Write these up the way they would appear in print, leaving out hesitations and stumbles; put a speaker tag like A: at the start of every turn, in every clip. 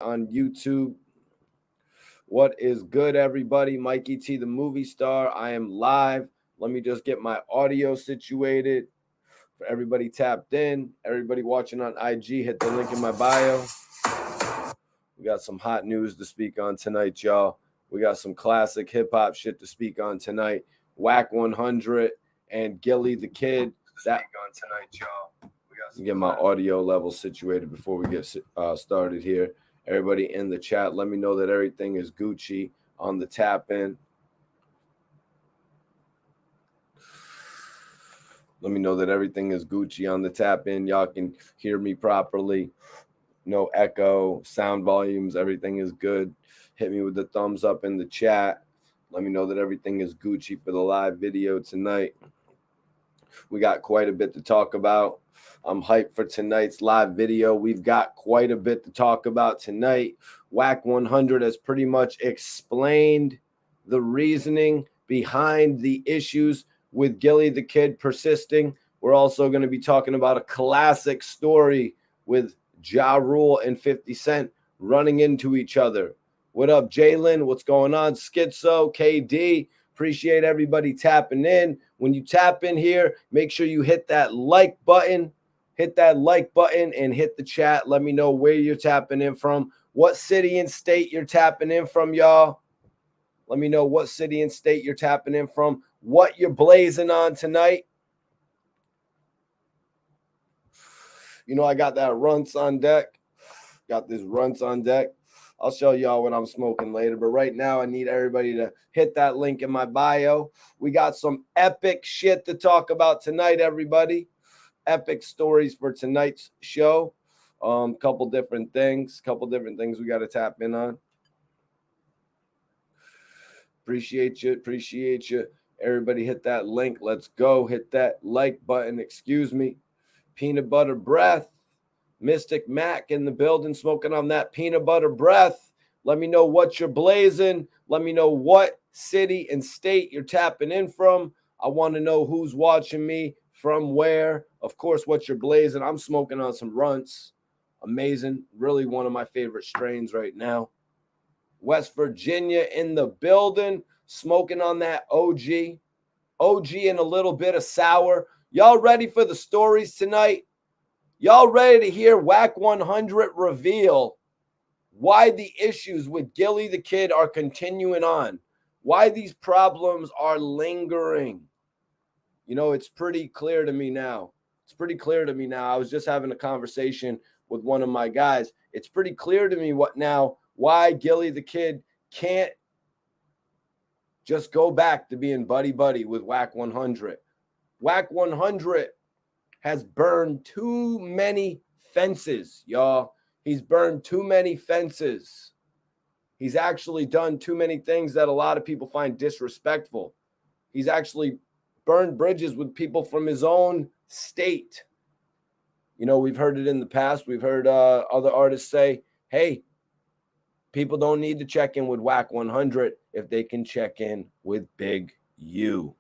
A: on YouTube. What is good, everybody? Mikey T, the movie star. I am live. Let me just get my audio situated. For everybody tapped in, everybody watching on IG, hit the link in my bio. We got some hot news to speak on tonight, y'all. We got some classic hip hop shit to speak on tonight. Wack 100 and Gillie Da Kid. That on tonight, y'all. Get my audio level situated before we get started here. Everybody in the chat, let me know that everything is Gucci on the tap in. Let me know that everything is Gucci on the tap in. Y'all can hear me properly. No echo, sound volumes, everything is good. Hit me with the thumbs up in the chat. Let me know that everything is Gucci for the live video tonight. We got quite a bit to talk about. I'm hyped for tonight's live video. We've got quite a bit to talk about tonight. Wack 100 has pretty much explained the reasoning behind the issues with Gillie Da Kid persisting. We're also going to be talking about a classic story with Ja Rule and 50 Cent running into each other. What up, Jalen? What's going on? Schizo, KD. Appreciate everybody tapping in. When you tap in here, make sure you hit that like button. Hit that like button and hit the chat. Let me know where you're tapping in from. What city and state you're tapping in from, y'all. Let me know what city and state you're tapping in from. What you're blazing on tonight. You know, I got that runts on deck. Got this runts on deck. I'll show y'all what I'm smoking later. But right now, I need everybody to hit that link in my bio. We got some epic shit to talk about tonight, everybody. Epic stories for tonight's show. Couple different things we got to tap in on. Appreciate you. Everybody hit that link. Let's go. Hit that like button. Excuse me. Peanut butter breath. Mystic Mac in the building smoking on that peanut butter breath. Let me know what you're blazing. Let me know what city and state you're tapping in from. I want to know who's watching me, from where. Of course, what you're blazing. I'm smoking on some runts. Amazing. Really one of my favorite strains right now. West Virginia in the building, smoking on that OG. OG and a little bit of sour. Y'all ready for the stories tonight? Y'all ready to hear Wack 100 reveal why the issues with Gillie Da Kid are continuing on? Why these problems are lingering? You know, it's pretty clear to me now. I was just having a conversation with one of my guys. It's pretty clear to me why Gillie Da Kid can't just go back to being buddy-buddy with Wack 100. Wack 100 has burned too many fences, y'all. He's burned too many fences. He's actually done too many things that a lot of people find disrespectful. He's actually burned bridges with people from his own state. You know, we've heard it in the past. We've heard other artists say, hey, people don't need to check in with Wack 100 if they can check in with Big U.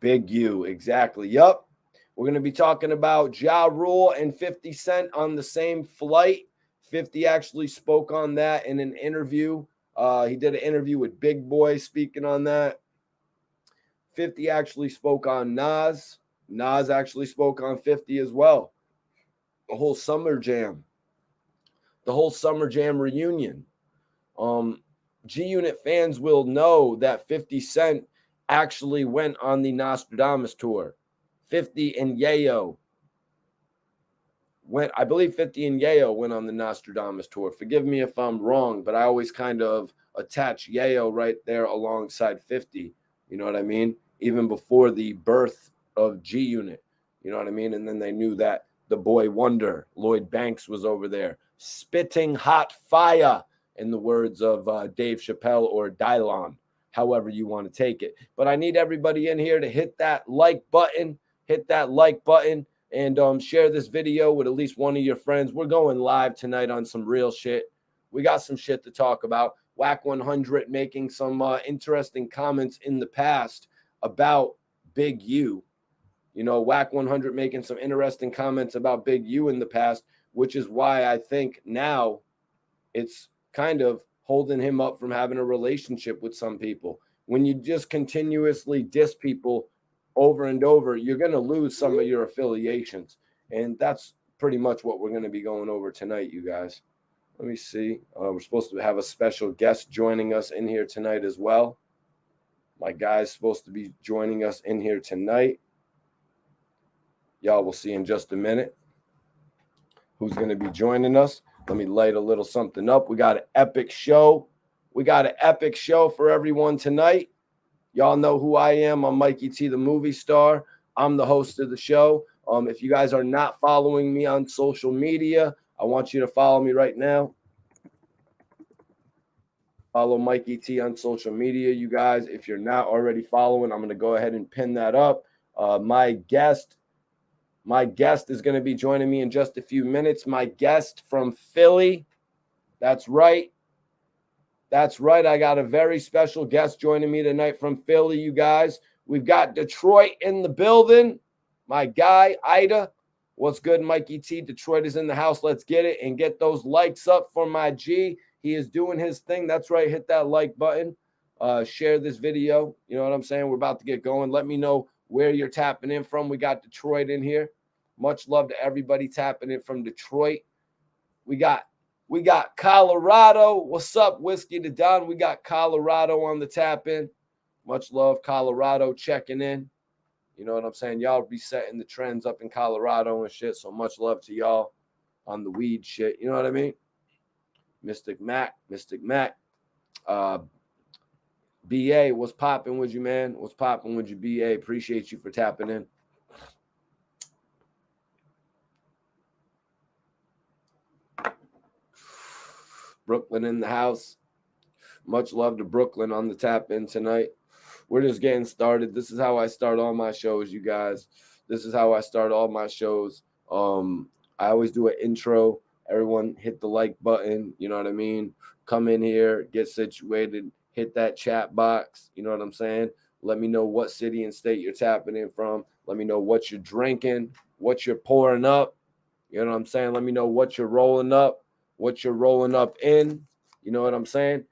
A: Big U, exactly. Yup. We're going to be talking about Ja Rule and 50 Cent on the same flight. 50 actually spoke on that in an interview. He did an interview with Big Boy speaking on that. 50 actually spoke on Nas. Nas actually spoke on 50 as well. The whole Summer Jam reunion. G-Unit fans will know that 50 Cent actually went on the Nostradamus tour. 50 and Yayo went on the Nostradamus tour. Forgive me if I'm wrong, but I always kind of attach Yayo right there alongside 50. You know what I mean? Even before the birth of G-Unit. You know what I mean? And then they knew that the boy wonder, Lloyd Banks, was over there spitting hot fire, in the words of Dave Chappelle or Dylon, however you want to take it. But I need everybody in here to hit that like button. And share this video with at least one of your friends. We're going live tonight on some real shit. We got some shit to talk about. Wack 100 making some interesting comments in the past about Big U. You know, Wack 100 making some interesting comments about Big U in the past. which is why I think now it's kind of holding him up from having a relationship with some people. When you just continuously diss people over and over, you're going to lose some of your affiliations. And that's pretty much what we're going to be going over tonight, you guys. Let me see. We're supposed to have a special guest joining us in here tonight as well. My guy's supposed to be joining us in here tonight. Y'all will see in just a minute who's going to be joining us. Let me light a little something up. We got an epic show. We got an epic show for everyone tonight. Y'all know who I am. I'm Mikey T, the movie star. I'm the host of the show. If you guys are not following me on social media, I want you to follow me right now. Follow Mikey T on social media, you guys. If you're not already following, I'm going to go ahead and pin that up. My guest is going to be joining me in just a few minutes. My guest from Philly. That's right. That's right. I got a very special guest joining me tonight from Philly, you guys. We've got Detroit in the building. My guy, Ida. What's good, Mikey T? Detroit is in the house. Let's get it and get those likes up for my G. He is doing his thing. That's right. Hit that like button. Share this video. You know what I'm saying? We're about to get going. Let me know where you're tapping in from. We got Detroit in here. Much love to everybody tapping in from Detroit. We got Colorado. What's up, Whiskey to Don? We got Colorado on the tap in. Much love, Colorado checking in. You know what I'm saying? Y'all be setting the trends up in Colorado and shit. So much love to y'all on the weed shit. You know what I mean? Mystic Mac. BA, what's popping with you, man? What's popping with you, BA? Appreciate you for tapping in. Brooklyn in the house. Much love to Brooklyn on the tap in tonight. We're just getting started. This is how I start all my shows, you guys. This is how I start all my shows. I always do an intro. Everyone hit the like button. You know what I mean? Come in here, get situated, hit that chat box. You know what I'm saying? Let me know what city and state you're tapping in from. Let me know what you're drinking, what you're pouring up. You know what I'm saying? Let me know what you're rolling up, what you're rolling up in. You know what I'm saying?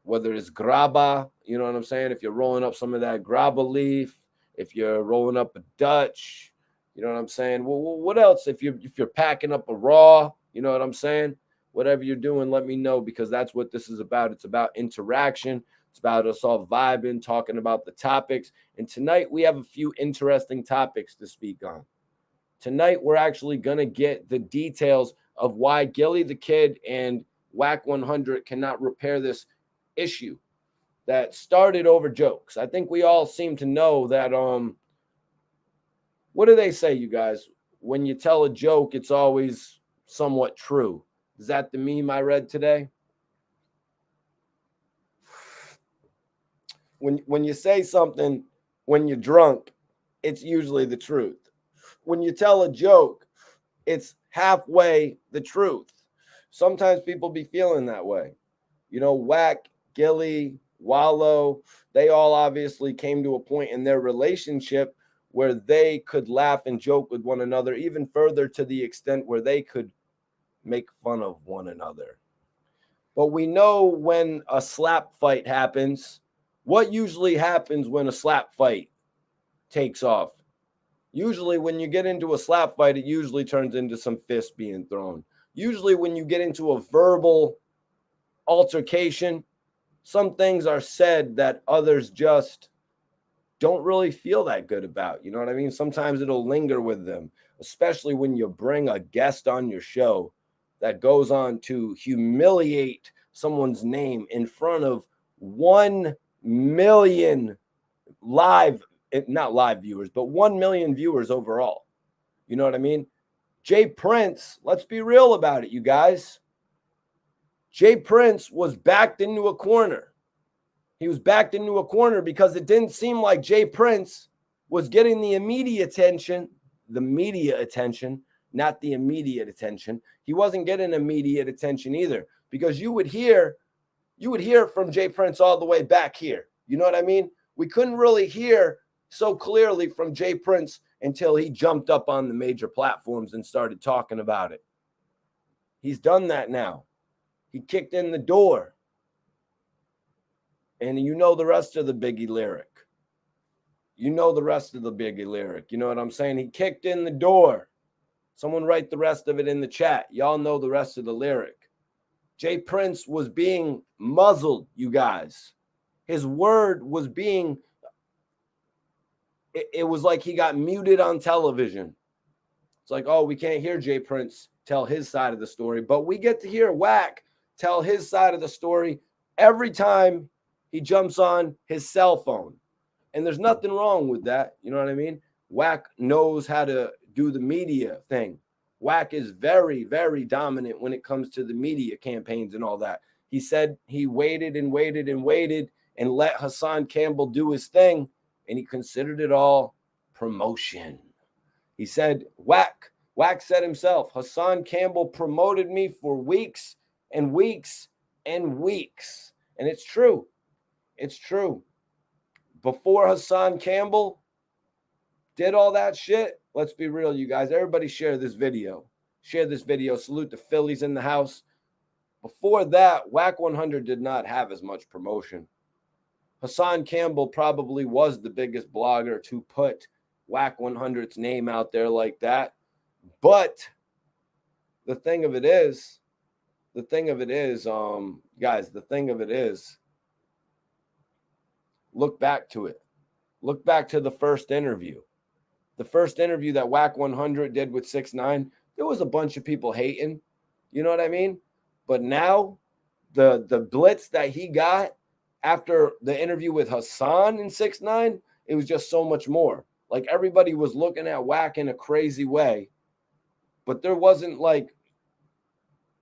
A: Whether it's graba, you know what I'm saying? If you're rolling up some of that graba leaf, if you're rolling up a Dutch, you know what I'm saying? Well, what else? If you're packing up a raw, you know what I'm saying? Whatever you're doing, let me know, because that's what this is about. It's about interaction. It's about us all vibing, talking about the topics. And tonight we have a few interesting topics to speak on. Tonight we're actually going to get the details of why Gillie Da Kid and Wack 100 cannot repair this issue that started over jokes. I think we all seem to know that what do they say, you guys? When you tell a joke, it's always somewhat true. Is that the meme I read today? When you say something when you're drunk, it's usually the truth. When you tell a joke, it's halfway the truth. Sometimes people be feeling that way. You know, Wack, Gillie, Wallo, they all obviously came to a point in their relationship where they could laugh and joke with one another, even further to the extent where they could make fun of one another. But we know when a slap fight happens, what usually happens when a slap fight takes off? Usually when you get into a slap fight, it usually turns into some fists being thrown. Usually when you get into a verbal altercation, some things are said that others just don't really feel that good about. You know what I mean? Sometimes it'll linger with them, especially when you bring a guest on your show that goes on to humiliate someone's name in front of 1 million not live viewers, but 1 million viewers overall. You know what I mean? Jay Prince, let's be real about it, you guys. Jay Prince was backed into a corner. He was backed into a corner because it didn't seem like Jay Prince was getting the immediate attention, the media attention, not the immediate attention. He wasn't getting immediate attention either, because you would hear from Jay Prince all the way back here. You know what I mean? We couldn't really hear so clearly from Jay Prince until he jumped up on the major platforms and started talking about it. He's done that now. He kicked in the door. And you know the rest of the Biggie lyric. You know the rest of the Biggie lyric. You know what I'm saying? He kicked in the door. Someone write the rest of it in the chat. Y'all know the rest of the lyric. Jay Prince was being muzzled, you guys. His word was being, it was like he got muted on television. It's like, oh, we can't hear Jay Prince tell his side of the story, but we get to hear Wack tell his side of the story every time he jumps on his cell phone. And there's nothing wrong with that. You know what I mean? Wack knows how to do the media thing. Wack is very, very dominant when it comes to the media campaigns and all that. He said he waited and waited and waited and let Hassan Campbell do his thing, and he considered it all promotion. He said, Wack said himself, Hassan Campbell promoted me for weeks and weeks and weeks. And it's true. It's true. Before Hassan Campbell did all that shit, let's be real, you guys. Everybody share this video. Share this video. Salute the Phillies in the house. Before that, Wack 100 did not have as much promotion. Hassan Campbell probably was the biggest blogger to put Wack 100's name out there like that. But the thing of it is, guys, look back to it. Look back to the first interview. The first interview that Wack 100 did with 6ix9ine, there was a bunch of people hating. You know what I mean? But now, the blitz that he got after the interview with Hassan and 6ix9ine, it was just so much more. Like, everybody was looking at Wack in a crazy way. But there wasn't, like,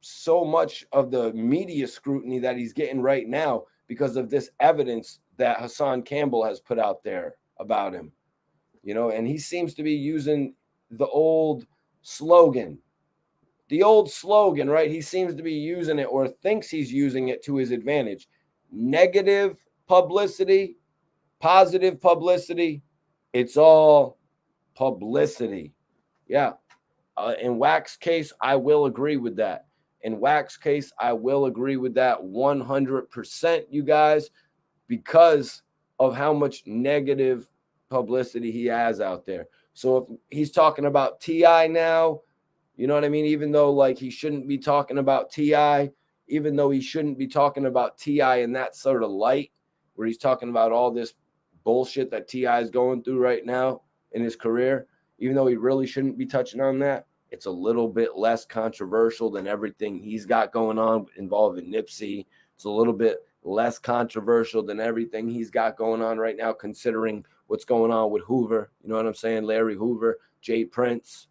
A: so much of the media scrutiny that he's getting right now because of this evidence that Hassan Campbell has put out there about him, you know, and he seems to be using the old slogan, right? He seems to be using it or thinks he's using it to his advantage. Negative publicity, positive publicity, it's all publicity. Yeah. In Wack's case, I will agree with that. In Wack's case, I will agree with that 100%, you guys, because of how much negative publicity he has out there. So if he's talking about T.I. now, you know what I mean? Even though, like, he shouldn't be talking about T.I., even though he shouldn't be talking about T.I. in that sort of light, where he's talking about all this bullshit that T.I. is going through right now in his career, even though he really shouldn't be touching on that, it's a little bit less controversial than everything he's got going on involving Nipsey. It's a little bit less controversial than everything he's got going on right now, considering what's going on with Hoover. You know what I'm saying? Larry Hoover, Jay Prince.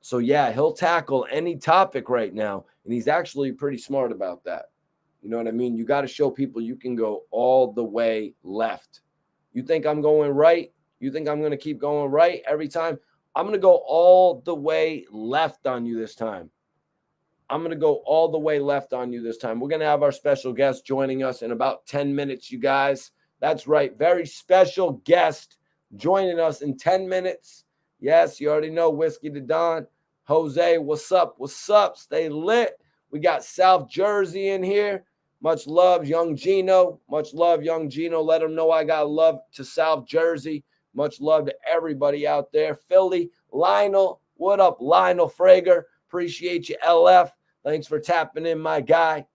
A: So, yeah, he'll tackle any topic right now, and he's actually pretty smart about that. You know what I mean? You got to show people you can go all the way left. You think I'm going right? You think I'm going to keep going right every time? I'm going to go all the way left on you this time. I'm going to go all the way left on you this time. We're going to have our special guest joining us in about 10 minutes, you guys. That's right. Very special guest joining us in 10 minutes. Yes, you already know Whiskey to Dawn. Jose, what's up? What's up? Stay lit. We got South Jersey in here. Much love, Young Gino. Much love, Young Gino. Let him know I got love to South Jersey. Much love to everybody out there. Philly, Lionel. What up, Lionel Frager? Appreciate you, LF. Thanks for tapping in, my guy.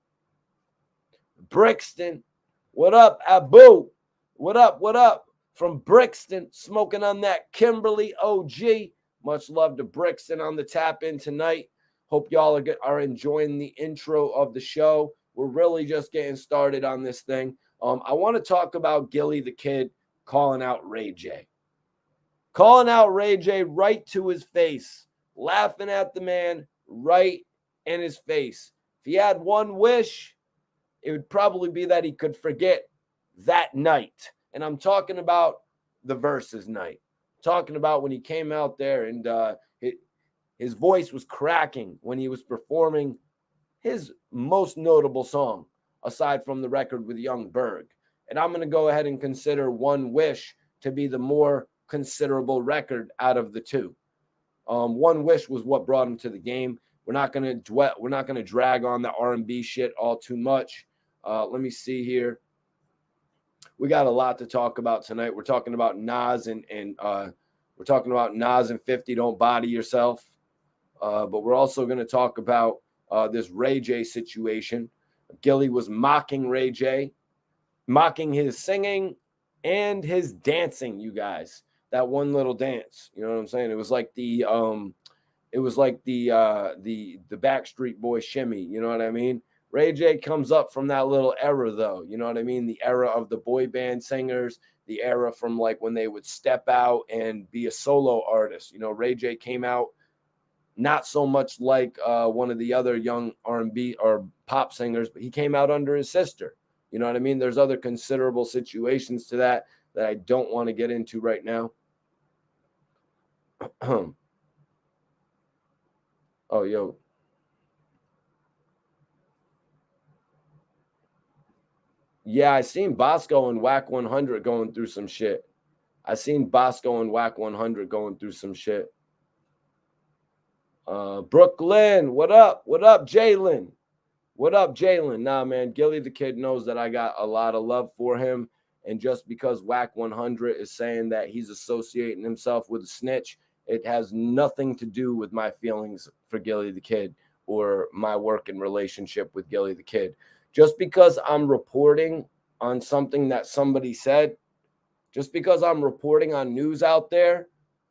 A: Brixton. What up, Abu? What up? What up? From Brixton, smoking on that Kimberly OG. Much love to Brixton on the tap in tonight. Hope y'all are enjoying the intro of the show. We're really just getting started on this thing. I want to talk about Gillie Da Kid calling out Ray J. Calling out Ray J right to his face. Laughing at the man right in his face. If he had one wish, it would probably be that he could forget that night. And I'm talking about the Versus night. Talking about when he came out there and his voice was cracking when he was performing his most notable song, aside from the record with Young Berg. And I'm going to go ahead and consider One Wish to be the more considerable record out of the two. One Wish was what brought him to the game. We're not going to drag on the R&B shit all too much. Let me see here. We got a lot to talk about tonight. We're talking about Nas and we're talking about Nas and 50, Don't Body Yourself. But we're also going to talk about this Ray J situation. Gillie was mocking Ray J, mocking his singing and his dancing, you guys. That one little dance, you know what I'm saying? It was like the Backstreet Boy shimmy, you know what I mean? Ray J comes up from that little era, though, you know what I mean? The era of the boy band singers, the era from like when they would step out and be a solo artist. You know, Ray J came out not so much like one of the other young R&B or pop singers, but he came out under his sister. You know what I mean? There's other considerable situations to that I don't want to get into right now. Oh, yo. Yeah, I seen Bosco and Wack 100 going through some shit. I seen Bosco and Wack 100 going through some shit. Brooklyn, what up? What up, Jalen? What up, Jalen? Nah, man, Gillie Da Kid knows that I got a lot of love for him. And just because Wack 100 is saying that he's associating himself with a snitch, it has nothing to do with my feelings for Gillie Da Kid or my work and relationship with Gillie Da Kid. Just because I'm reporting on something that somebody said, just because I'm reporting on news out there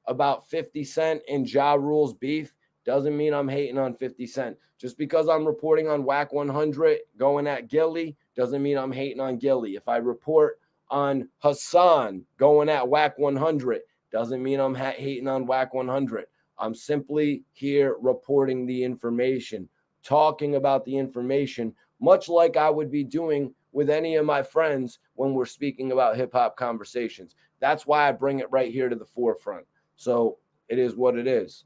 A: about 50 Cent and Ja Rule's beef, doesn't mean I'm hating on 50 Cent. Just because I'm reporting on Wack 100 going at Gillie, doesn't mean I'm hating on Gillie. If I report on Hassan going at Wack 100, doesn't mean I'm hating on Wack 100. I'm simply here reporting the information, talking about the information, much like I would be doing with any of my friends when we're speaking about hip-hop conversations. That's why I bring it right here to the forefront. So it is what it is.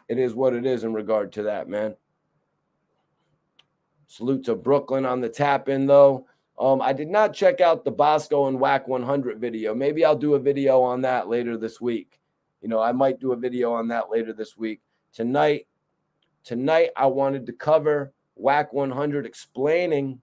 A: It is what it is in regard to that, man. Salute to Brooklyn on the tap-in, though. I did not check out the Bosco and Wack 100 video. Maybe I'll do a video on that later this week. You know, I might do a video on that later this week. Tonight, I wanted to cover Wack 100 explaining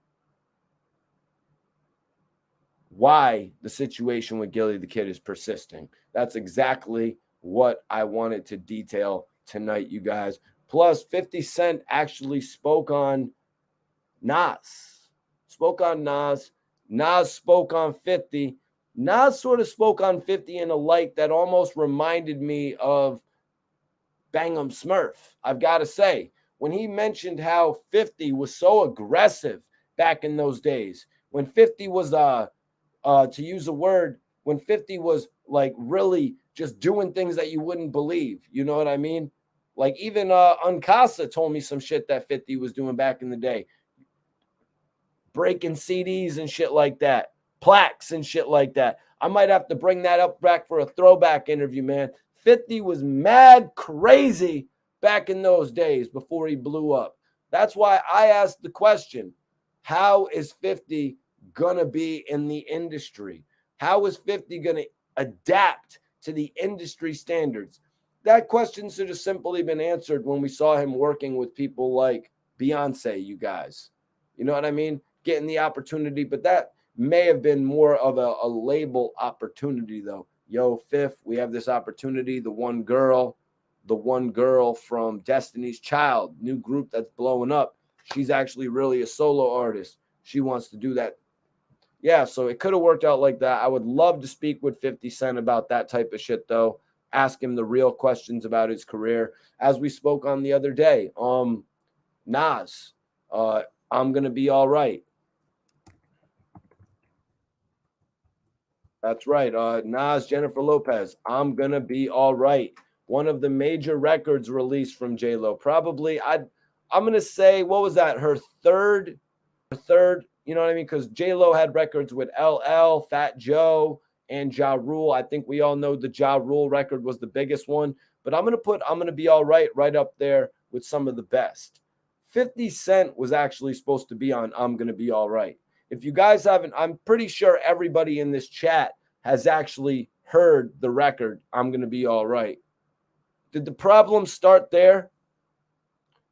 A: why the situation with Gillie Da Kid is persisting. That's exactly what I wanted to detail tonight, you guys. Plus, 50 Cent actually spoke on Nas. Spoke on Nas. Nas spoke on 50. Nas sort of spoke on 50 in a light that almost reminded me of Bang'em Smurf. I've got to say, when he mentioned how 50 was so aggressive back in those days, when 50 was, to use a word, when 50 was like really just doing things that you wouldn't believe. You know what I mean? Like even Uncasa told me some shit that 50 was doing back in the day. Breaking CDs and shit like that. Plaques and shit like that. I might have to bring that up back for a throwback interview, man. 50 was mad crazy back in those days before he blew up. That's why I asked the question, how is 50 going to be in the industry? How is 50 going to adapt to the industry standards? That question should have simply been answered when we saw him working with people like Beyonce, you guys. You know what I mean? Getting the opportunity, but that may have been more of a label opportunity, though. Yo, Fifth, we have this opportunity. The one girl from Destiny's Child, new group that's blowing up. She's actually really a solo artist. She wants to do that. Yeah, so it could have worked out like that. I would love to speak with 50 Cent about that type of shit, though. Ask him the real questions about his career. As we spoke on the other day, Nas, I'm going to be all right. That's right. Nas, Jennifer Lopez, I'm going to be all right. One of the major records released from J-Lo. Probably, I'm going to say, what was that? Her third, you know what I mean? Because J-Lo had records with LL, Fat Joe, and Ja Rule. I think we all know the Ja Rule record was the biggest one. But I'm going to be all right up there with some of the best. 50 Cent was actually supposed to be on I'm going to be all right. If you guys haven't, I'm pretty sure everybody in this chat has actually heard the record, I'm going to be all right. Did the problem start there?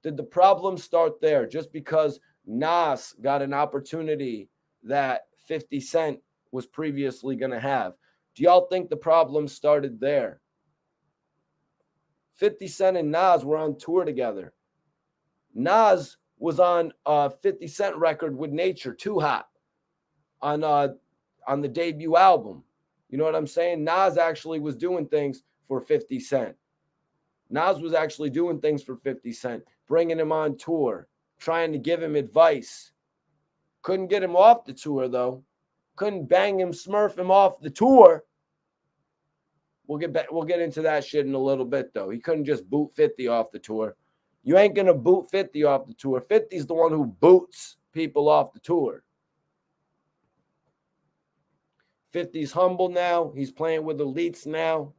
A: Did the problem start there just because Nas got an opportunity that 50 Cent was previously going to have? Do y'all think the problem started there? 50 Cent and Nas were on tour together. Nas was on a 50 Cent record with Nature, Too Hot, on the debut album. You know what I'm saying? Nas actually was doing things for 50 Cent. Nas was actually doing things for 50 Cent, bringing him on tour, trying to give him advice. Couldn't get him off the tour, though. Couldn't bang him, smurf him off the tour. We'll get into that shit in a little bit, though. He couldn't just boot 50 off the tour. You ain't going to boot 50 off the tour. 50's the one who boots people off the tour. 50's humble now. He's playing with elites now.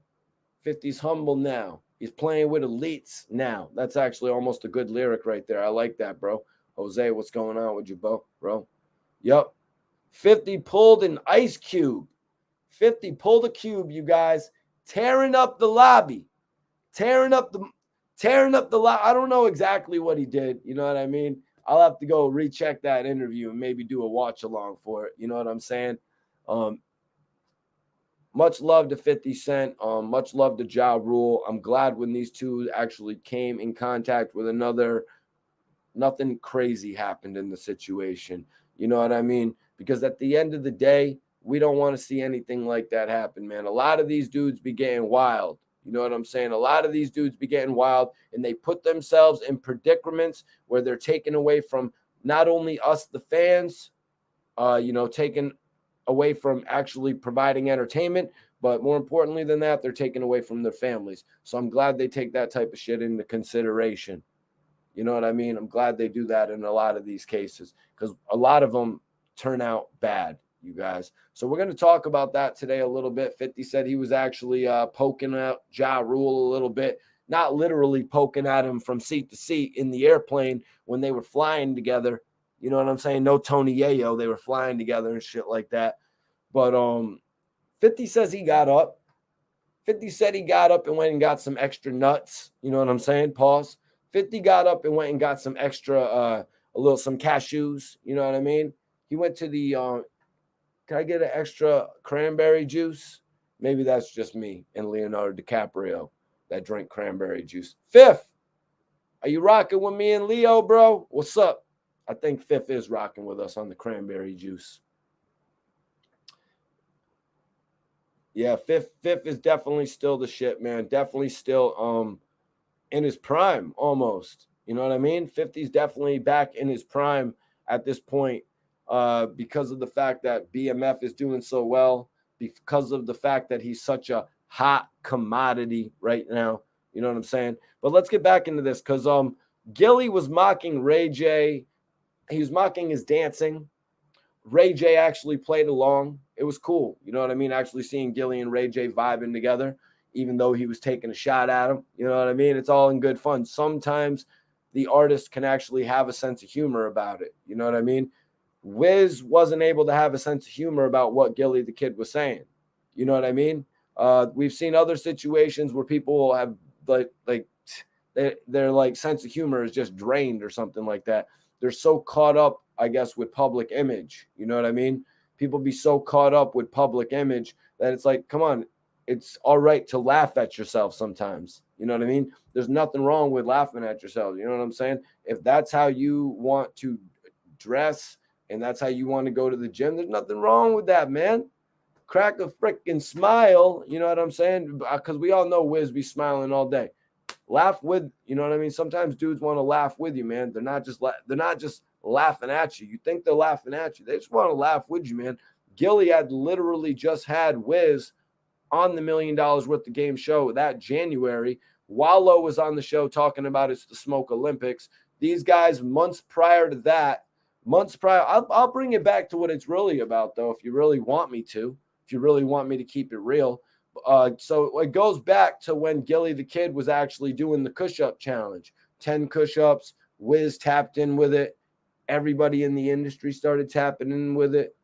A: 50's humble now. He's playing with elites now. That's actually almost a good lyric right there. I like that, bro. Jose, what's going on with you, bro? Yup. 50 pulled an ice cube. 50 pulled a cube, you guys. Tearing up the lobby. Tearing up the lobby. I don't know exactly what he did. You know what I mean? I'll have to go recheck that interview and maybe do a watch along for it. You know what I'm saying? Much love to 50 Cent. Much love to Ja Rule. I'm glad when these two actually came in contact with another, nothing crazy happened in the situation. You know what I mean? Because at the end of the day, we don't want to see anything like that happen, man. A lot of these dudes be getting wild. You know what I'm saying? A lot of these dudes be getting wild, and they put themselves in predicaments where they're taken away from not only us, the fans, taken away from actually providing entertainment, but more importantly than that, they're taken away from their families. So I'm glad they take that type of shit into consideration. You know what I mean? I'm glad they do that in a lot of these cases because a lot of them turn out bad, you guys. So we're going to talk about that today a little bit. 50 said he was actually poking at Ja Rule a little bit, not literally poking at him from seat to seat in the airplane when they were flying together. You know what I'm saying? No Tony Yayo. They were flying together and shit like that. But 50 says he got up. 50 said he got up and went and got some extra nuts. You know what I'm saying? Pause. 50 got up and went and got some extra, some cashews. You know what I mean? He went to the, can I get an extra cranberry juice? Maybe that's just me and Leonardo DiCaprio that drink cranberry juice. Fifth, are you rocking with me and Leo, bro? What's up? I think Fifth is rocking with us on the cranberry juice. Yeah, Fifth is definitely still the shit, man. Definitely still in his prime almost. You know what I mean? 50's definitely back in his prime at this point because of the fact that BMF is doing so well, because of the fact that he's such a hot commodity right now. You know what I'm saying? But let's get back into this because Gillie was mocking Ray J. He was mocking his dancing. Ray J actually played along. It was cool. You know what I mean? Actually seeing Gillie and Ray J vibing together, even though he was taking a shot at him. You know what I mean? It's all in good fun. Sometimes the artist can actually have a sense of humor about it. You know what I mean? Wiz wasn't able to have a sense of humor about what Gillie Da Kid was saying. You know what I mean? We've seen other situations where people have their like sense of humor is just drained or something like that. They're so caught up, I guess, with public image. You know what I mean? People be so caught up with public image that it's like, come on, it's all right to laugh at yourself sometimes. You know what I mean? There's nothing wrong with laughing at yourself. You know what I'm saying? If that's how you want to dress and that's how you want to go to the gym, there's nothing wrong with that, man. Crack a freaking smile. You know what I'm saying? Because we all know Wiz be smiling all day. Laugh with, you know what I mean? Sometimes dudes want to laugh with you, man. They're not just laughing at you. You think they're laughing at you. They just want to laugh with you, man. Gillie had literally just had Wiz on the $1 Million Worth of Game show that January. Wallo was on the show talking about it's the Smoke Olympics. These guys, months prior to that, I'll bring it back to what it's really about, though, if you really want me to, if you really want me to keep it real. So it goes back to when Gillie Da Kid was actually doing the push-up challenge. 10 push-ups, Wiz tapped in with it. Everybody in the industry started tapping in with it.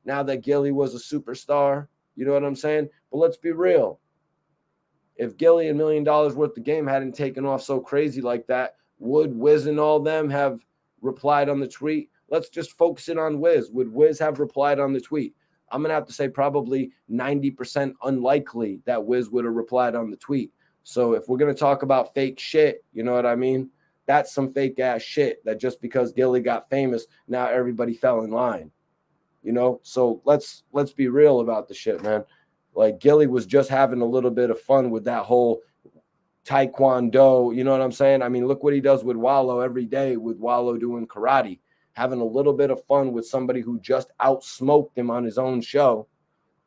A: Now that Gillie was a superstar, You know what I'm saying? But let's be real. If Gillie and $1 Million worth of game hadn't taken off so crazy like that, would Wiz and all them have replied on the tweet? Let's just focus in on Wiz. Would Wiz have replied on the tweet? I'm going to have to say probably 90% unlikely that Wiz would have replied on the tweet. So if we're going to talk about fake shit, you know what I mean? That's some fake ass shit that just because Gillie got famous, now everybody fell in line. You know? So let's be real about the shit, man. Like Gillie was just having a little bit of fun with that whole taekwondo, you know what I'm saying? I mean, look what he does with Wallo every day, with Wallo doing karate, having a little bit of fun with somebody who just outsmoked him on his own show.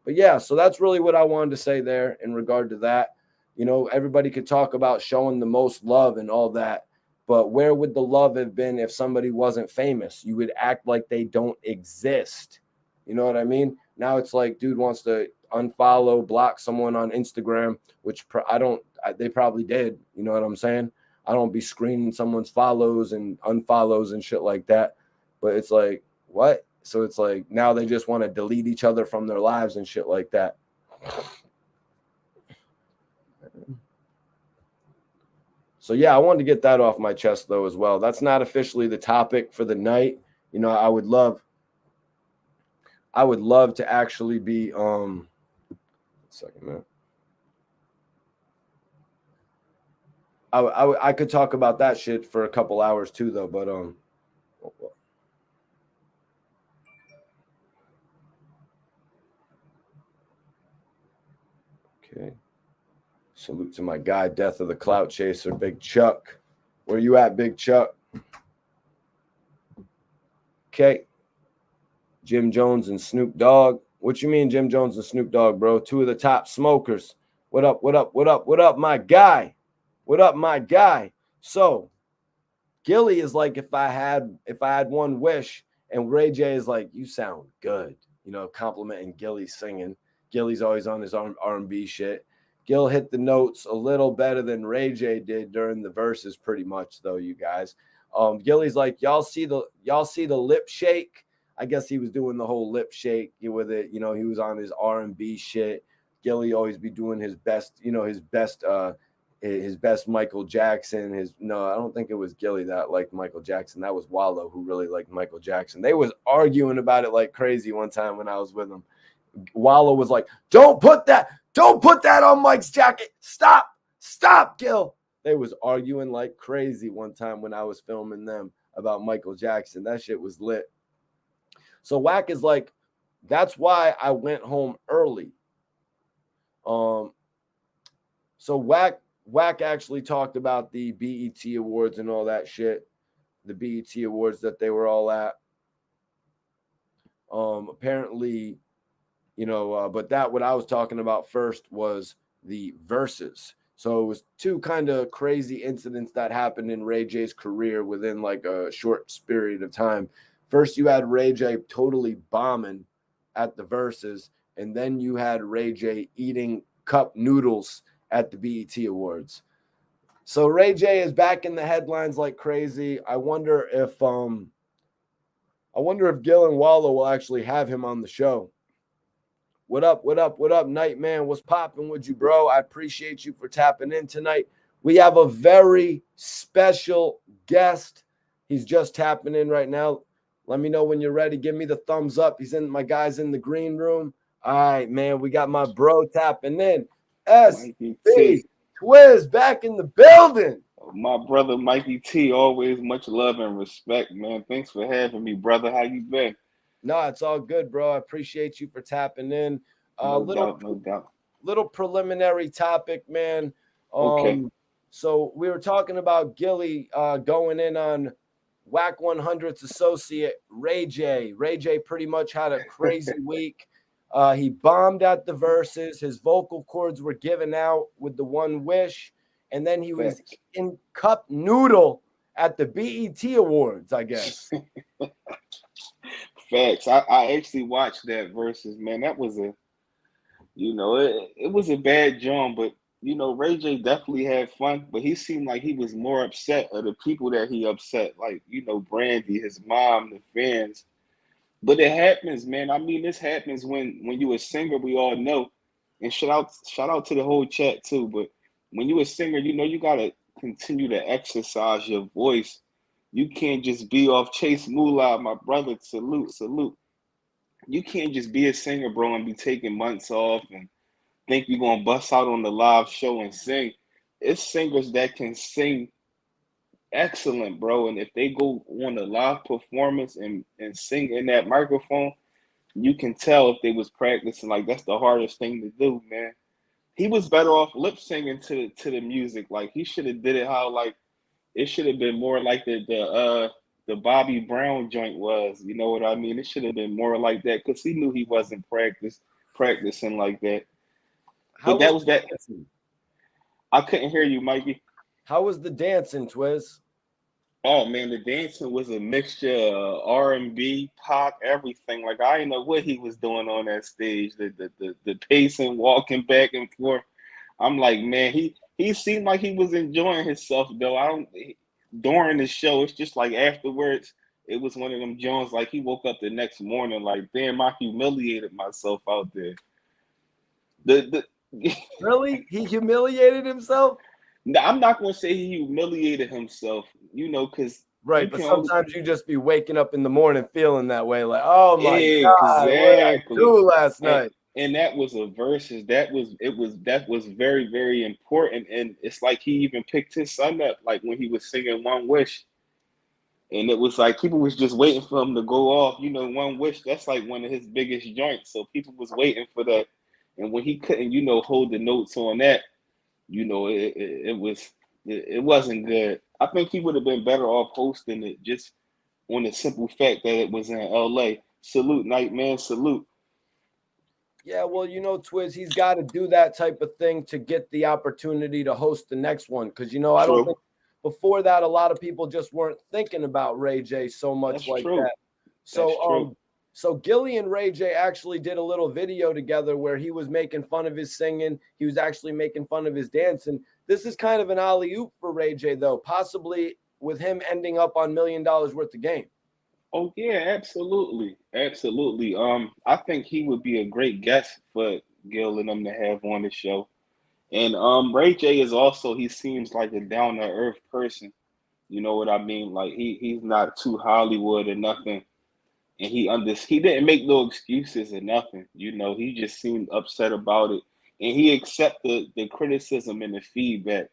A: But yeah, so that's really what I wanted to say there in regard to that. You know, everybody could talk about showing the most love and all that, but where would the love have been if somebody wasn't famous? You would act like they don't exist. You know what I mean? Now it's like dude wants to unfollow, block someone on Instagram, which they probably did. You know what I'm saying? I don't be screening someone's follows and unfollows and shit like that. But it's like, what? So it's like now they just want to delete each other from their lives and shit like that. So yeah, I wanted to get that off my chest though as well. That's not officially the topic for the night. You know, I would love to actually be second, man. I could talk about that shit for a couple hours too, though. But okay. Salute to my guy, Death of the Clout Chaser, Big Chuck. Where you at, Big Chuck? Okay. Jim Jones and Snoop Dogg. What you mean, Jim Jones and Snoop Dogg, bro? Two of the top smokers. What up? What up? What up? What up, my guy? What up, my guy? So, Gillie is like if I had one wish, and Ray J is like, you sound good, you know, complimenting Gillie singing. Gillie's always on his R&B shit. Gil hit the notes a little better than Ray J did during the verses, pretty much though, you guys. Gillie's like, y'all see the lip shake. I guess he was doing the whole lip shake with it. You know, he was on his R&B shit. Gillie always be doing his best, you know, his best Michael Jackson. No, I don't think it was Gillie that liked Michael Jackson. That was Wallo who really liked Michael Jackson. They was arguing about it like crazy one time when I was with them. Wallo was like, don't put that on Mike's jacket. Stop, Gil. They was arguing like crazy one time when I was filming them about Michael Jackson. That shit was lit. So Wack is like, that's why I went home early. So Wack actually talked about the BET Awards and all that shit. The BET Awards that they were all at. Apparently, you know, but that what I was talking about first was the verses. So it was two kind of crazy incidents that happened in Ray J's career within like a short period of time. First, you had Ray J totally bombing at the verses, and then you had Ray J eating cup noodles at the BET Awards. So Ray J is back in the headlines like crazy. I wonder if Gil and Wallo will actually have him on the show. What up, Nightman? What's popping with you, bro? I appreciate you for tapping in tonight. We have a very special guest. He's just tapping in right now. Let me know when you're ready. Give me the thumbs up. My guy's in the green room. All right, man. We got my bro tapping in. SB Twiz back in the building.
B: My brother Mikey T, always much love and respect, man. Thanks for having me, brother. How you been?
A: No, it's all good, bro. I appreciate you for tapping in.
B: No doubt.
A: Little preliminary topic, man.
B: Okay.
A: So we were talking about Gillie going in on Wack 100's associate Ray J. Ray J pretty much had a crazy week. He bombed at the verses. His vocal cords were given out with the one wish. And then he was in cup noodle at the BET Awards, I guess.
B: Facts. I actually watched that versus, man. That was it was a bad joint, but Ray J definitely had fun, but he seemed like he was more upset of the people that he upset, like, Brandy, his mom, the fans. But it happens, man. I mean, this happens when you a singer, we all know. And shout out to the whole chat too. But when you a singer, you know you gotta continue to exercise your voice. You can't just be off Chase Moolah, my brother. Salute, salute. You can't just be a singer, bro, and be taking months off and think you're gonna bust out on the live show and sing. It's singers that can sing excellent, bro. And if they go on a live performance and sing in that microphone, you can tell if they was practicing. Like that's the hardest thing to do, man. He was better off lip singing to the music. Like he should have did it how like it should have been more like the Bobby Brown joint was. You know what I mean? It should have been more like that because he knew he wasn't practicing like that.
A: How
B: But that
A: was
B: was that.
A: the dancing?
B: I couldn't hear you, Mikey.
A: How was the dancing, Twiz?
B: Oh man, the dancing was a mixture of R&B, pop, everything. Like I didn't know what he was doing on that stage. The pacing, walking back and forth. I'm like, man, he seemed like he was enjoying himself though. I don't during the show. It's just like afterwards, it was one of them Jones. Like he woke up the next morning, like, damn, I humiliated myself out there. The
A: Really? He humiliated himself?
B: Now, I'm not gonna say he humiliated himself, because you
A: Right, but
B: can only
A: sometimes you just be waking up in the morning feeling that way, like, oh my God, what did I
B: exactly.
A: do last
B: And
A: night?
B: and that was a versus. That was very, very important. And it's like he even picked his son up, like when he was singing One Wish. And it was like people was just waiting for him to go off. One Wish, that's like one of his biggest joints. So people was waiting for that. And when he couldn't, hold the notes on that, it wasn't good. I think he would have been better off hosting it just on the simple fact that it was in LA. Salute, Nightman, salute.
A: Yeah, well, Twiz, he's got to do that type of thing to get the opportunity to host the next one. Because, I don't
B: True.
A: think before that, a lot of people just weren't thinking about Ray J so much
B: That's
A: like
B: true.
A: that.
B: That's
A: So,
B: true.
A: so Gillie and Ray J actually did a little video together where he was making fun of his singing. He was actually making fun of his dancing. This is kind of an alley-oop for Ray J, though, possibly with him ending up on $1 million worth of game.
B: Oh yeah, absolutely. Absolutely. I think he would be a great guest for Gil and them to have on the show. And Ray J is also, he seems like a down to earth person. You know what I mean? Like he's not too Hollywood or nothing. And he didn't make no excuses or nothing. He just seemed upset about it. And he accepted the criticism and the feedback.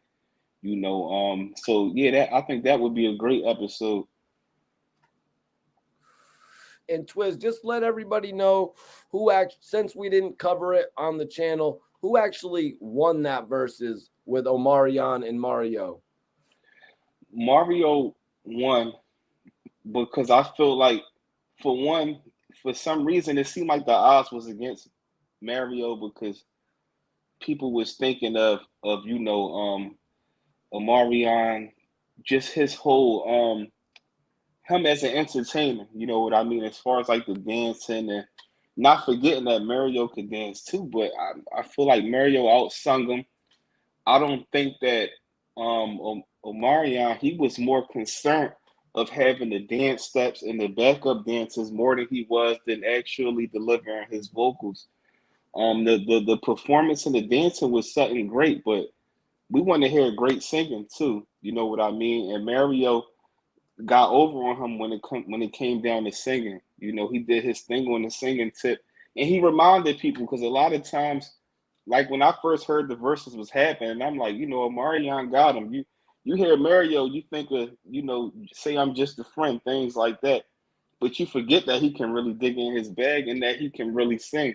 B: So yeah, that I think that would be a great episode.
A: And Twiz, just let everybody know since we didn't cover it on the channel, who actually won that versus with Omarion and Mario.
B: Mario won because I feel like, for one, for some reason it seemed like the odds was against Mario because people was thinking of Omarion, just his whole him as an entertainer, you know what I mean, as far as like the dancing, and not forgetting that Mario could dance too, but I feel like Mario outsung him. I don't think that Omarion, he was more concerned of having the dance steps and the backup dances more than he was than actually delivering his vocals. The performance and the dancing was something great, but we want to hear great singing too. You know what I mean? And Mario got over on him when it came down to singing. He did his thing on the singing tip, and he reminded people because a lot of times, like when I first heard the verses was happening, I'm like, Marion got him. You hear Mario, you think of say I'm just a friend, things like that, but you forget that he can really dig in his bag and that he can really sing.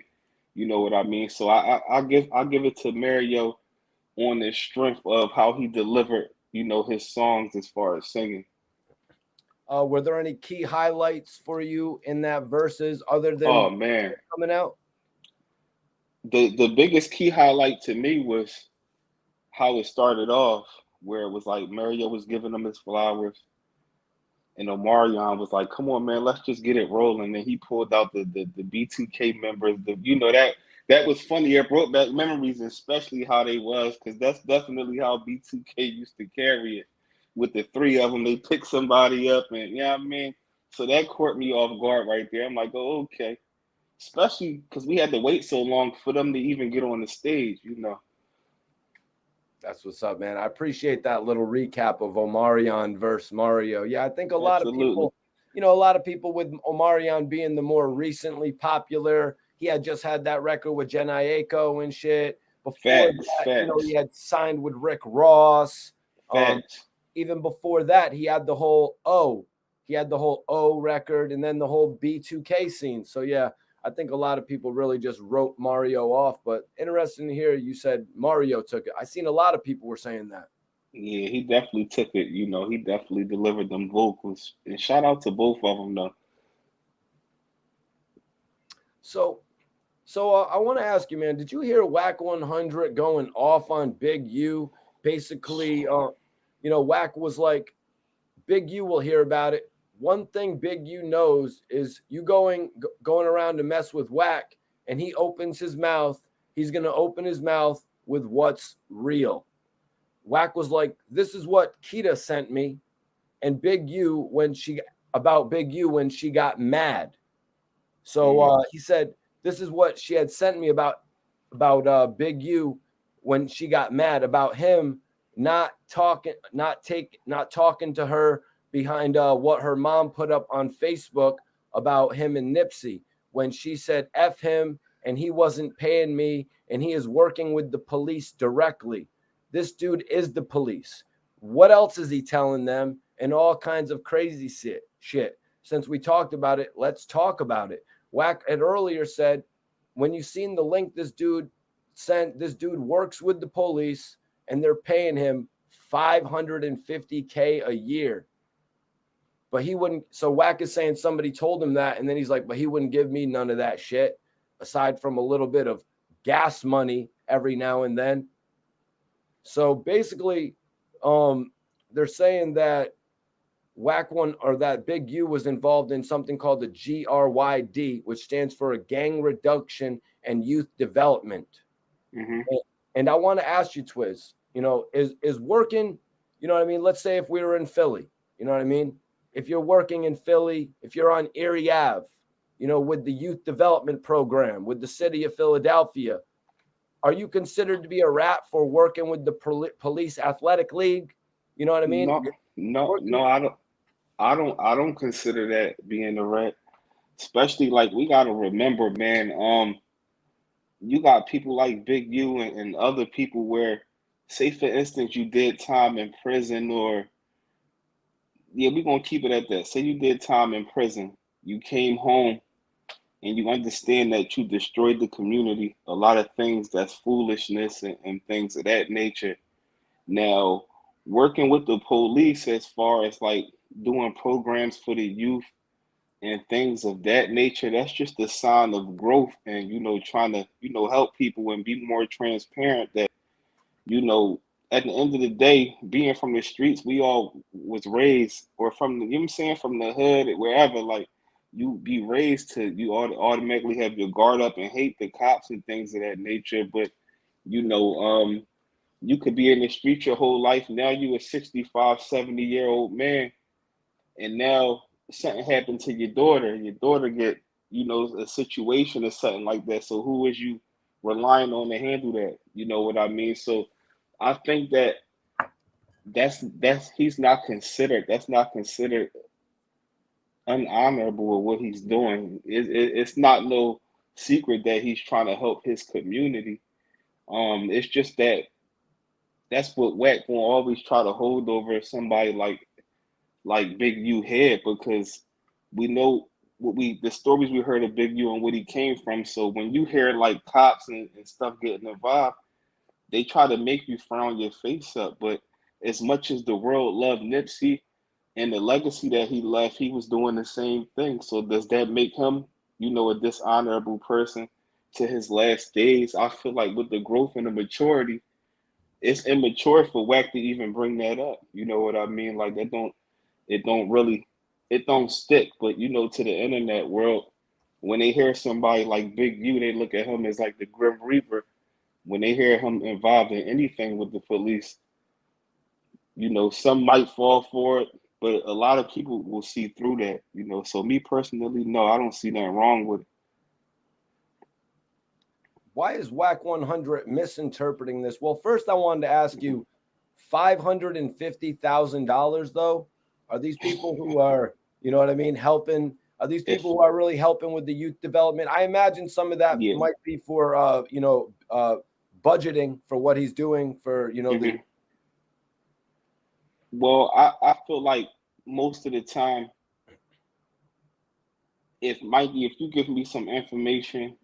B: You know what I mean? So I'll give it to Mario on the strength of how he delivered, his songs as far as singing.
A: Were there any key highlights for you in that versus other
B: Oh
A: than
B: man,
A: coming out?
B: the biggest key highlight to me was how it started off, where it was like Mario was giving him his flowers, and Omarion was like, "Come on, man, let's just get it rolling." And he pulled out the B2K members. That was funny. It brought back memories, especially how they was, because that's definitely how B2K used to carry it. With the three of them, they pick somebody up, and I mean, So that caught me off guard right there. I'm like, oh, okay. Especially because we had to wait so long for them to even get on the stage, you know.
A: That's what's up, man. I appreciate that little recap of Omarion versus Mario. Yeah, I think a lot of
B: Absolutely.
A: people, a lot of people with Omarion being the more recently popular. He had just had that record with Jen Aiko and shit. Before
B: Facts,
A: that, he
B: facts,
A: had signed with Rick Ross.
B: facts.
A: Even before that, he had the whole O record and then the whole B2K scene. So yeah, I think a lot of people really just wrote Mario off, but interesting to hear you said Mario took it. I seen a lot of people were saying that.
B: Yeah, he definitely took it. You know, he definitely delivered them vocals. And shout out to both of them, though.
A: So, I want to ask you, man, did you hear Wack 100 going off on Big U? Basically, Wack was like, Big U will hear about it. One thing Big U knows is you going around to mess with Wack, and he opens his mouth. He's gonna open his mouth with what's real. Wack was like, "This is what Kita sent me," and Big U when she got mad. So he said, "This is what she had sent me about Big U when she got mad about him not talking to her behind what her mom put up on Facebook about him and Nipsey when she said F him and he wasn't paying me and he is working with the police directly. This dude is the police. What else is he telling them? And all kinds of crazy shit. Since we talked about it, let's talk about it. Wack had earlier said, when you seen the link this dude sent, this dude works with the police and they're paying him $550K a year. But he wouldn't. So Wack is saying somebody told him that. And then he's like, but he wouldn't give me none of that shit aside from a little bit of gas money every now and then. So basically, they're saying that Wack one or that Big U was involved in something called the GRYD, which stands for a gang reduction and youth development.
B: Mm-hmm.
A: And I want to ask you, Twiz, is working, you know what I mean? Let's say if we were in Philly, you know what I mean? If you're working in Philly, if you're on Erie Ave, with the youth development program, with the city of Philadelphia, are you considered to be a rat for working with the police athletic league? You know what I mean?
B: No, I don't consider that being a rat. Especially like we gotta remember, man. You got people like Big U and other people where, say for instance, you did time in prison, or yeah, we're gonna keep it at that. Say you did time in prison, you came home and you understand that you destroyed the community, a lot of things that's foolishness and things of that nature. Now, working with the police as far as like doing programs for the youth and things of that nature, that's just a sign of growth and, trying to, help people and be more transparent that, you know, at the end of the day, being from the streets, we all was raised or from the, you know what I'm saying, from the hood, wherever, like you be raised to, you automatically have your guard up and hate the cops and things of that nature. But, you know, you could be in the street your whole life. Now you a 65, 70-year-old man, and now something happened to your daughter. Your daughter get, a situation or something like that. So who is you relying on to handle that? You know what I mean? So I think that he's not considered. That's not considered unhonorable with what he's doing. It's not no secret that he's trying to help his community. It's just that that's what Wack will always try to hold over somebody like Big U head, because we know the stories we heard of Big U and what he came from. So when you hear like cops and stuff getting involved, they try to make you frown your face up. But as much as the world loved Nipsey and the legacy that he left, he was doing the same thing. So does that make him, a dishonorable person to his last days? I feel like with the growth and the maturity, it's immature for Wack to even bring that up. You know what I mean? Like it don't really, it don't stick. But to the internet world, when they hear somebody like Big U, they look at him as like the Grim Reaper. When they hear him involved in anything with the police, some might fall for it, But a lot of people will see through that, you know. So me personally, no, I don't see nothing wrong with it.
A: Why is Wack 100 misinterpreting this? Well, first I wanted to ask you, $550,000 though. Are these people who are, you know what I mean, helping? Are these
B: If
A: people who are really helping with the youth development? I imagine some of that
B: yeah,
A: might be for, budgeting for what he's doing for, the.
B: hmm well, I feel like most of the time, if Mikey, if you give me some information,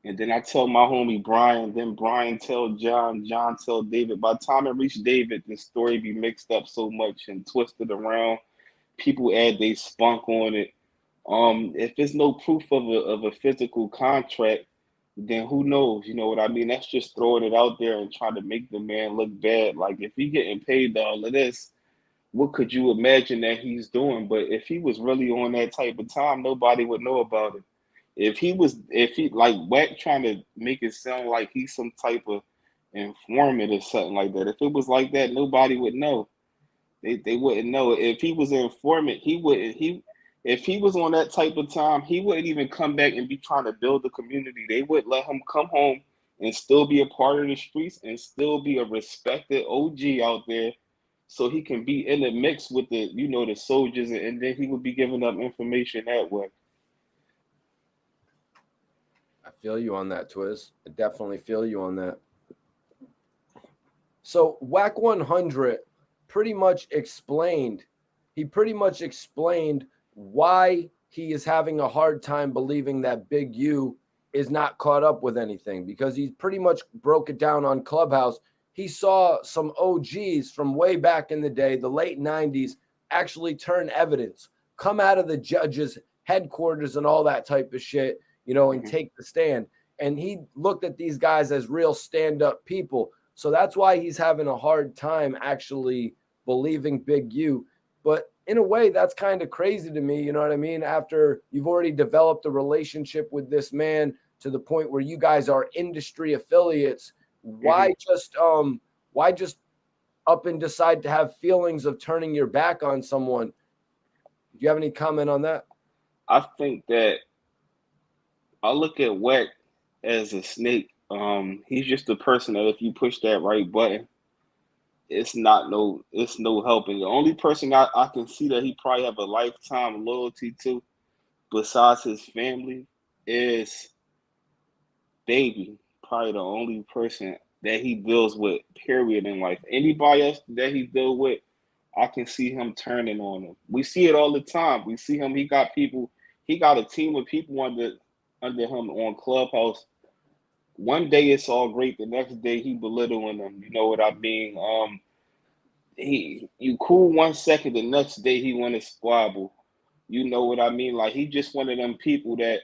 B: and then I tell my homie Brian, then Brian tell John, John tell David. By the time it reached David, the story be mixed up so much and twisted around. People add they spunk on it. If there's no proof of a physical contract, then who knows? You know what I mean? That's just throwing it out there and trying to make the man look bad. Like if he getting paid all of this, what could you imagine that he's doing? But if he was really on that type of time, nobody would know about it. If he like Wack trying to make it sound like he's some type of informant or something like that. If it was like that, nobody would know. They wouldn't know. If he was an informant, he wouldn't he if he was on that type of time, he wouldn't even come back and be trying to build a community. They would let him come home and still be a part of the streets and still be a respected OG out there so he can be in the mix with the the soldiers, and then he would be giving up information that way.
A: I feel you on that, Twiz. I definitely feel you on that. So Wack 100 pretty much explained, he pretty much explained why he is having a hard time believing that Big U is not caught up with anything, because he's pretty much broke it down on Clubhouse. He saw some OGs from way back in the day, the late 90s, actually turn evidence, come out of the judge's headquarters and all that type of shit, and
B: Mhm.
A: take the stand. And he looked at these guys as real stand-up people. So that's why he's having a hard time actually believing Big U. But in a way, that's kind of crazy to me. You know what I mean? After you've already developed a relationship with this man to the point where you guys are industry affiliates,
B: Mhm.
A: why just up and decide to have feelings of turning your back on someone? Do you have any comment on that?
B: I think that I look at Wack as a snake. He's just a person that if you push that right button, it's no helping. The only person I can see that he probably have a lifetime loyalty to besides his family is Baby. Probably the only person that he deals with, period, in life. Anybody else that he deal with, I can see him turning on him. We see it all the time. We see him. He got people. He got a team of people under him on Clubhouse. One day it's all great. The next day he belittling them. You know what I mean? He you cool 1 second. The next day he want to squabble. You know what I mean? Like he just one of them people that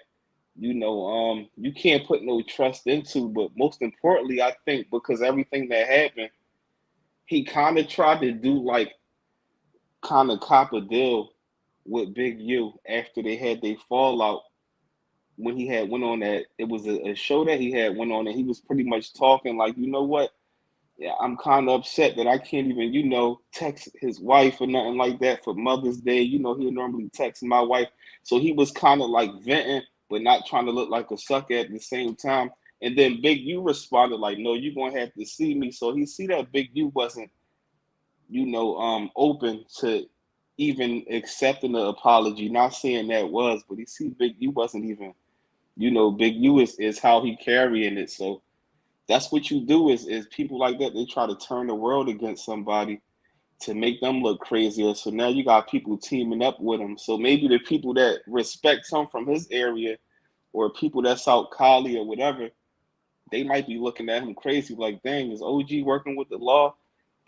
B: you can't put no trust into. But most importantly, I think because everything that happened, he kind of tried to do like kind of cop a deal with Big U after they had their fallout. When he had went on that, it was a show that he had went on, and he was pretty much talking like, you know what? Yeah, I'm kind of upset that I can't even, text his wife or nothing like that for Mother's Day. He normally text my wife. So he was kind of like venting, but not trying to look like a sucker at the same time. And then Big U responded like, no, you're going to have to see me. So he see that Big U wasn't, open to even accepting the apology. Not saying that was, but he see Big U wasn't even, Big U is how he carrying it. So that's what you do is people like that, they try to turn the world against somebody to make them look crazier. So now you got people teaming up with him. So maybe the people that respect him from his area or people that's out Cali or whatever, they might be looking at him crazy, like, dang, is OG working with the law?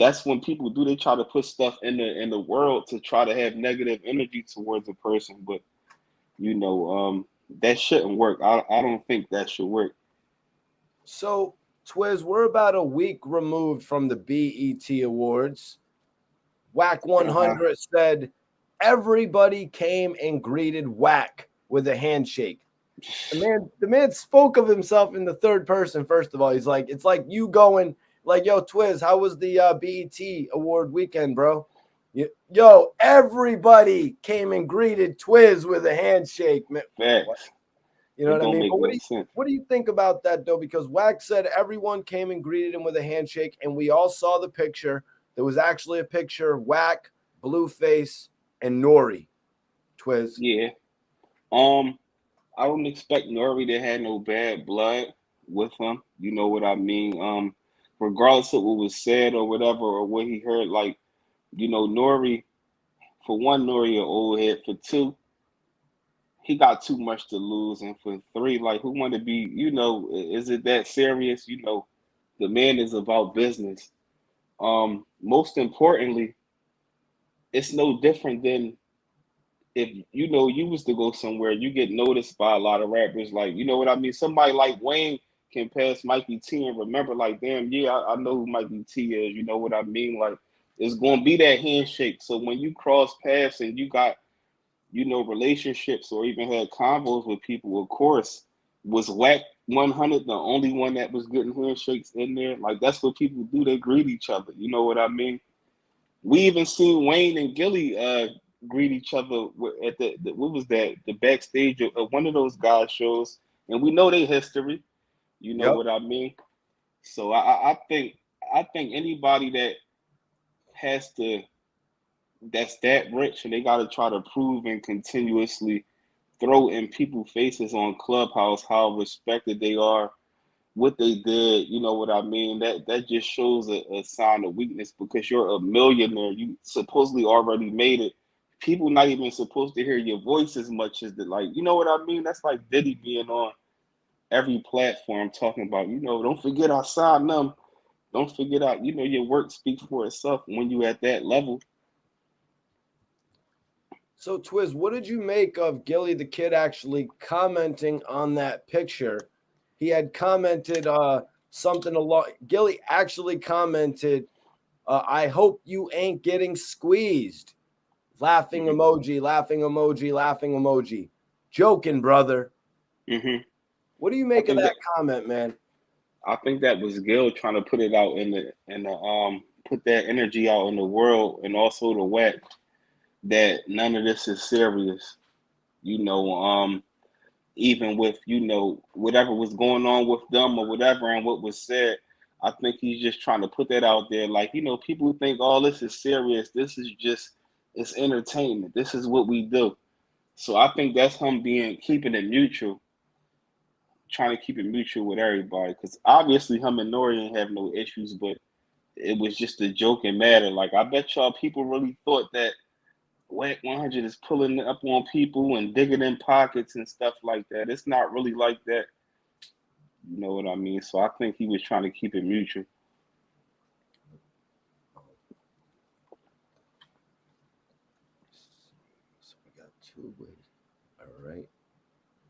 B: That's when people do, they try to put stuff in the world to try to have negative energy towards a person. But that shouldn't work. I don't think that should work.
A: So, Twiz, we're about a week removed from the BET Awards. Wack
B: Uh-huh.
A: 100 said everybody came and greeted Wack with a handshake. The man spoke of himself in the third person. First of all, he's like, it's like you going like, yo, Twiz, how was the BET Award weekend, bro? Yo, everybody came and greeted Twiz with a handshake, man.
B: Facts.
A: You know
B: It
A: what I
B: don't
A: mean?
B: make
A: But
B: no sense.
A: what do you think about that though? Because Wack said everyone came and greeted him with a handshake, and we all saw the picture. There was actually a picture of Wack, Blueface, and Nori. Twiz.
B: Yeah. I don't expect Nori to have no bad blood with him. You know what I mean? Regardless of what was said or whatever or what he heard, like, Nori, for one, Nori an old head. For two, he got too much to lose. And for three, like, who want to be, is it that serious? The man is about business. Most importantly, it's no different than if you was to go somewhere, you get noticed by a lot of rappers. Like, you know what I mean? Somebody like Wayne can pass Mikey T and remember, like, damn, yeah, I know who Mikey T is. You know what I mean? Like, it's gonna be that handshake. So when you cross paths and you got, relationships or even had convos with people, of course, was Wack 100 the only one that was getting handshakes in there? Like, that's what people do. They greet each other. You know what I mean? We even seen Wayne and Gillie greet each other at the what was that, the backstage of one of those guys shows, and we know their history. You know
A: Yep.
B: what I mean? So I think anybody that has to that's that rich and they got to try to prove and continuously throw in people's faces on Clubhouse how respected they are, what they did, you know what I mean? That just shows a sign of weakness because you're a millionaire. You supposedly already made it. People not even supposed to hear your voice as much as like, you know what I mean? That's like Diddy being on every platform talking about, don't forget I signed them. Don't forget out, your work speaks for itself when you at that level.
A: So, Twiz, what did you make of Gillie the Kid actually commenting on that picture? He had commented something a lot. Gillie actually commented, I hope you ain't getting squeezed. Laughing
B: Hmm.
A: emoji, laughing emoji, laughing emoji. Joking, brother.
B: Hmm.
A: What do you
B: I
A: make of
B: think
A: that
B: that
A: comment, man?
B: I think that was Gil trying to put it out in the put that energy out in the world and also the Wack that none of this is serious. You know, even with, whatever was going on with them or whatever and what was said, I think he's just trying to put that out there. Like, people think all this is serious. This is just it's entertainment. This is what we do. So I think that's him being keeping it neutral, trying to keep it mutual with everybody. Because obviously him and Nori ain't have no issues, but it was just a joking matter. Like, I bet y'all people really thought that Wack 100 is pulling up on people and digging in pockets and stuff like that. It's not really like that. You know what I mean? So I think he was trying to keep it mutual.
A: So we got 2 ways. All right.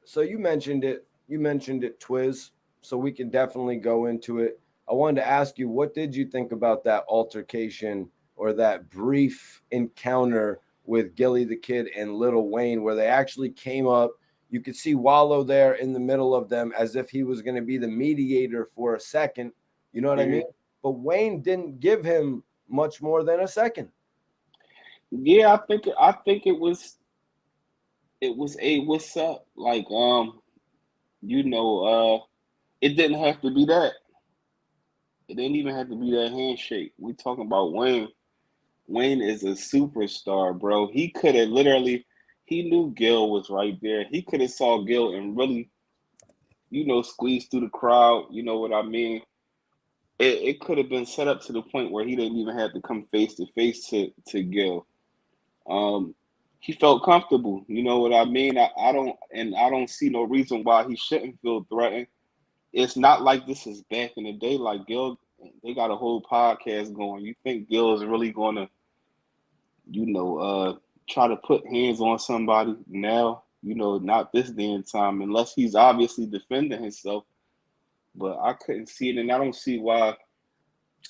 A: So you mentioned it. You mentioned it, Twiz. So we can definitely go into it. I wanted to ask you, what did you think about that altercation or that brief encounter with Gillie the Kid and Lil Wayne, where they actually came up? You could see Wallo there in the middle of them as if he was going to be the mediator for a second. You know what I mean?
B: Hmm.
A: But Wayne didn't give him much more than a second.
B: Yeah, I think it was a what's up. Like, you know, it didn't have to be that. It didn't even have to be that handshake. We talking about Wayne. Wayne is a superstar, bro. He could have literally, he knew Gil was right there. He could have saw Gil and really, squeezed through the crowd. You know what I mean? It could have been set up to the point where he didn't even have to come face to face to Gil. Um, he felt comfortable. You know what I mean? I don't see no reason why he shouldn't feel threatened. It's not like this is back in the day. Like Gil, they got a whole podcast going. You think Gil is really going to, you know, uh, try to put hands on somebody now? Not this day and time, unless he's obviously defending himself. But I couldn't see it, and I don't see why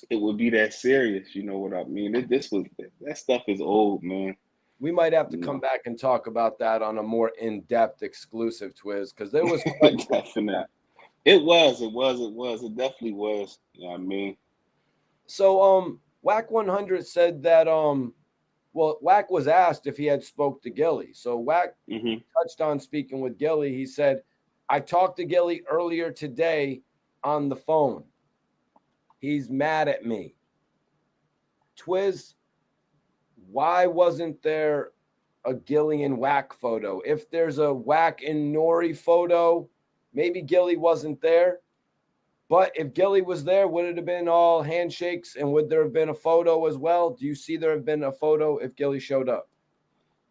B: it would be that serious. You know what I mean? This was that stuff is old, man.
A: We might have to
B: You
A: come
B: know,
A: back and talk about that on a more in-depth exclusive, Twiz, because there was quite a bit of
B: definitely.
A: that.
B: It was. It was. It was. It definitely was. You know what I mean?
A: So Wack 100 said that Well, Wack was asked if he had spoke to Gillie. So Wack
B: Mm-hmm.
A: touched on speaking with Gillie. He said, I talked to Gillie earlier today on the phone. He's mad at me. Twiz, why wasn't there a Gillie and Wack photo? If there's a Wack and Nori photo, maybe Gillie wasn't there. But if Gillie was there, would it have been all handshakes and would there have been a photo as well? Do you see there have been a photo if Gillie showed up?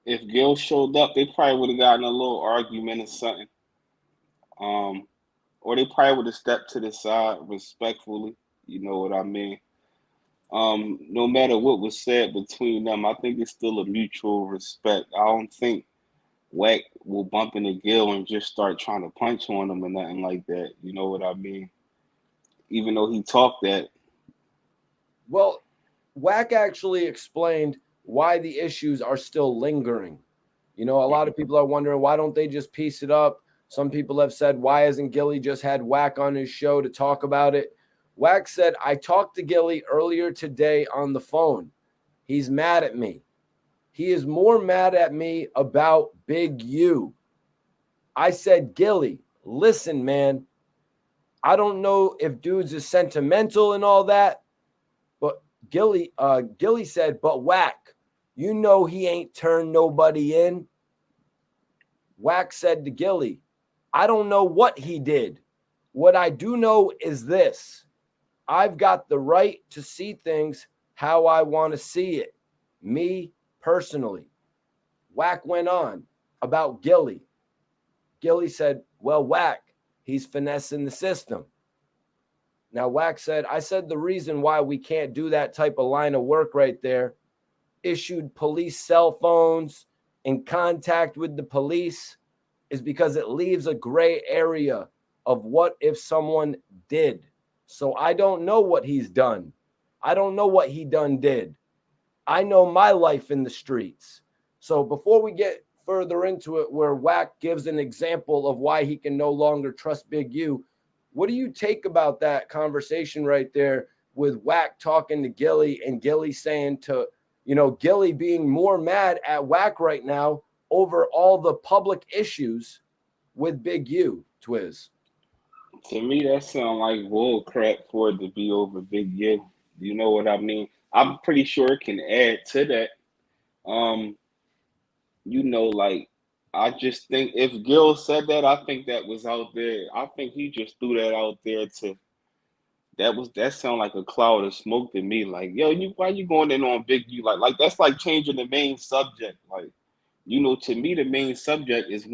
B: If Gil showed up, they probably would have gotten a little argument or something. Or they probably would have stepped to the side respectfully. You know what I mean? No matter what was said between them, I think it's still a mutual respect. I don't think Wack will bump into Gil and just start trying to punch on him or nothing like that. You know what I mean? Even though he talked that.
A: Well, Wack actually explained why the issues are still lingering. You know, a lot of people are wondering why don't they just piece it up? Some people have said, why hasn't Gillie just had Wack on his show to talk about it? Wack said, I talked to Gillie earlier today on the phone. He's mad at me. He is more mad at me about Big U. I said, Gillie, listen, man, I don't know if dudes is sentimental and all that, but Gillie said, but Wack, you know he ain't turned nobody in. Wack said to Gillie, I don't know what he did. What I do know is this. I've got the right to see things how I want to see it. Me personally. Wack went on about Gillie. Gillie said, well, Wack, he's finessing the system. Now, Wack said, I said the reason why we can't do that type of line of work right there, issued police cell phones, in contact with the police, is because it leaves a gray area of what if someone did. So I don't know what he's done. I don't know what he did. I know my life in the streets. So before we get further into it, where Wack gives an example of why he can no longer trust Big U, what do you take about that conversation right there with Wack talking to Gillie and Gillie saying to, you know, Gillie being more mad at Wack right now over all the public issues with Big U, Twiz?
B: To me, that sounds like bull crap for it to be over Big U. You know what I mean? I'm pretty sure it can add to that. Um, like I just think if Gil said that, I think that was out there. I think he just threw that out there to that sound like a cloud of smoke to me. Like, yo, why you going in on Big U? Like that's like changing the main subject. Like, to me the main subject is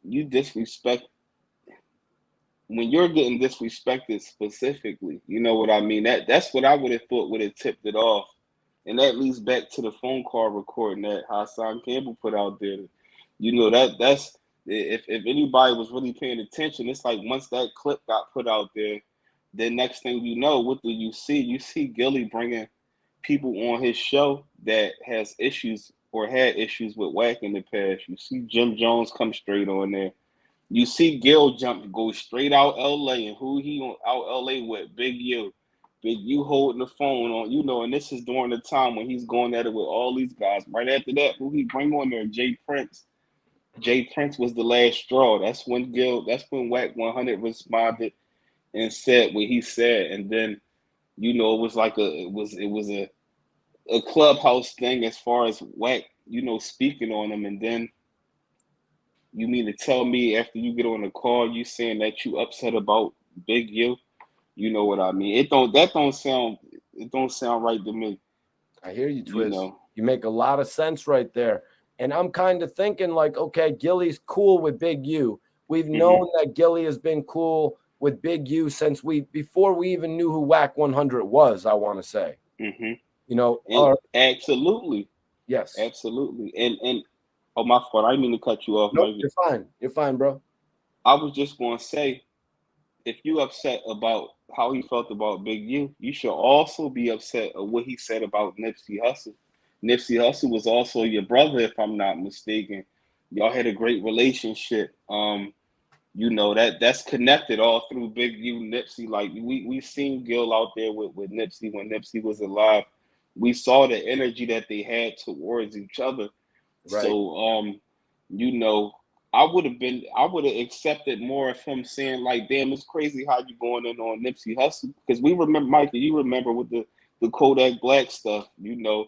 B: you disrespect when you're getting disrespected specifically. You know what I mean? That's what I would have thought would have tipped it off. And that leads back to the phone call recording that Hassan Campbell put out there. That's if anybody was really paying attention, it's like once that clip got put out there, then next thing you know, what do you see? You see Gillie bringing people on his show that has issues or had issues with Wack in the past. You see Jim Jones come straight on there. You see Gil go straight out LA, and who he out LA with? Big U. Big U holding the phone on, and this is during the time when he's going at it with all these guys. Right after that, who he bring on there? Jay Prince. Jay Prince was the last straw. That's when Wack 100 responded and said what he said. And then, it was like it was a clubhouse thing as far as Wack, speaking on him. And then you mean to tell me after you get on the call, you saying that you upset about Big U? You know what I mean? It don't sound right to me.
A: I hear you, Twiz. You make a lot of sense right there. And I'm kind of thinking like, okay, Gillie's cool with Big U. We've known that Gillie has been cool with Big U since before we even knew who Wack 100 was, I want to say.
B: Absolutely.
A: Yes.
B: Absolutely. And oh, my fault. I didn't mean to cut you off,
A: nope, Mikey. You're fine. You're fine, bro.
B: I was just going to say, if you upset about how he felt about Big U, you should also be upset at what he said about Nipsey Hussle. Nipsey Hussle was also your brother, if I'm not mistaken. Y'all had a great relationship. That's connected all through Big U, Nipsey. Like we seen Gil out there with Nipsey when Nipsey was alive. we saw the energy that they had towards each other.
A: Right.
B: So you know, I would have accepted more of him saying like, damn, it's crazy how you going in on Nipsey Hussle. Because we remember, Mikey, you remember with the Kodak Black stuff, you know,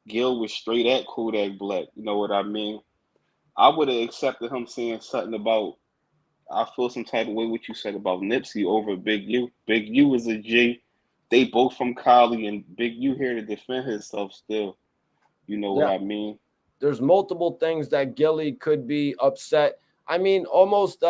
B: Gil was straight at Kodak Black, you know what I mean? I would have accepted him saying something about, I feel some type of way what you said about Nipsey over Big U. Big U is a G. They both from Cali, and Big U here to defend himself still. You know what
A: Yeah.
B: I mean?
A: There's multiple things that Gillie could be upset. I mean, almost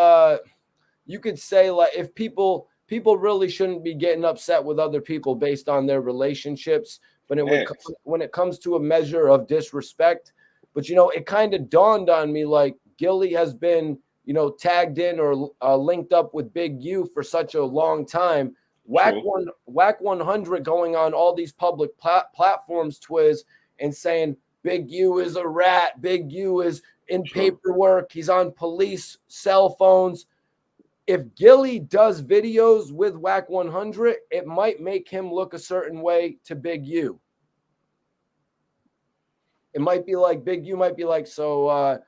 A: you could say like if people really shouldn't be getting upset with other people based on their relationships, but
B: Facts.
A: when it comes to a measure of disrespect. But it kind of dawned on me like Gillie has been tagged in or linked up with Big U for such a long time.
B: True.
A: Wack 100 going on all these public platforms, Twiz, and saying Big U is a rat. Big U is in
B: True.
A: paperwork. He's on police cell phones. If Gillie does videos with Wack 100, it might make him look a certain way to Big U. It might be like Big U might be like, so,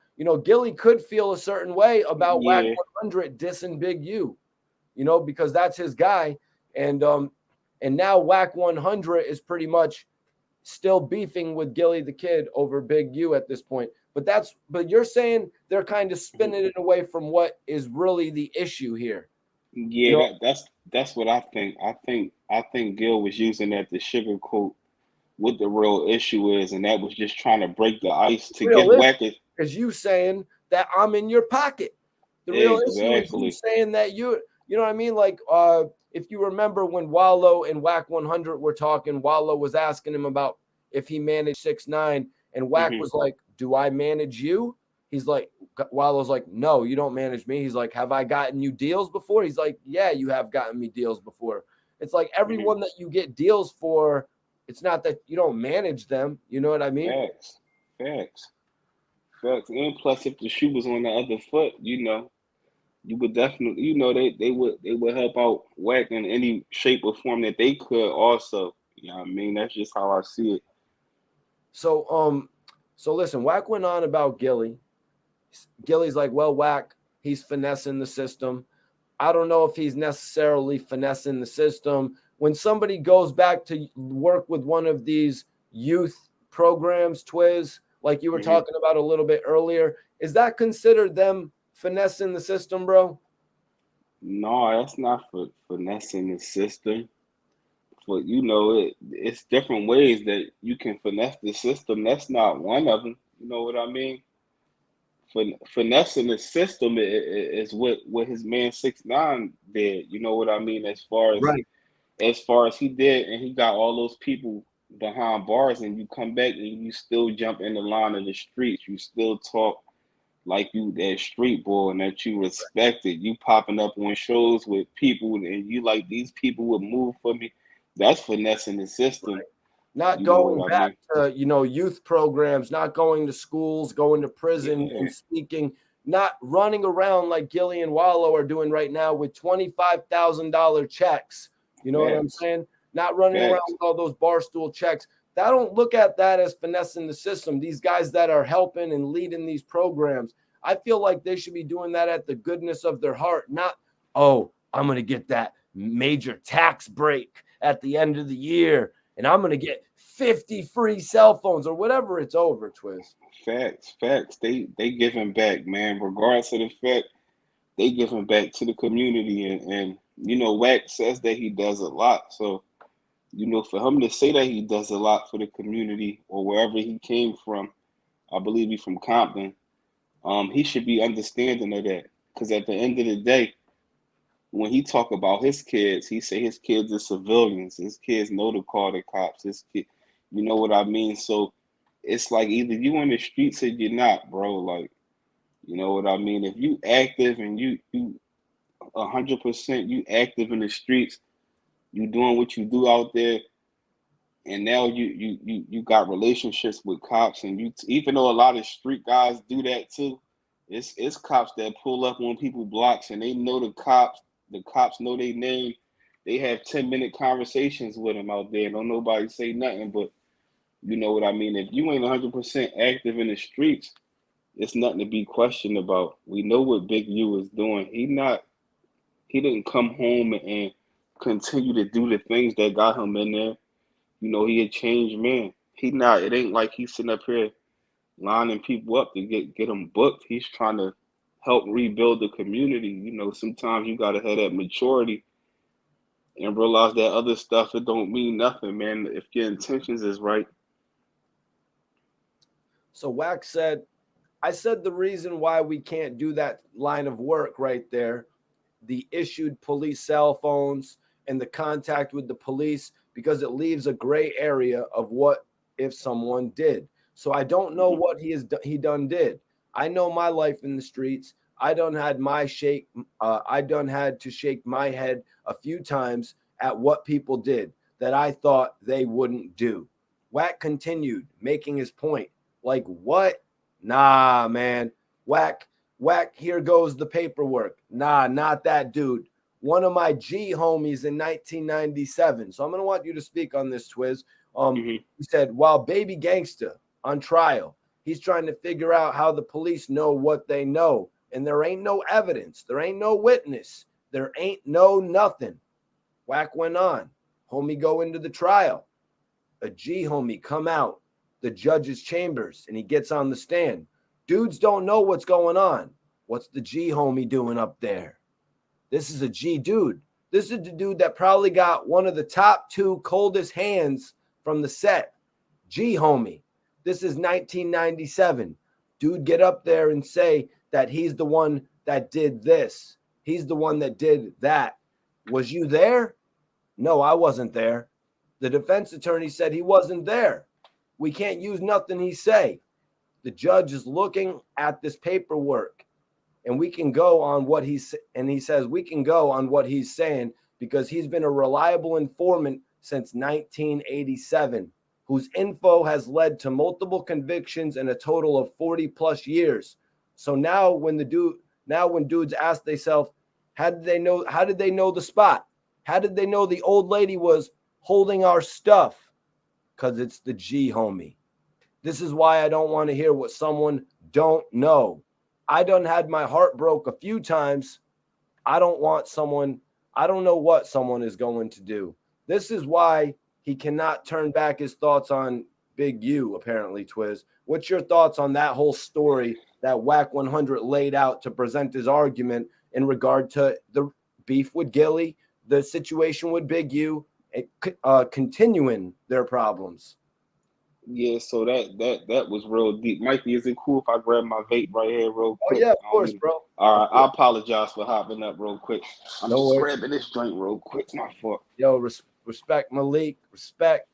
A: Gillie could feel a certain way about Wack
B: Yeah.
A: 100 dissing Big U, because that's his guy. And now Wack 100 is pretty much still beefing with Gillie Da Kid over Big U at this point. But you're saying they're kind of spinning it away from what is really the issue here.
B: Yeah, that's what I think. I think Gil was using that to sugarcoat what the real issue is, and that was just trying to break the ice to
A: Real
B: get
A: issue
B: Wack.
A: is you saying that I'm in your pocket. The real issue is you
B: Exactly.
A: saying that you know what I mean? Like, if you remember when Wallo and Wack 100 were talking, Wallo was asking him about if he managed 6ix9ine, and Wack
B: Hmm.
A: was like, "Do I manage you?" He's like, Wallo's like, "No, you don't manage me." He's like, "Have I gotten you deals before?" He's like, "Yeah, you have gotten me deals before." It's like
B: Hmm.
A: everyone that you get deals for, it's not that you don't manage them. You know what I mean?
B: Facts. Facts. Facts. And plus, if the shoe was on the other foot, you would definitely, they would help out Wack in any shape or form that they could. Also, you know what I mean? That's just how I see it.
A: So listen, Wack went on about Gillie. Gillie's like, well, Wack, he's finessing the system. I don't know if he's necessarily finessing the system. When somebody goes back to work with one of these youth programs, Twiz, like you were
B: Hmm.
A: talking about a little bit earlier, is that considered them finessing the system, bro?
B: No, that's not for finessing the system. But it's different ways that you can finesse the system. That's not one of them. You know what I mean? Finessing the system is what his man 6ix9ine did. You know what I mean?
A: Right.
B: As far as he did, and he got all those people behind bars, and you come back and you still jump in the line of the streets. You still talk like you that street boy and that you respected. You popping up on shows with people, and you like these people would move for me. That's finessing the system.
A: Not
B: You know
A: going
B: what I
A: back
B: mean?
A: to youth programs, not going to schools, going to prison and
B: Yeah.
A: speaking, not running around like Gillie and Wallo are doing right now with $25,000 checks. You know what I'm
B: Facts.
A: saying? Not running around
B: Facts.
A: with all those barstool checks. I don't look at that as finessing the system. These guys that are helping and leading these programs, I feel like they should be doing that at the goodness of their heart, not, oh, I'm going to get that major tax break at the end of the year and I'm going to get 50 free cell phones or whatever it's over, Twiz.
B: Facts. Facts. They giving back, man. Regardless of the fact, they giving back to the community, and Wack says that he does a lot. So for him to say that he does a lot for the community or wherever he came from, I believe he's from Compton. He should be understanding of that, because at the end of the day, when he talk about his kids, he say his kids are civilians. His kids know to call the cops. His kid, you know what I mean? So it's like either you in the streets or you're not, bro. Like, you know what I mean? If you active and you 100% you active in the streets, you doing what you do out there, and now you got relationships with cops, and you even though a lot of street guys do that too, it's cops that pull up on people blocks and they know the cops know their name, they have 10-minute conversations with them out there, don't nobody say nothing, but You know what I mean? If you ain't 100% active in the streets, it's nothing to be questioned about. We know what Big U is doing. He didn't come home and continue to do the things that got him in there. You know, he a changed man. He not. It ain't like he's sitting up here lining people up to get them booked. He's trying to help rebuild the community. You know, sometimes you gotta have that maturity and realize that other stuff it don't mean nothing, man. If your intentions is right.
A: So Wack said, I said the reason why we can't do that line of work right there, the issued police cell phones and the contact with the police, because it leaves a gray area of what if someone did. So I don't know what he done did. I know my life in the streets. I done had my shake. I done had to shake my head a few times at what people did that I thought they wouldn't do. Wack continued, making his point. Like what? Nah, man. Wack, here goes the paperwork. Nah, not that dude. One of my G homies in 1997. So I'm going to want you to speak on this, Twiz. He said, while Baby Gangsta on trial, he's trying to figure out how the police know what they know. And there ain't no evidence. There ain't no witness. There ain't no nothing. Wack went on. Homie go into the trial. A G homie come out the judge's chambers and he gets on the stand. Dudes don't know what's going on. What's the G homie doing up there? This is a G dude. This is the dude that probably got one of the top 2 coldest hands from the set. G homie. This is 1997. Dude, get up there and say that he's the one that did this. He's the one that did that. Was you there? No, I wasn't there. The defense attorney said he wasn't there. We can't use nothing he say. The judge is looking at this paperwork and we can go on what he says we can go on what he's saying because he's been a reliable informant since 1987, whose info has led to multiple convictions and a total of 40 plus years. So now when dudes ask themselves, how did they know the spot? How did they know the old lady was holding our stuff? Because it's the G homie. This is why I don't want to hear what someone don't know. I done had my heart broke a few times. I don't know what someone is going to do. This is why he cannot turn back his thoughts on Big U, apparently, Twiz. What's your thoughts on that whole story that Wack 100 laid out to present his argument in regard to the beef with Gillie, the situation with Big U, continuing their problems?
B: Yeah, so that was real deep. Mikey, is it cool if I grab my vape right here real quick?
A: Oh yeah, of course, bro.
B: All right, I apologize for hopping up real quick. I'm just
A: worries.
B: grabbing this joint real quick. My fault.
A: Yo, respect Malik, respect.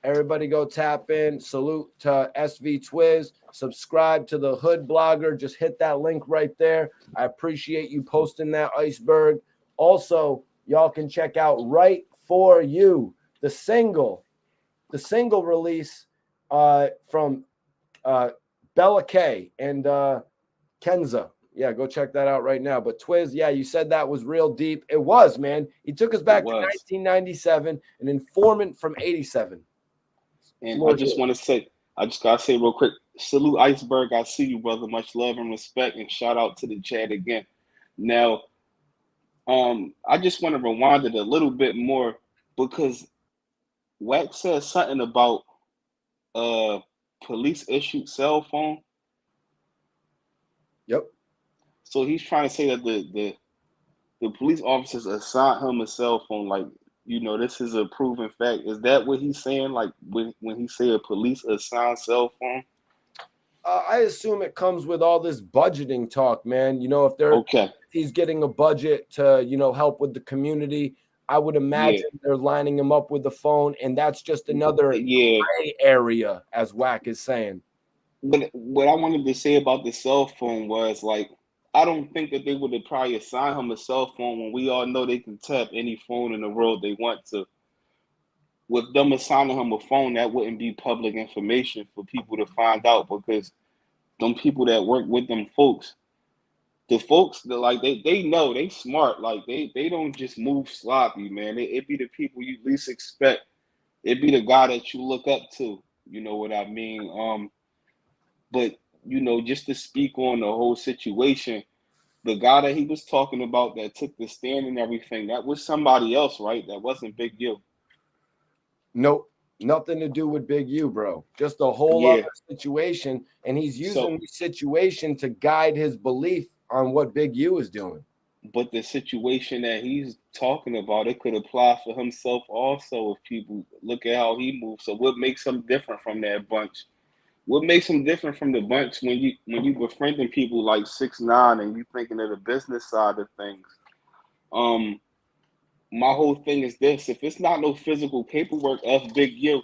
A: Everybody go tap in. Salute to SV Twiz. Subscribe to the Hood Blogger. Just hit that link right there. I appreciate you posting that, Iceberg. Also, y'all can check out Right For You, the single release from Bella K and Kenza. Yeah, go check that out right now. But Twiz, yeah, you said that was real deep. It was, man. He took us back to 1997, an informant from 87.
B: And I just gotta say real quick, salute Iceberg. I see you, brother. Much love and respect, and shout out to the chat again. Now, I just want to rewind it a little bit more because Wack said something about police issued cell phone.
A: Yep.
B: So he's trying to say that the police officers assigned him a cell phone, like, you know, this is a proven fact. Is that what he's saying? Like when he say a police assigned cell phone?
A: I assume it comes with all this budgeting talk, man. You know, if he's getting a budget to, you know, help with the community, I would imagine they're lining him up with the phone, and that's just another gray area, as Wack is saying.
B: But what I wanted to say about the cell phone was, like, I don't think that they would have probably assigned him a cell phone when we all know they can tap any phone in the world they want to. With them assigning him a phone, that wouldn't be public information for people to find out, because them people that work with them folks, the folks that, like, they know, they smart. Like, they don't just move sloppy, man. It be the people you least expect. It be the guy that you look up to. You know what I mean? But just to speak on the whole situation, the guy that he was talking about that took the stand and everything, that was somebody else, right? That wasn't Big U.
A: Nope. Nothing to do with Big U, bro. Just a whole
B: Yeah.
A: other situation. And he's
B: So,
A: using the situation to guide his belief on what Big U is doing.
B: but the situation that he's talking about, it could apply for himself also if people look at how he moves. So what makes him different from that bunch? What makes him different from the bunch when you befriending people like 6ix9ine and you thinking of the business side of things? My whole thing is this: if it's not no physical paperwork of Big U,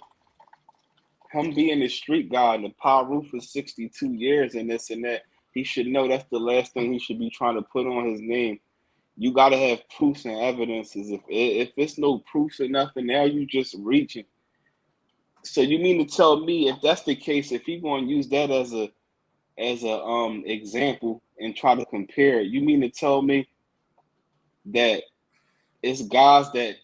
B: him being a street guy and the power roof for 62 years and this and that, he should know that's the last thing he should be trying to put on his name. You got to have proofs and evidences. If it's no proofs or nothing, now you just reaching. So you mean to tell me, if that's the case, if he going to use that as a example and try to compare, you mean to tell me that it's guys that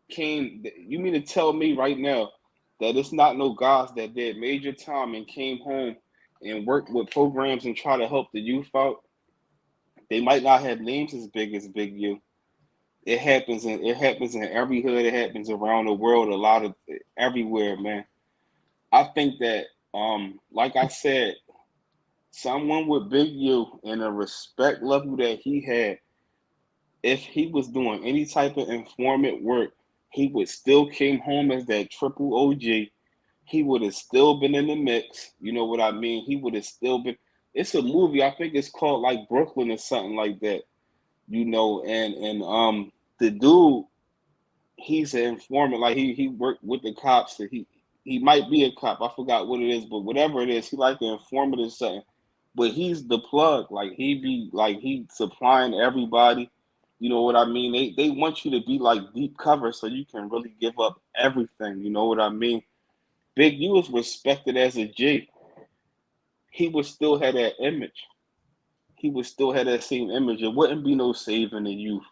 B: came? You mean to tell me right now that it's not no guys that did major time and came home and worked with programs and try to help the youth out? They might not have names as big as Big U. It happens in every hood. It happens around the world. A lot of everywhere, man. I think that like I said, someone with Big U and a respect level that he had, if he was doing any type of informant work, he would still came home as that triple OG. He would have still been in the mix. You know what I mean? He would have still been. It's a movie. I think it's called like Brooklyn or something like that. And the dude, he's an informant. Like he worked with the cops. So he might be a cop. I forgot what it is, but whatever it is, he like an informant or something. But he's the plug. Like he supplying everybody. You know what I mean? They want you to be like deep cover so you can really give up everything. You know what I mean? Big U is respected as a G. He would still have that image. He would still have that same image. It wouldn't be no saving the youth.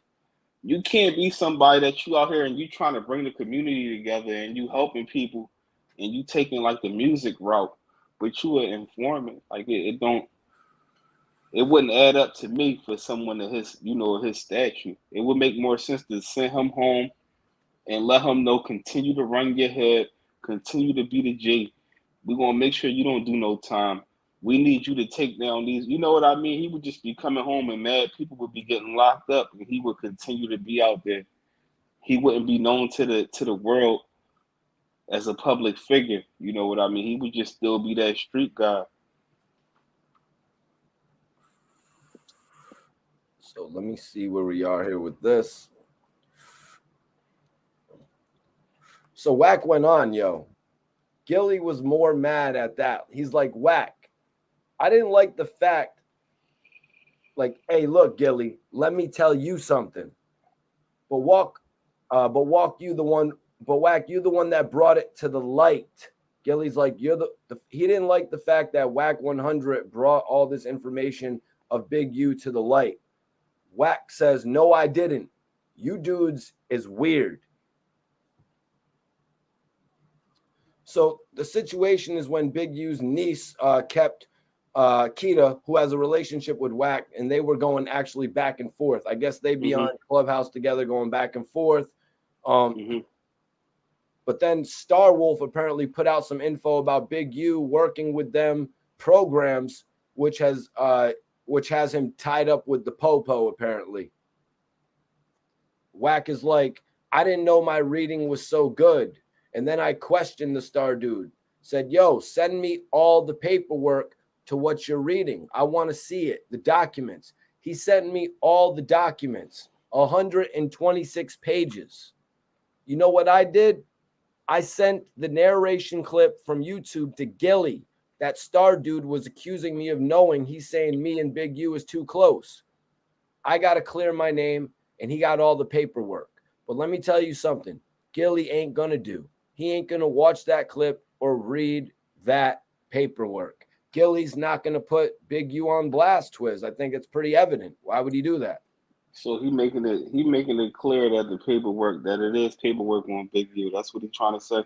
B: You can't be somebody that you out here and you trying to bring the community together and you helping people and you taking like the music route, but you an informant. Like it wouldn't add up to me for someone of his stature. It would make more sense to send him home and let him know, continue to run your head, continue to be the G. We're gonna make sure you don't do no time. We need you to take down these. You know what I mean? He would just be coming home and mad people would be getting locked up and he would continue to be out there. He wouldn't be known to the world as a public figure. You know what I mean? He would just still be that street guy.
A: So let me see where we are here with this. So Wack went on, yo. Gillie was more mad at that. He's like, Wack, I didn't like the fact, like, hey, look, Gillie, let me tell you something. But Wack, you the one, but Wack, you the one that brought it to the light. Gillie's like, you're he didn't like the fact that Wack 100 brought all this information of Big U to the light. Wack says, no, I didn't. You dudes is weird. So the situation is when Big U's niece kept Keita, who has a relationship with Wack, and they were going actually back and forth. I guess they'd be on Clubhouse together going back and forth. But then Star Wolf apparently put out some info about Big U working with them programs, which has him tied up with the Popo, apparently. Wack is like, I didn't know my reading was so good. And then I questioned the Star dude, said, yo, send me all the paperwork to what you're reading. I want to see it, the documents. He sent me all the documents, 126 pages. You know what I did? I sent the narration clip from YouTube to Gillie. That Star dude was accusing me of knowing. He's saying me and Big U is too close. I got to clear my name, and he got all the paperwork. But let me tell you something. Gillie ain't going to do. He ain't going to watch that clip or read that paperwork. Gillie's not going to put Big U on blast, Twiz. I think it's pretty evident. Why would he do that?
B: So he making it clear that the paperwork, that it is paperwork on Big U. That's what he's trying to say.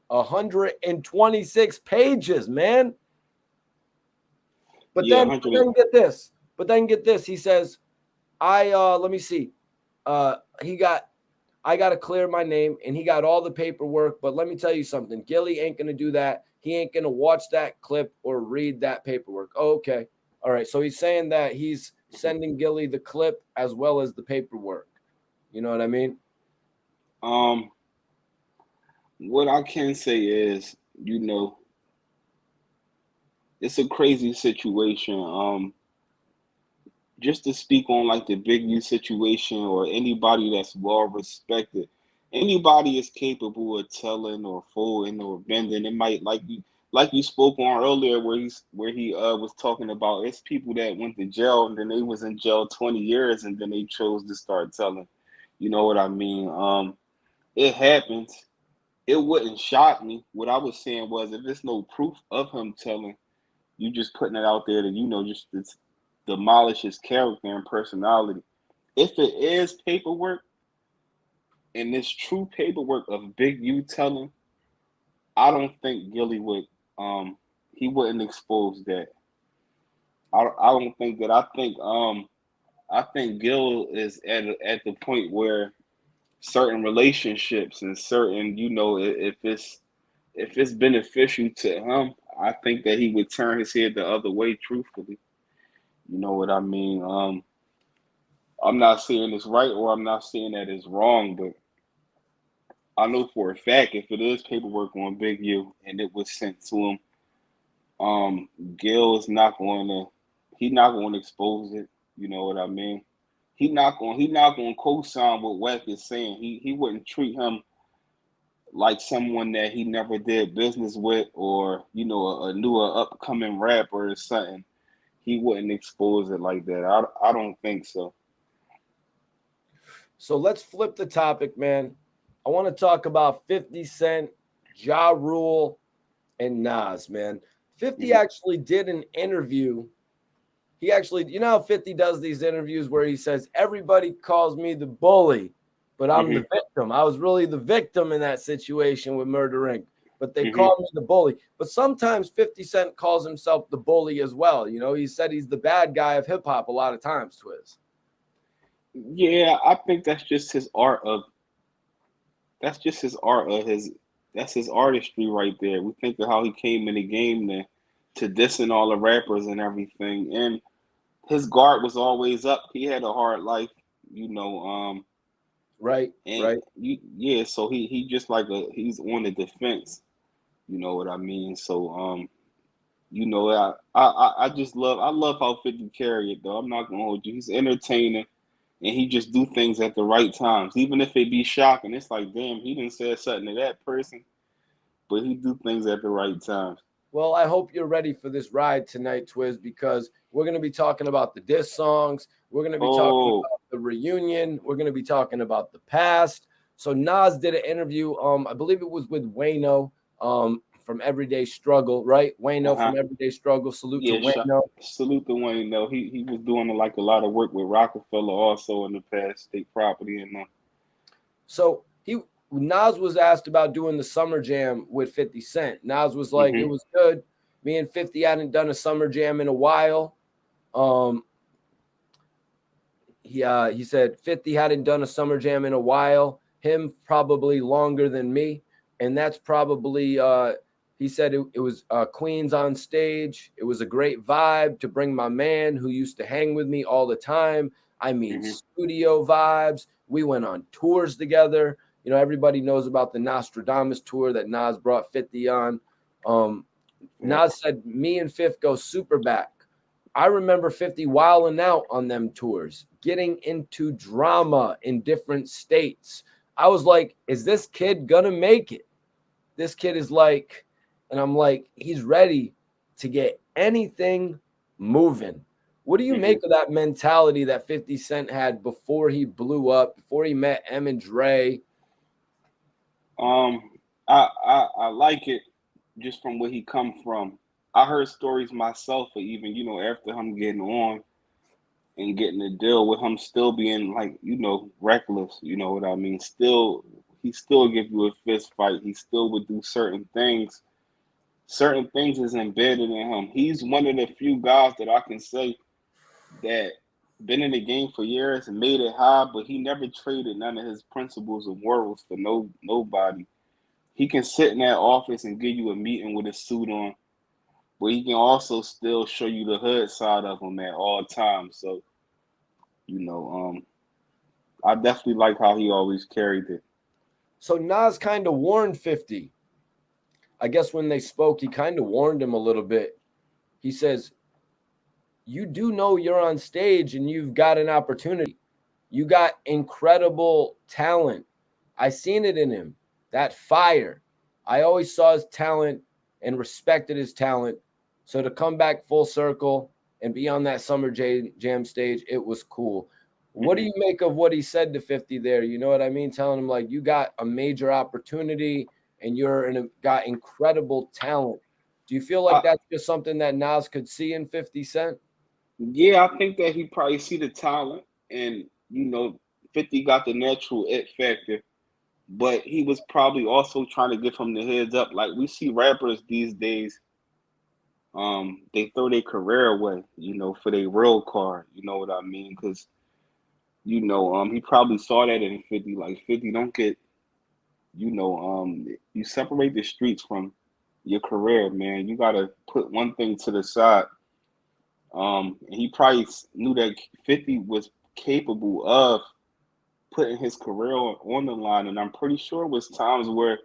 A: 126 pages, man. But
B: Yeah,
A: then,
B: 100.
A: get this. But then get this. He says, let me see. He got I got to clear my name, and he got all the paperwork. But let me tell you something. Gillie ain't going to do that. He ain't going to watch that clip or read that paperwork. Oh, okay. All right. So he's saying that he's sending Gillie the clip as well as the paperwork. You know what I mean?
B: What I can say is, it's a crazy situation. Just to speak on like the Big U situation or anybody that's well respected, anybody is capable of telling or folding or bending. It might like you spoke on earlier where he was talking about it's people that went to jail and then they was in jail 20 years and then they chose to start telling. You know what I mean? It happens. It wouldn't shock me. What I was saying was if there's no proof of him telling, you just putting it out there to just it's demolish his character and personality. If it is paperwork and it's true paperwork of Big U telling, I don't think Gillie would he wouldn't expose that. I don't think that. I think Gil is at the point where certain relationships and certain if it's beneficial to him, I think that he would turn his head the other way. Truthfully, you know what I mean. I'm not saying it's right or I'm not saying that it's wrong, but I know for a fact if it is paperwork on Big U and it was sent to him, Gil is not going to he's not going to expose it. You know what I mean? He not going to co-sign what Wack is saying. He wouldn't treat him like someone that he never did business with or a new or upcoming rapper or something. He wouldn't expose it like that. I don't think so.
A: So let's flip the topic, man. I want to talk about 50 Cent, Ja Rule, and Nas, man. 50 actually did an interview. He actually, you know how 50 does these interviews where he says, everybody calls me the bully, but I'm the victim. I was really the victim in that situation with Murder Inc., but they call me the bully. But sometimes 50 Cent calls himself the bully as well. You know, he said he's the bad guy of hip hop a lot of times, Twiz.
B: Yeah, I think that's just his art of that's his artistry right there. We think of how he came in the game to dissing all the rappers and everything. And his guard was always up. He had a hard life,
A: Right,
B: and
A: right.
B: so he just he's on the defense. You know what I mean? So I just love how 50 carry it though. I'm not gonna hold you. He's entertaining and he just do things at the right times. Even if it be shocking, it's like, damn, he didn't say something to that person, but he do things at the right times.
A: Well, I hope you're ready for this ride tonight, Twiz, because we're going to be talking about the diss songs. We're going to be talking about the reunion. We're going to be talking about the past. So Nas did an interview. I believe it was with Wayno from Everyday Struggle, right? Wayno from Everyday Struggle. Salute to Wayno.
B: Salute to Wayno. He was doing a lot of work with Rockefeller also in the past, state property and
A: So Nas was asked about doing the summer jam with 50 Cent. Nas was like, it was good. Me and 50 hadn't done a summer jam in a while. He said 50 hadn't done a summer jam in a while. Him probably longer than me. And that's probably, he said it was Queens on stage. It was a great vibe to bring my man who used to hang with me all the time. I mean, studio vibes. We went on tours together. You know, everybody knows about the Nostradamus tour that Nas brought 50 on. Nas said, me and Fifth go super back. I remember 50 wilding out on them tours, getting into drama in different states. I was like, is this kid gonna make it? This kid is like, and I'm like, he's ready to get anything moving. What do you make of that mentality that 50 Cent had before he blew up, before he met M and Dre?
B: I like it just from where he come from. I heard stories myself of even, after him getting on and getting a deal with him still being reckless, you know what I mean? Still he still give you a fist fight. He still would do certain things. Certain things is embedded in him. He's one of the few guys that I can say that been in the game for years and made it high, but he never traded none of his principles and morals for nobody. He can sit in that office and give you a meeting with a suit on, but he can also still show you the hood side of him at all times. So, you know, I definitely like how he always carried it.
A: So Nas kind of warned 50. I guess when they spoke, he kind of warned him a little bit. He says, you do know you're on stage and you've got an opportunity. You got incredible talent. I seen it in him, that fire. I always saw his talent and respected his talent. So to come back full circle and be on that Summer Jam stage, it was cool. What do you make of what he said to 50 there? You know what I mean? Telling him, like, you got a major opportunity and got incredible talent. Do you feel like that's just something that Nas could see in 50 Cent?
B: Yeah, I think that he probably see the talent, and 50 got the natural it factor, but he was probably also trying to give him the heads up. Like we see rappers these days, they throw their career away, for their real card. You know what I mean? Because he probably saw that in 50. Like 50, don't get, you separate the streets from your career, man. You gotta put one thing to the side. And he probably knew that 50 was capable of putting his career on the line, and I'm pretty sure it was times where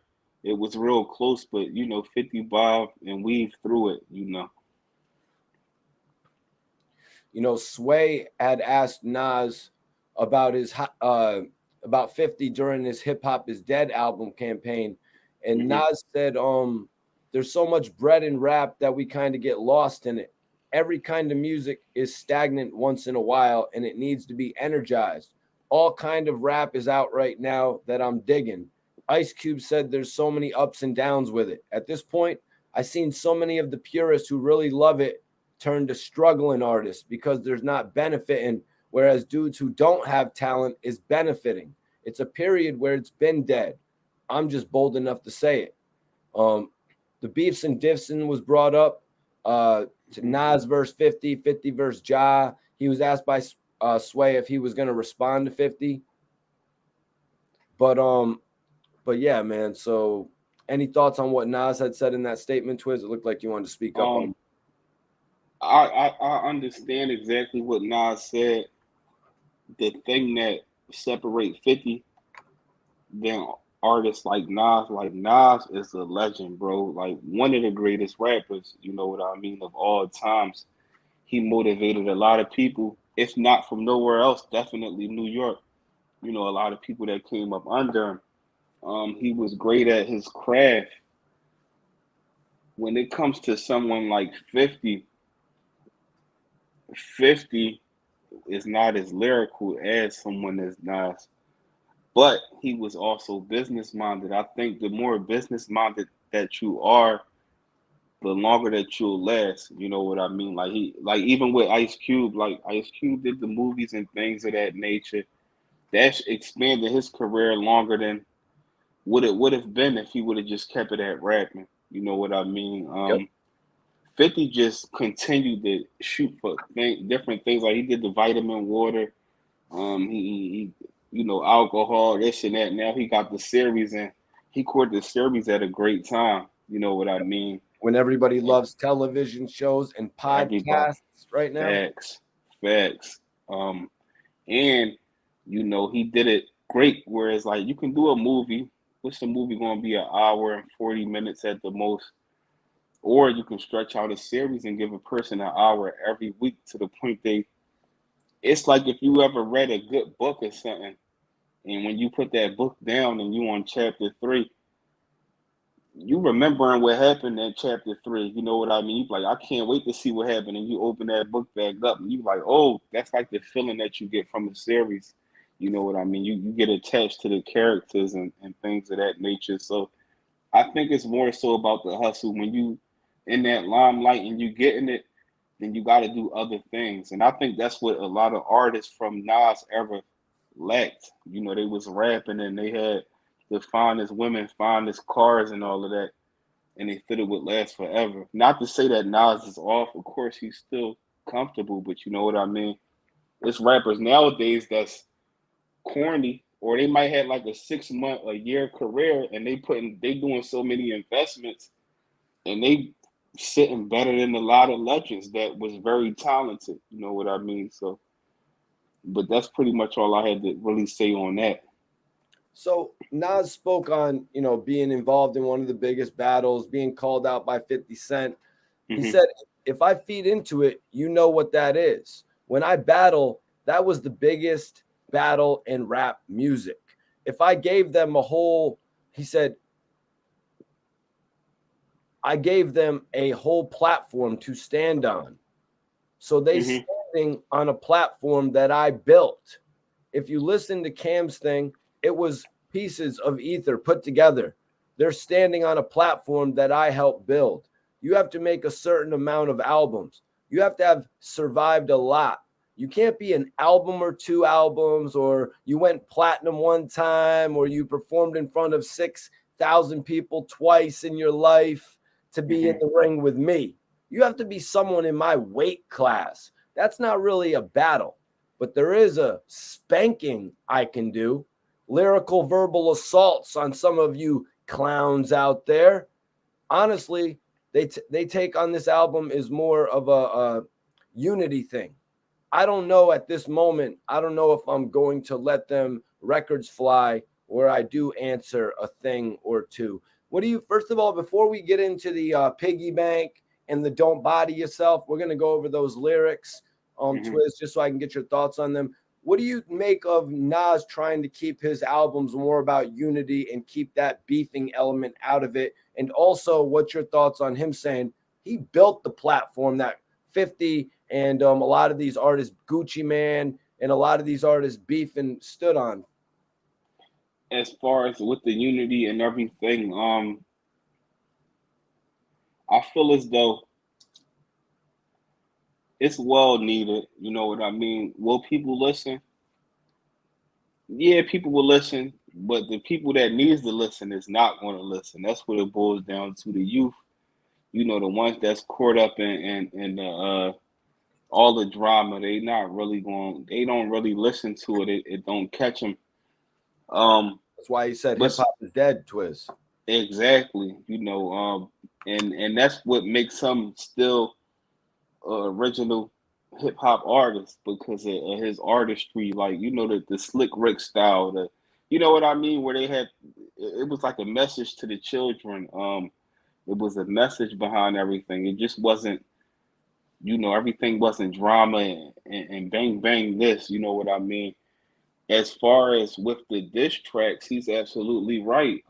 B: it was real close, but 50 bob and weave through it.
A: Sway had asked Nas about about 50 during his Hip Hop Is Dead album campaign, and Nas said, there's so much bread in rap that we kind of get lost in it. Every kind of music is stagnant once in a while, and it needs to be energized. All kind of rap is out right now that I'm digging. Ice Cube said there's so many ups and downs with it. At this point, I've seen so many of the purists who really love it turn to struggling artists because there's not benefiting, whereas dudes who don't have talent is benefiting. It's a period where it's been dead. I'm just bold enough to say it. The beefs and diffs was brought up. To Nas verse 50, 50 verse Ja. He was asked by Sway if he was going to respond to 50. But yeah, man. So any thoughts on what Nas had said in that statement, Twiz? It looked like you wanted to speak up on.
B: I understand exactly what Nas said. The thing that separates 50 than artists like Nas is a legend, bro. Like one of the greatest rappers, you know what I mean, of all times. He motivated a lot of people, if not from nowhere else, definitely New York. A lot of people that came up under him. He was great at his craft. When it comes to someone like 50 is not as lyrical as someone as Nas. But he was also business minded. I think the more business minded that you are, the longer that you'll last. You know what I mean? Like even with Ice Cube, like Ice Cube did the movies and things of that nature. That expanded his career longer than what it would have been if he would have just kept it at rapping. You know what I mean?
A: Yep.
B: 50 just continued to shoot for different things. Like he did the vitamin water. He alcohol, this and that. Now he got the series, and he caught the series at a great time. You know what I mean?
A: When everybody loves television shows and podcasts right now.
B: Facts. And he did it great. Whereas like you can do a movie. What's the movie going to be? An hour and 40 minutes at the most. Or you can stretch out a series and give a person an hour every week to the point it's like if you ever read a good book or something, and when you put that book down and you on chapter 3, you remembering what happened in chapter 3. You know what I mean? You like, I can't wait to see what happened. And you open that book back up and you like, oh, that's like the feeling that you get from a series. You know what I mean? You get attached to the characters and things of that nature. So I think it's more so about the hustle. When you in that limelight and you getting it, then you got to do other things. And I think that's what a lot of artists from Nas ever lacked. They was rapping and they had the finest women, finest cars, and all of that, and they thought it would last forever. Not to say that Nas is off. Of course, he's still comfortable, but you know what I mean. It's rappers nowadays that's corny, or they might have like a 6 month, a year career, and they doing so many investments, and they sitting better than a lot of legends that was very talented. You know what I mean? So, but that's pretty much all I had to really say on that.
A: So Nas spoke on, being involved in one of the biggest battles, being called out by 50 Cent. He
B: Mm-hmm.
A: said, if I feed into it, you know what that is. When I battle, that was the biggest battle in rap music. If I gave them he said, I gave them a whole platform to stand on. So they
B: Mm-hmm.
A: standing on a platform that I built. If you listen to Cam's thing, it was pieces of ether put together. They're standing on a platform that I helped build. You have to make a certain amount of albums. You have to have survived a lot. You can't be an album or two albums, or you went platinum one time, or you performed in front of 6,000 people twice in your life to be in the ring with me. You have to be someone in my weight class. That's not really a battle, but there is a spanking I can do. Lyrical verbal assaults on some of you clowns out there. Honestly, they take on this album is more of a unity thing. I don't know at this moment. I don't know if I'm going to let them records fly where I do answer a thing or two. What do you, first of all, before we get into the piggy bank and the don't body yourself, we're going to go over those lyrics, Twiz, just so I can get your thoughts on them. What do you make of Nas trying to keep his albums more about unity and keep that beefing element out of it? And also, what's your thoughts on him saying he built the platform that 50 and a lot of these artists, Gucci Man, and a lot of these artists beefing stood on?
B: As far as with the unity and everything, I feel as though it's well needed. You know what I mean? Will people listen? Yeah, people will listen, but the people that needs to listen is not going to listen. That's what it boils down to. The youth, the ones that's caught up in the all the drama, they don't really listen to it. It don't catch them.
A: That's why he said hip
B: But
A: hop is dead, Twiz.
B: exactly, and that's what makes some still original hip hop artist, because of his artistry, like the slick Rick style, you know what I mean, where they had it was like a message to the children. It was a message behind everything. It just wasn't, everything wasn't drama and bang bang this. You know what I mean? As far as with the diss tracks, he's absolutely right.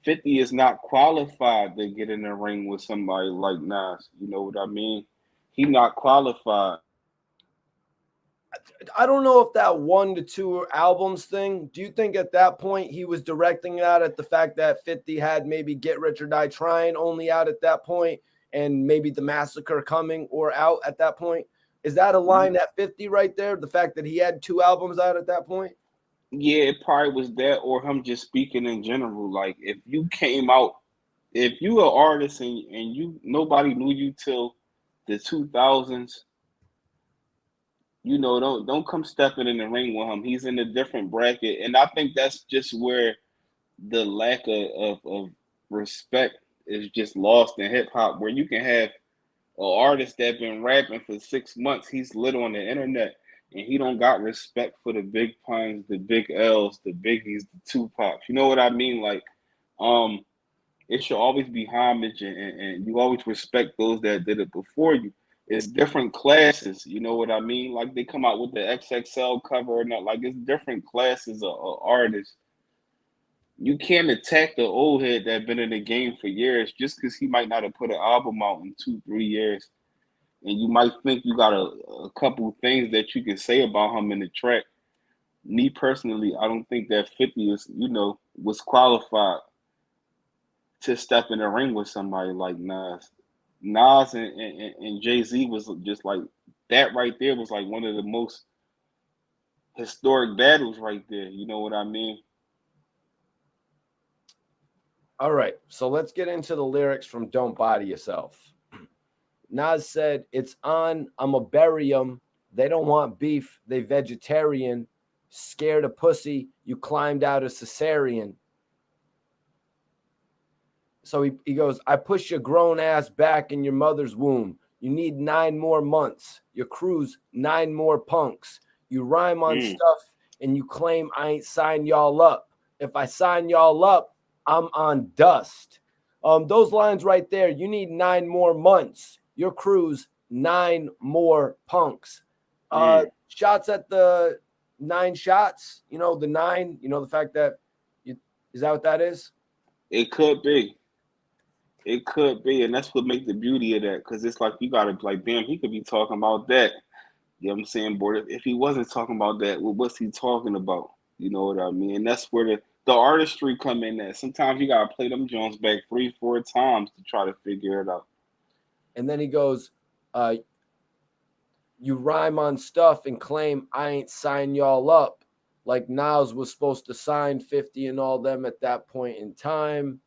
B: 50 is not qualified to get in the ring with somebody like Nas. You know what I mean? He not qualified.
A: I don't know if that 1 to 2 albums thing, do you think at that point he was directing that at the fact that 50 had maybe Get Rich or Die Trying only out at that point, and maybe The Massacre coming or out at that point? Is that a line at 50 right there? The fact that he had 2 albums out at that point?
B: Yeah, it probably was that, or him just speaking in general. Like, if you came out, if you an artist and you nobody knew you till the 2000s, don't come stepping in the ring with him. He's in a different bracket, and I think that's just where the lack of respect is just lost in hip hop, where you can have an artist that been rapping for 6 months, he's lit on the internet, and he don't got respect for the big puns, the big L's, the biggies, the Tupacs. You know what I mean? Like, um, it should always be homage, and you always respect those that did it before you. It's different classes, you know what I mean? Like, they come out with the XXL cover or not, like, it's different classes of artists. You can't attack the old head that been in the game for years just because he might not have put an album out in 2, 3 years. And you might think you got a couple things that you can say about him in the track. Me personally, I don't think that 50 was qualified to step in the ring with somebody like Nas. Nas and Jay-Z was just like, that right there was like one of the most historic battles right there. You know what I mean?
A: All right, so let's get into the lyrics from Don't Body Yourself. Nas said, "It's on, I'ma bury 'em. They don't want beef, they vegetarian. Scared of pussy, you climbed out of cesarean." So he goes, "I push your grown ass back in your mother's womb. You need 9 more months. Your crew's 9 more punks. You rhyme on stuff and you claim I ain't signed y'all up. If I sign y'all up, I'm on dust." Those lines right there, you need 9 more months. Your crew's 9 more punks. Shots at the 9 shots, the nine, the fact that is that what that is?
B: It could be. It could be, and that's what makes the beauty of that, because it's like you gotta like, damn, he could be talking about that. You know what I'm saying, boy? If he wasn't talking about that, well, what's he talking about? You know what I mean? And that's where the artistry come in at. Sometimes you gotta play them Jones back 3, 4 times to try to figure it out.
A: And then he goes, "You rhyme on stuff and claim I ain't sign y'all up." Like Nas was supposed to sign 50 and all them at that point in time.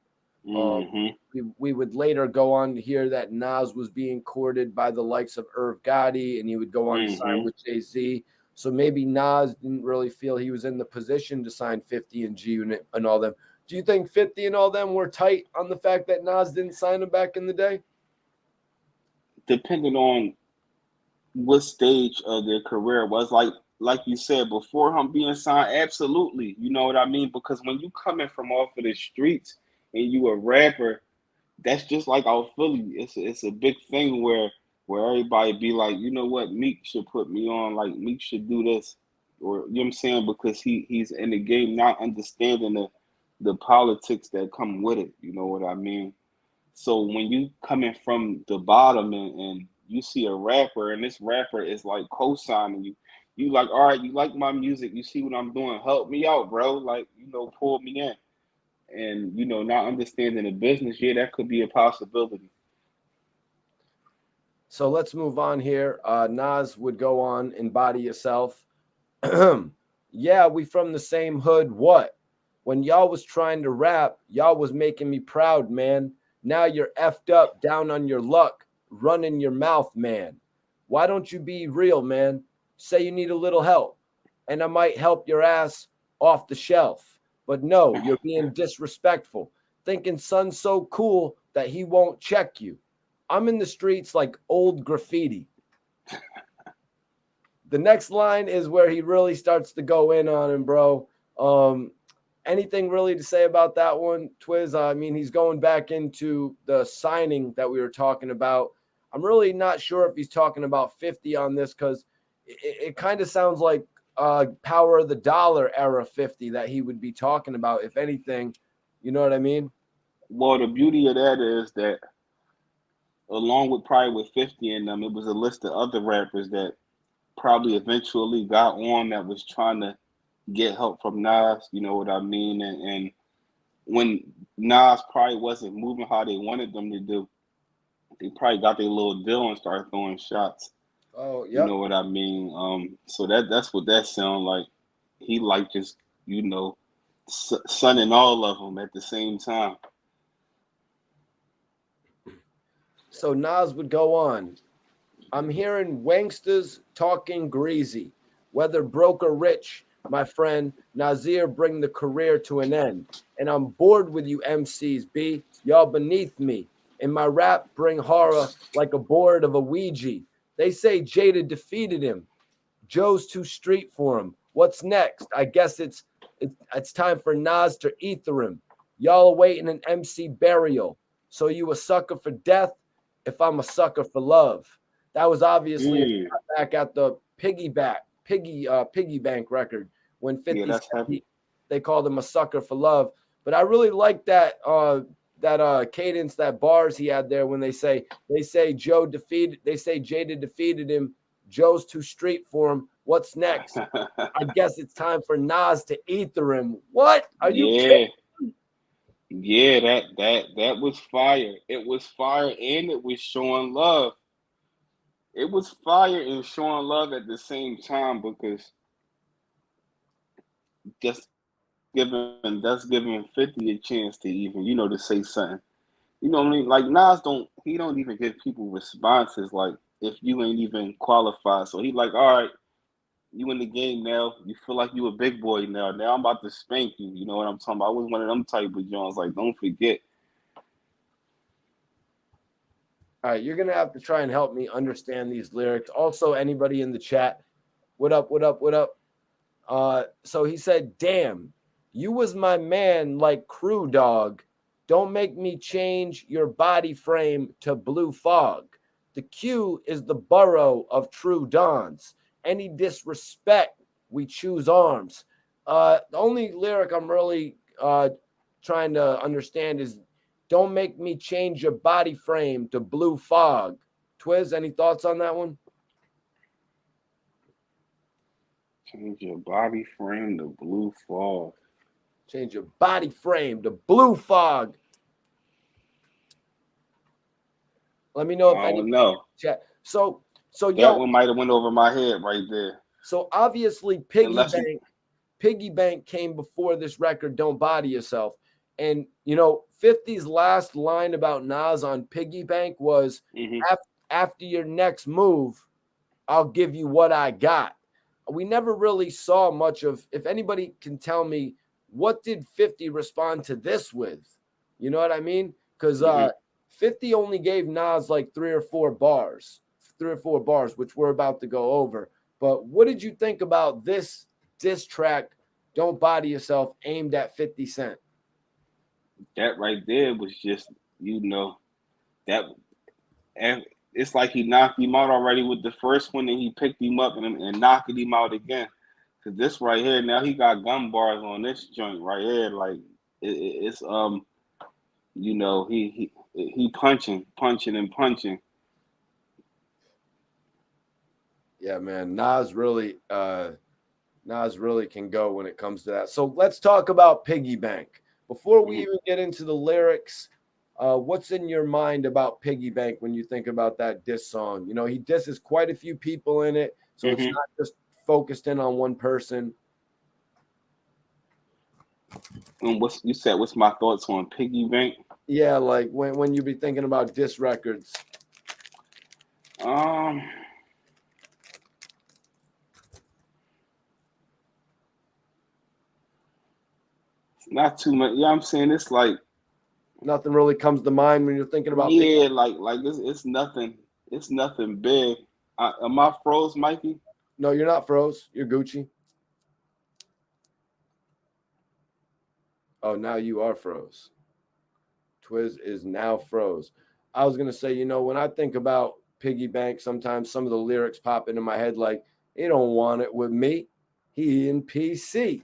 A: We would later go on to hear that Nas was being courted by the likes of Irv Gotti, and he would go on to sign with Jay-Z. So maybe Nas didn't really feel he was in the position to sign 50 and G-Unit and all them. Do you think 50 and all them were tight on the fact that Nas didn't sign him back in the day?
B: Depending on what stage of their career was, like you said before him being signed, absolutely. You know what I mean? Because when you coming from off of the streets and you a rapper, that's just like out Philly. It's a big thing where everybody be like, you know what, Meek should put me on, like Meek should do this, or you know what I'm saying, because he's in the game, not understanding the politics that come with it. You know what I mean? So when you coming from the bottom and you see a rapper and this rapper is like co-signing you, you like, all right, you like my music, you see what I'm doing, help me out, bro. Like, pull me in. And not understanding the business, yeah, that could be a possibility.
A: So let's move on here. Nas would go on and Body Yourself. "Yeah, we from the same hood. What? When y'all was trying to rap, y'all was making me proud, man. Now you're effed up, down on your luck, running your mouth, man. Why don't you be real, man? Say you need a little help, and I might help your ass off the shelf. But no, you're being disrespectful, thinking son's so cool that he won't check you. I'm in the streets like old graffiti." The next line is where he really starts to go in on him, bro. Anything really to say about that one, Twiz? I mean, he's going back into the signing that we were talking about. I'm really not sure if he's talking about 50 on this, because it kind of sounds like Power of the Dollar era 50 that he would be talking about, if anything. You know what I mean?
B: Well, the beauty of that is that along with probably with 50 in them, it was a list of other rappers that probably eventually got on that was trying to get help from Nas, you know what I mean? And when Nas probably wasn't moving how they wanted them to do, they probably got their little deal and started throwing shots.
A: Oh,
B: You
A: yep.
B: know what I mean? So that's what that sound like. He like just sunning all of them at the same time.
A: So Nas would go on. "I'm hearing wanksters talking greasy. Whether broke or rich, my friend, Nazir bring the career to an end. And I'm bored with you MCs, B. Y'all beneath me. In my rap, bring horror like a board of a Ouija. They say Jada defeated him. Joe's too street for him. What's next? I guess it's time for Nas to ether him. Y'all awaiting an MC burial. So you a sucker for death if I'm a sucker for love." That was obviously a shot back at the piggy bank record when
B: Yeah,
A: 50
B: that's
A: said
B: heavy.
A: they called him a sucker for love. But I really like that cadence, that bars he had there when they say Jada defeated him. Joe's too street for him. What's next? I guess it's time for Nas to ether him. What? Are you
B: Yeah,
A: kidding?
B: yeah, that was fire. It was fire and it was showing love. It was fire and showing love at the same time because just giving 50 a chance to even, to say something. You know what I mean? Like Nas don't even give people responses like if you ain't even qualified. So he like, all right, you in the game now. You feel like you a big boy now. Now I'm about to spank you. You know what I'm talking about? I was one of them type of Jones. Like, don't forget.
A: All right, you're gonna have to try and help me understand these lyrics. Also, anybody in the chat, what up, what up, what up? So he said, damn, you was my man like crew dog. Don't make me change your body frame to blue fog. The Q is the borough of true dons. Any disrespect, we choose arms. The only lyric I'm really trying to understand is don't make me change your body frame to blue fog. Twiz, any thoughts on that one?
B: Change your body frame to blue fog.
A: Change your body frame to blue fog. Let me know if
B: I
A: any
B: don't know.
A: chat. So
B: That
A: yo,
B: one might have went over my head right there.
A: so obviously Piggy
B: Unless
A: Bank came before this record, Don't Body Yourself. And 50's last line about Nas on Piggy Bank was after your next move, I'll give you what I got. We never really saw much of, if anybody can tell me, what did 50 respond to this with? You know what I mean? Because 50 only gave Nas like three or four bars, which we're about to go over. But what did you think about this diss track, Don't Body Yourself, aimed at 50 Cent?
B: that right there was just, that, and it's like he knocked him out already with the first one, and he picked him up and knocked him out again. Cause this right here, now he got gun bars on this joint right here. Like it's he punching and punching.
A: Yeah, man, Nas really can go when it comes to that. So let's talk about Piggy Bank. Before we even get into the lyrics, what's in your mind about Piggy Bank when you think about that diss song? He disses quite a few people in it, so it's not just focused in on one person.
B: And what's my thoughts on Piggy Bank?
A: Yeah, like when you be thinking about diss records.
B: Not too much. Yeah, I'm saying it's like
A: nothing really comes to mind when you're thinking about.
B: Yeah, like it's nothing. It's nothing big. Am I froze, Mikey?
A: No, you're not froze. You're Gucci. Oh, now you are froze. Twiz is now froze. I was gonna say, when I think about Piggy Bank, sometimes some of the lyrics pop into my head like, "He don't want it with me. He in PC.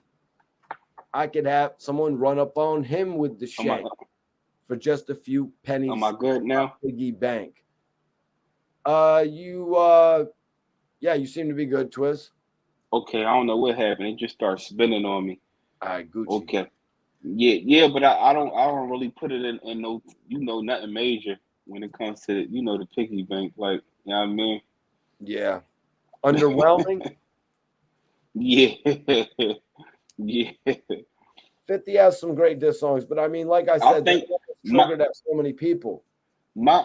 A: I could have someone run up on him with the shank for just a few pennies."
B: Am I good now?
A: Piggy Bank. You seem to be good, Twiz.
B: Okay, I don't know what happened. It just started spinning on me.
A: All right, Gucci.
B: Okay. Yeah, but I don't really put it in no nothing major when it comes to the Piggy Bank. Like, you know what I mean?
A: Yeah. Underwhelming?
B: Yeah. Yeah.
A: 50 has some great diss songs, but I mean, like I said,
B: think
A: triggered at so many people.
B: My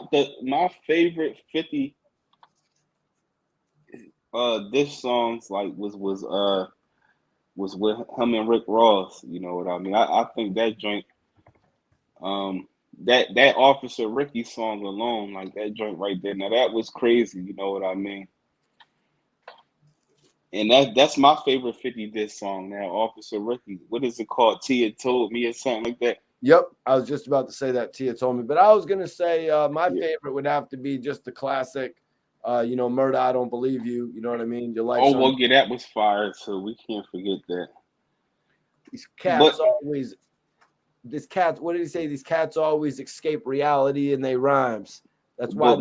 B: favorite 50 diss songs like was with him and Rick Ross. You know what I mean? I think that joint, that Officer Ricky song alone, like that joint right there. Now that was crazy. You know what I mean? And that's my favorite 50 diss song now, Officer Ricky. What is it called? Tia Told Me or something like that.
A: Yep, I was just about to say that Tia told me, but I was gonna say my favorite would have to be just the classic, Murder, I Don't Believe You. You know what I mean? Your life.
B: Oh well, yeah, that was fire too. We can't forget that.
A: These cats always. What did he say? These cats always escape reality in their rhymes. That's why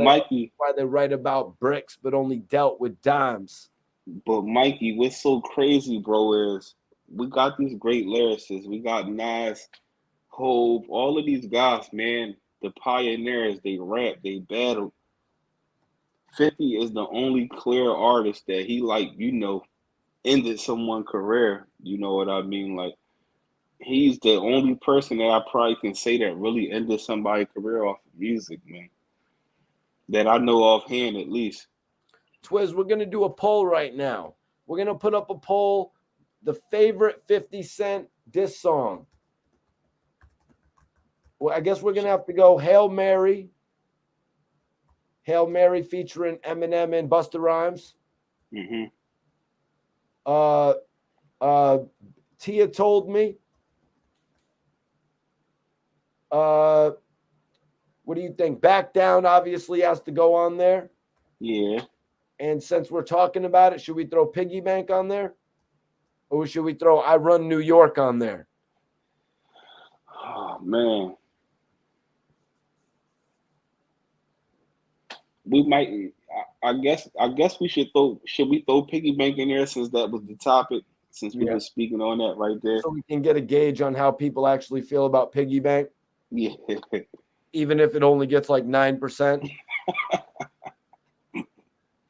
A: they write about bricks, but only dealt with dimes.
B: But Mikey, what's so crazy, bro, is we got these great lyricists. We got Nas, Hove, all of these guys, man, the pioneers. They rap, they battle. 50 is the only clear artist that he ended someone's career. You know what I mean? Like he's the only person that I probably can say that really ended somebody's career off of music, man. That I know offhand, at least.
A: Twiz, we're gonna do a poll right now. We're gonna put up a poll. The favorite 50 Cent diss song. Well, I guess we're gonna have to go Hail Mary. Hail Mary featuring Eminem and Busta Rhymes.
B: Mm-hmm.
A: Tia Told Me. What do you think? Back Down obviously has to go on there.
B: Yeah.
A: And since we're talking about it, should we throw Piggy Bank on there? Or should we throw I Run New York on there?
B: Oh man. We might I guess we should we throw piggy bank in there since that was the topic, since we were speaking on that right there.
A: So we can get a gauge on how people actually feel about Piggy Bank.
B: Yeah.
A: Even if it only gets like 9%.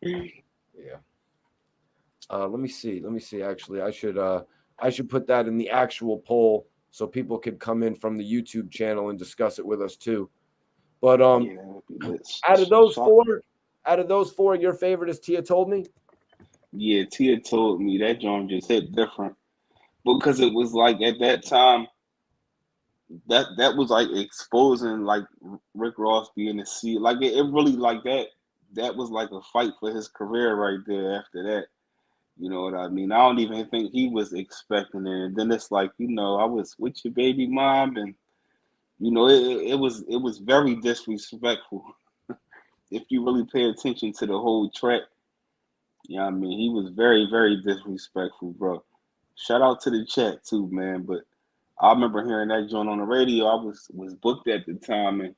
A: Yeah. Let me see. Actually, I should put that in the actual poll so people could come in from the YouTube channel and discuss it with us too. But out of those four, your favorite is Tia Told Me?
B: Yeah, Tia Told Me. That joint just hit different. Because it was like at that time, that was like exposing like Rick Ross being a C. Like it really like that was like a fight for his career right there after that. You know what I mean? I don't even think he was expecting it. And then it's like, I was with your baby mom, and it was very disrespectful. If you really pay attention to the whole track, I mean, he was very, very disrespectful, bro. Shout out to the chat too, man. But I remember hearing that joint on the radio. I was booked at the time, and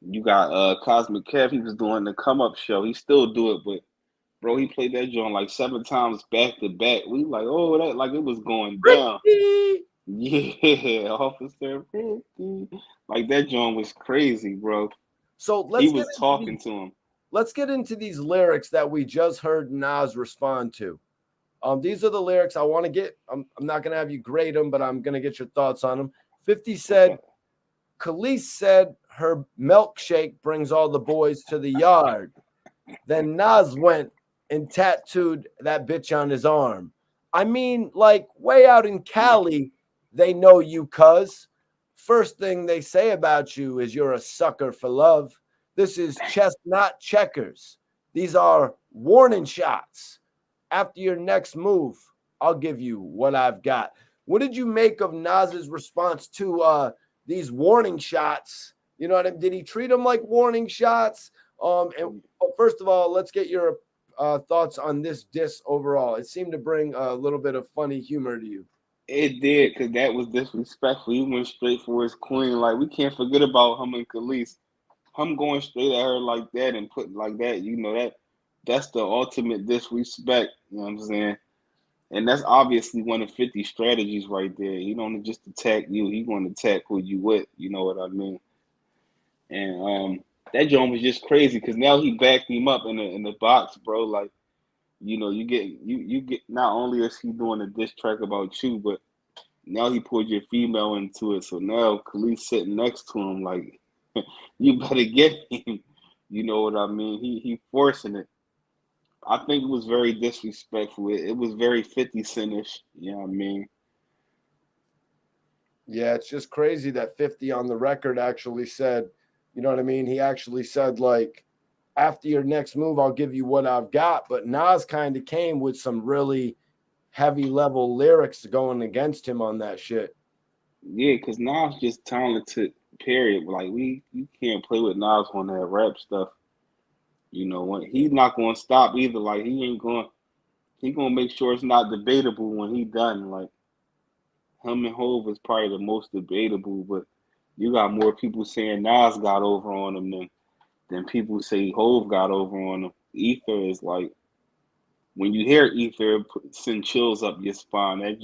B: you got Cosmic Kev. He was doing the come up show. He still do it, but bro, he played that joint like 7 times back to back. We like, oh, that like it was going down.
A: Ricky!
B: Yeah, Officer Ricky. Like that joint was crazy, bro.
A: So
B: he was talking to him.
A: Let's get into these lyrics that we just heard Nas respond to. These are the lyrics I want to get. I'm not going to have you grade them, but I'm going to get your thoughts on them. 50 said, Khalees said her milkshake brings all the boys to the yard. Then Nas went and tattooed that bitch on his arm. I mean, like way out in Cali, they know you, cuz. First thing they say about you is you're a sucker for love. This is chestnut checkers. These are warning shots. After your next move, I'll give you what I've got. What did you make of Nas's response to these warning shots? You know what I mean? Did he treat them like warning shots? And first of all, let's get your thoughts on this diss overall. It seemed to bring a little bit of funny humor to you.
B: It did, because that was disrespectful. He went straight for his queen. Like, we can't forget about him and Khalees. Him going straight at her like that and putting like that, that's the ultimate disrespect. You know what I'm saying? And that's obviously one of 50's strategies right there. He don't just attack you. He going to attack who you with. You know what I mean? And that joint was just crazy because now he backed him up in the box, bro. Like, you get not only is he doing a diss track about you, but now he pulled your female into it. So now Khalees sitting next to him, like, you better get him. You know what I mean? He forcing it. I think it was very disrespectful. It was very 50 Cent-ish. You know what I mean?
A: Yeah, it's just crazy that 50 on the record actually said, you know what I mean? He actually said, like, after your next move, I'll give you what I've got. But Nas kind of came with some really heavy level lyrics going against him on that shit.
B: Yeah, because Nas just talented, period. Like, you can't play with Nas on that rap stuff. When he's not going to stop either. Like, he going to make sure it's not debatable when he done. Like, him and Hov is probably the most debatable, but you got more people saying Nas got over on him than people say Hov got over on him. Ether is like, when you hear Ether, it send chills up your spine. That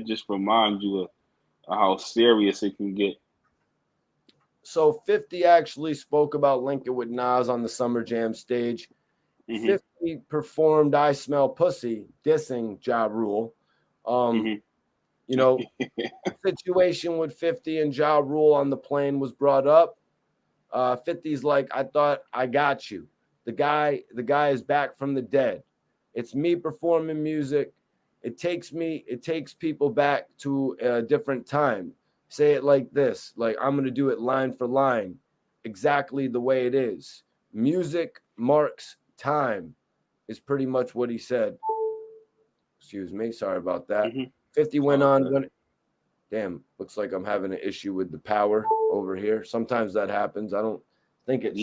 B: just reminds you of how serious it can get.
A: So 50 actually spoke about linking with Nas on the Summer Jam stage. Mm-hmm. 50 performed I Smell Pussy, dissing Ja Rule. You know, situation with 50 and Ja Rule on the plane was brought up. 50's like, I thought I got you. The guy is back from the dead. It's me performing music. It takes people back to a different time. Say it like this, like I'm going to do it line for line, exactly the way it is. Music marks time is pretty much what he said. Excuse me. Sorry about that. 50 went on. Damn, looks like I'm having an issue with the power over here. Sometimes that happens. I don't think it's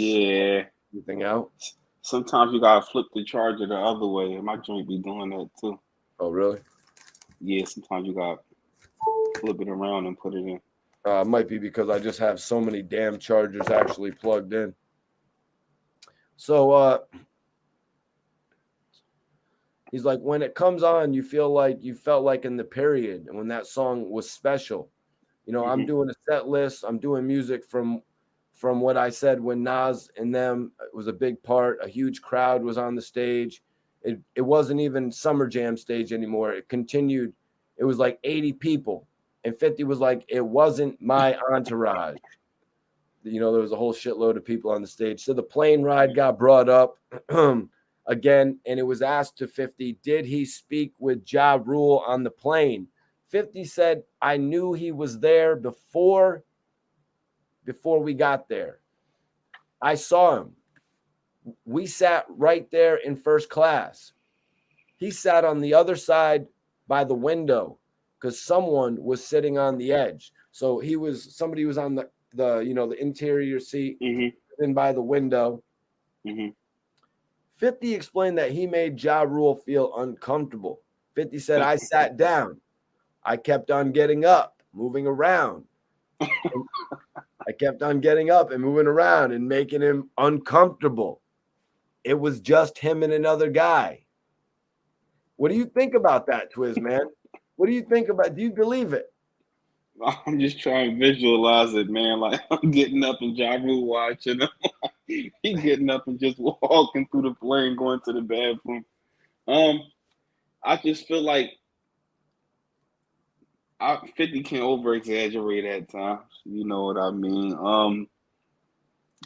A: anything out.
B: Sometimes you gotta flip the charger the other way. My joint be doing that too.
A: Oh, really?
B: Yeah, sometimes you gotta flip it around and put it in.
A: It might be because I just have so many damn chargers actually plugged in. So he's like, when it comes on, you feel like you felt like in the period and when that song was special. You know, I'm doing a set list. I'm doing music from what I said when Nas and them was a big part. A huge crowd was on the stage. It wasn't even Summer Jam stage anymore. It continued. It was like 80 people. And 50 was like, it wasn't my entourage. You know, there was a whole shitload of people on the stage. So the plane ride got brought up again, and it was asked to 50, did he speak with Ja Rule on the plane? 50 said, I knew he was there before we got there. I saw him. We sat right there in first class. He sat on the other side by the window because someone was sitting on the edge. So somebody was on the interior seat and by the window. 50 explained that he made Ja Rule feel uncomfortable. 50 said, I sat down. I kept on getting up, moving around. I kept on getting up and moving around and making him uncomfortable. It was just him and another guy. What do you think about that, Twiz, man? What do you think about? Do you believe it?
B: I'm just trying to visualize it, man. Like I'm getting up and Ja Rule watching him. He getting up and just walking through the plane, going to the bathroom. I just feel like 50 can over exaggerate at times. You know what I mean?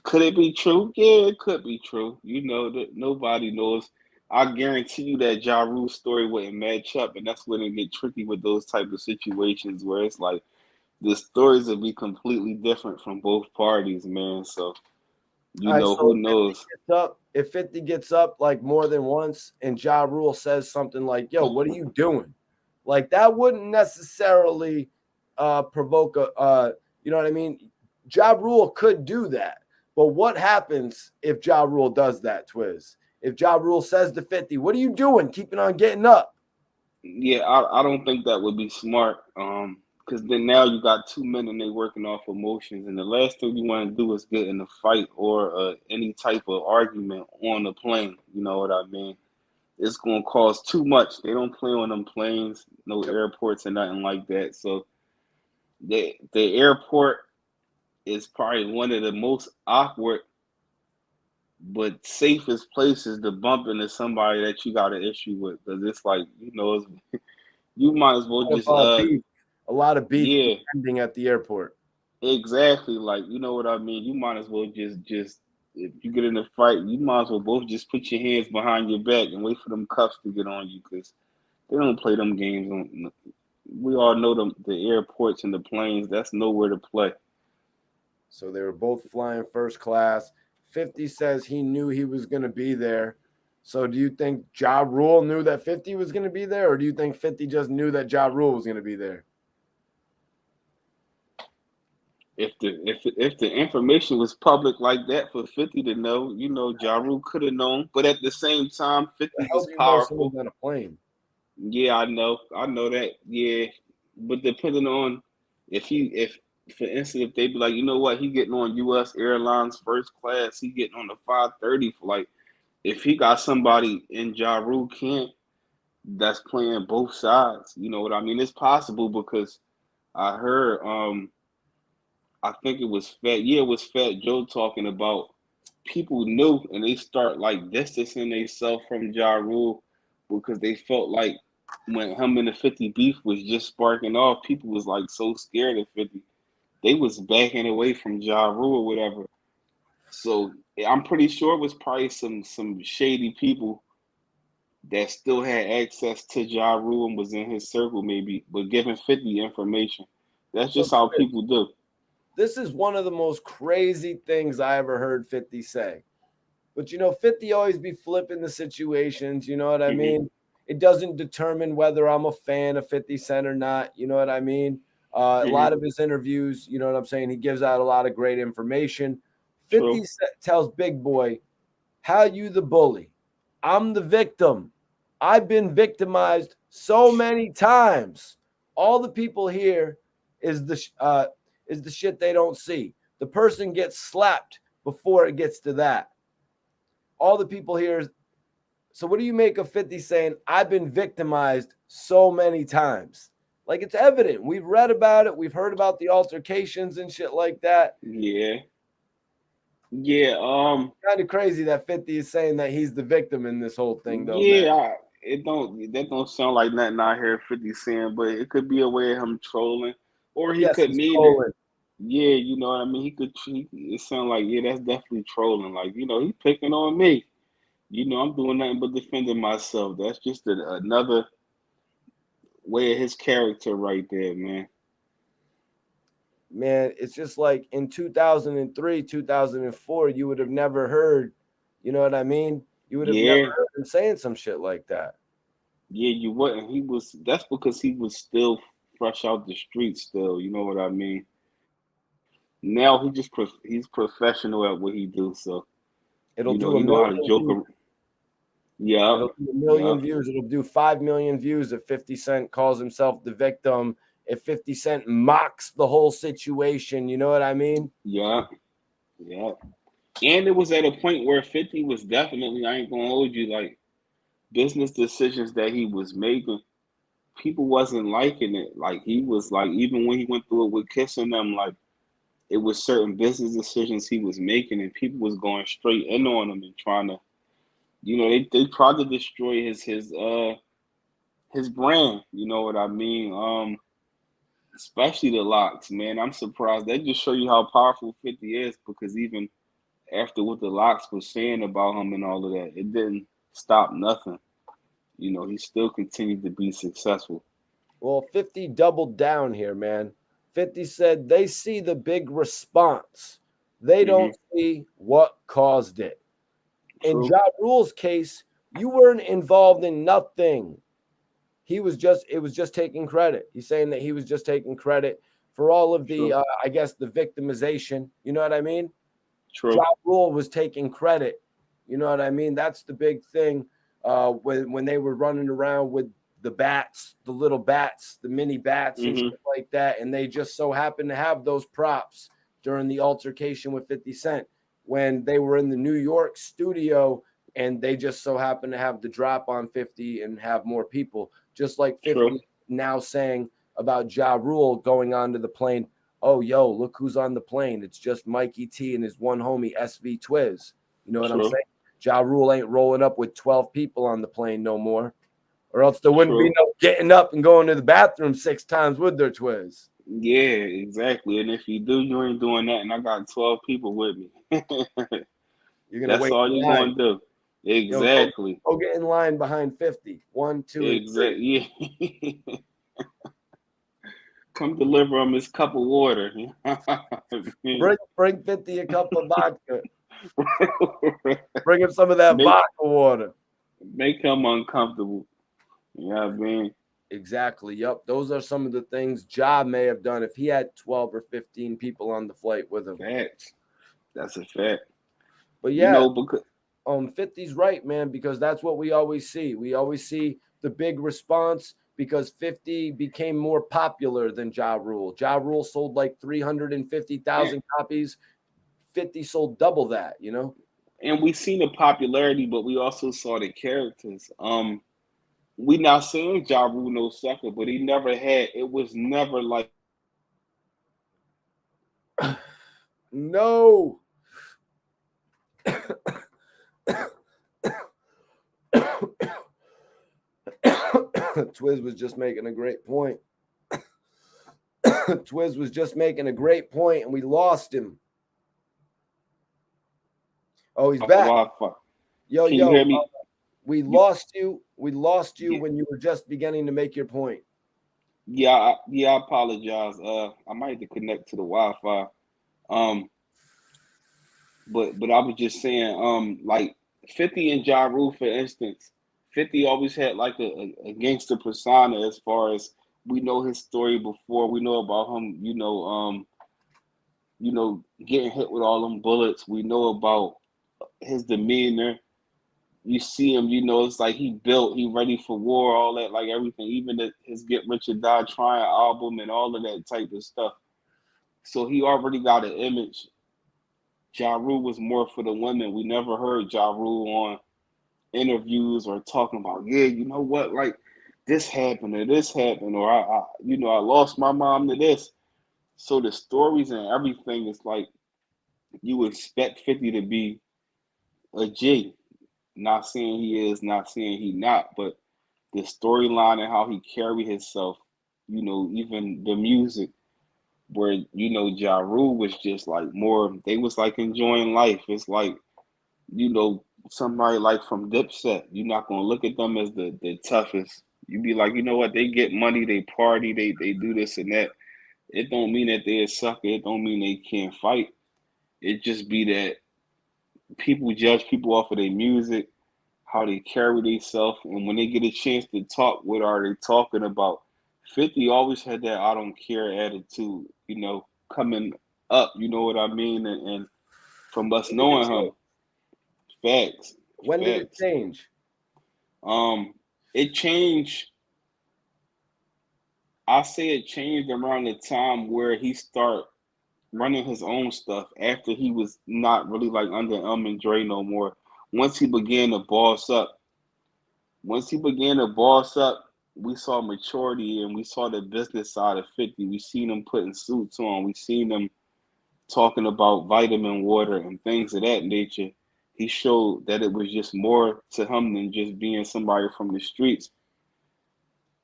B: Could it be true? Yeah, it could be true. You know that nobody knows. I guarantee you that Ja Rule's story wouldn't match up, and that's when it get tricky with those type of situations where it's like the stories will be completely different from both parties, man. So who knows?
A: If 50 gets up like more than once and Ja Rule says something like, yo, what are you doing? Like that wouldn't necessarily provoke you know what I mean? Ja Rule could do that. But what happens if Ja Rule does that, Twiz? If Ja Rule says to 50, what are you doing? Keeping on getting up.
B: Yeah, I don't think that would be smart. Because then now you got two men and they working off emotions, and the last thing you want to do is get in a fight or any type of argument on the plane. You know what I mean? It's gonna cause too much. They don't play on them planes, no airports or nothing like that. So the airport is probably one of the most awkward but safest places to bump into somebody that you got an issue with, because it's like you might as well just
A: a lot of beef ending at the airport.
B: Exactly, like you know what I mean. You might as well just if you get in a fight, you might as well both just put your hands behind your back and wait for them cuffs to get on you, because they don't play them games. We all know the airports and the planes. That's nowhere to play.
A: So they were both flying first class. 50 says he knew he was going to be there. So do you think Ja Rule knew that 50 was going to be there, or do you think 50 just knew that Ja Rule was going to be there?
B: If the information was public like that for 50 to know, Ja Rule could have known. But at the same time, 50 was powerful.
A: On a plane.
B: Yeah, I know that. Yeah, but depending on if for instance, if they be like, you know what, he getting on U.S. Airlines first class, he getting on the 530 flight. If he got somebody in Ja Rule camp that's playing both sides, you know what I mean? It's possible because I heard, I think it was it was Fat Joe talking about people knew and they start like distancing themselves from Ja Rule because they felt like when him and the 50 beef was just sparking off, people was like so scared of 50. They was backing away from Ja Rule or whatever. So I'm pretty sure it was probably some shady people that still had access to Ja Rule and was in his circle, maybe, but giving 50 information. That's
A: So
B: just how people do.
A: this is one of the most crazy things I ever heard 50 say. But 50 always be flipping the situations, you know what I
B: Mm-hmm.
A: mean? It doesn't determine whether I'm a fan of 50 Cent or not, you know what I mean? A
B: Mm-hmm.
A: lot of his interviews, you know what I'm saying? He gives out a lot of great information. 50
B: True.
A: Cent tells Big Boy, "How you the bully? I'm the victim. I've been victimized so many times. All the people here is the shit they don't see. The person gets slapped before it gets to that. All the people here is, so what do you make of 50 saying, I've been victimized so many times? Like, it's evident. We've read about it. We've heard about the altercations and shit like that.
B: Yeah. Yeah.
A: Kind of crazy that 50 is saying that he's the victim in this whole thing, though, man.
B: Yeah. That don't sound like nothing I hear 50 saying, but it could be a way of him trolling, or he
A: Yes,
B: could
A: he's
B: mean it.
A: trolling.
B: Yeah, you know what I mean. It sound like, yeah, that's definitely trolling. Like, he picking on me. I'm doing nothing but defending myself. That's just another way of his character right there, man.
A: Man, it's just like in 2003, 2004, you would have never heard, you know what I mean? You would have never
B: Yeah,
A: heard him saying some shit like that.
B: yeah, you wouldn't. That's because he was still fresh out the street still. You know what I mean? Now he's professional at what he do. So
A: It'll do
B: he
A: a
B: know how to
A: million
B: joke.
A: views.
B: Yeah,
A: It'll do a
B: yeah,
A: million views. It'll do 5 million views if 50 Cent calls himself the victim. If 50 Cent mocks the whole situation, you know what I mean?
B: yeah, yeah. And it was at a point where 50 was definitely, I ain't gonna hold you, like business decisions that he was making, people wasn't liking it. Like he was like, even when he went through it with kissing them, like it was certain business decisions he was making, and people was going straight in on him and trying to, they tried to destroy his brand. You know what I mean? Especially the locks, man. I'm surprised. They just show you how powerful 50 is, because even after what the locks was saying about him and all of that, it didn't stop nothing. He still continued to be successful.
A: Well, 50 doubled down here, man. 50 said they see the big response. They
B: Hmm.
A: don't see what caused it. In
B: True.
A: Ja Rule's case, you weren't involved in nothing. It was just taking credit. He's saying that he was just taking credit for all of the,
B: True.
A: I guess, the victimization. You know what I mean? Ja
B: True.
A: Rule was taking credit. You know what I mean? That's the big thing. When they were running around with the bats, the little bats, the mini bats, and
B: Hmm.
A: shit like that, and they just so happened to have those props during the altercation with 50 Cent when they were in the New York studio, and they just so happened to have the drop on 50 and have more people, just like
B: True.
A: 50 now saying about Ja Rule going onto the plane. Oh, yo, look who's on the plane. It's just Mikey T and his one homie, SV Twiz. You know what I'm
B: True.
A: saying? Ja Rule ain't rolling up with 12 people on the plane no more. Or else there wouldn't be
B: True.
A: no getting up and going to the bathroom 6 times with their Twiz.
B: Yeah, exactly. And if you do, you ain't doing nothing. I got 12 people with me.
A: You're going to
B: That's
A: wait
B: all
A: in
B: you
A: line.
B: gonna do.
A: Yo,
B: Exactly.
A: go get in line behind 50. 1, 2, and 3.
B: Exactly. Yeah. Come deliver him his cup of water.
A: Bring 50 a cup of vodka. Bring him some of that
B: make
A: vodka water.
B: make him uncomfortable. You know what I mean?
A: Exactly. Yep. Those are some of the things Ja may have done if he had 12 or 15 people on the flight with him.
B: Facts. That's a fact.
A: But yeah,
B: Because
A: 50's right, man, because that's what we always see. We always see the big response because 50 became more popular than Ja Rule. Ja Rule sold like
B: and,
A: 350,000 copies. 50 sold double that, you know?
B: and we seen the popularity, but we also saw the characters. We not saying Ja Rule no sucker, but he never had. It was never like
A: No. Twiz was just making a great point. Twiz was just making a great point, and we lost him. Oh, he's back.
B: Wi-Fi.
A: Yo,
B: Can you hear me?
A: We lost you. We lost you when you were just beginning to make your point.
B: Yeah, I apologize. I might have to connect to the Wi-Fi. But I was just saying, like 50 and Ja Rule, for instance, 50 always had like a gangster persona as far as we know his story before. We know about him, getting hit with all them bullets. We know about his demeanor. You see him, it's like he ready for war, all that, like everything, even his Get Rich or Die Trying album and all of that type of stuff. So he already got an image. Ja Rule was more for the women. We never heard Ja Rule on interviews or talking about, yeah, you know what, like this happened or I lost my mom to this. So the stories and everything is like you expect 50 to be a G. Not saying he is, not saying he not, but the storyline and how he carried himself, even the music, where Ja Rule was just like more. They was like enjoying life. It's like somebody like from Dipset. You're not gonna look at them as the toughest. You be like, you know what? They get money, they party, they do this and that. It don't mean that they're a sucker. It don't mean they can't fight. It just be that people judge people off of their music, how they carry themselves, and when they get a chance to talk, what are they talking about? 50 always had that I don't care attitude, coming up, you know what I mean? And from us knowing him, facts.
A: When did it change?
B: It changed. I say it changed around the time where he started running his own stuff after he was not really like under and Dre no more. Once he began to boss up, we saw maturity and we saw the business side of 50. We seen him putting suits on. We seen him talking about vitamin water and things of that nature. He showed that it was just more to him than just being somebody from the streets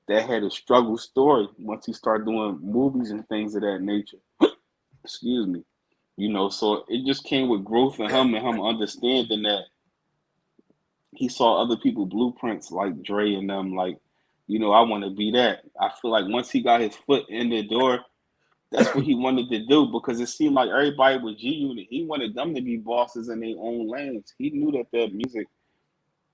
B: that had a struggle story once he started doing movies and things of that nature. Excuse me. So it just came with growth in him and him understanding that he saw other people blueprints like Dre and them, like, I want to be that. I feel like once he got his foot in the door, that's what he wanted to do, because it seemed like everybody with G Unit, he wanted them to be bosses in their own lanes. He knew that their music,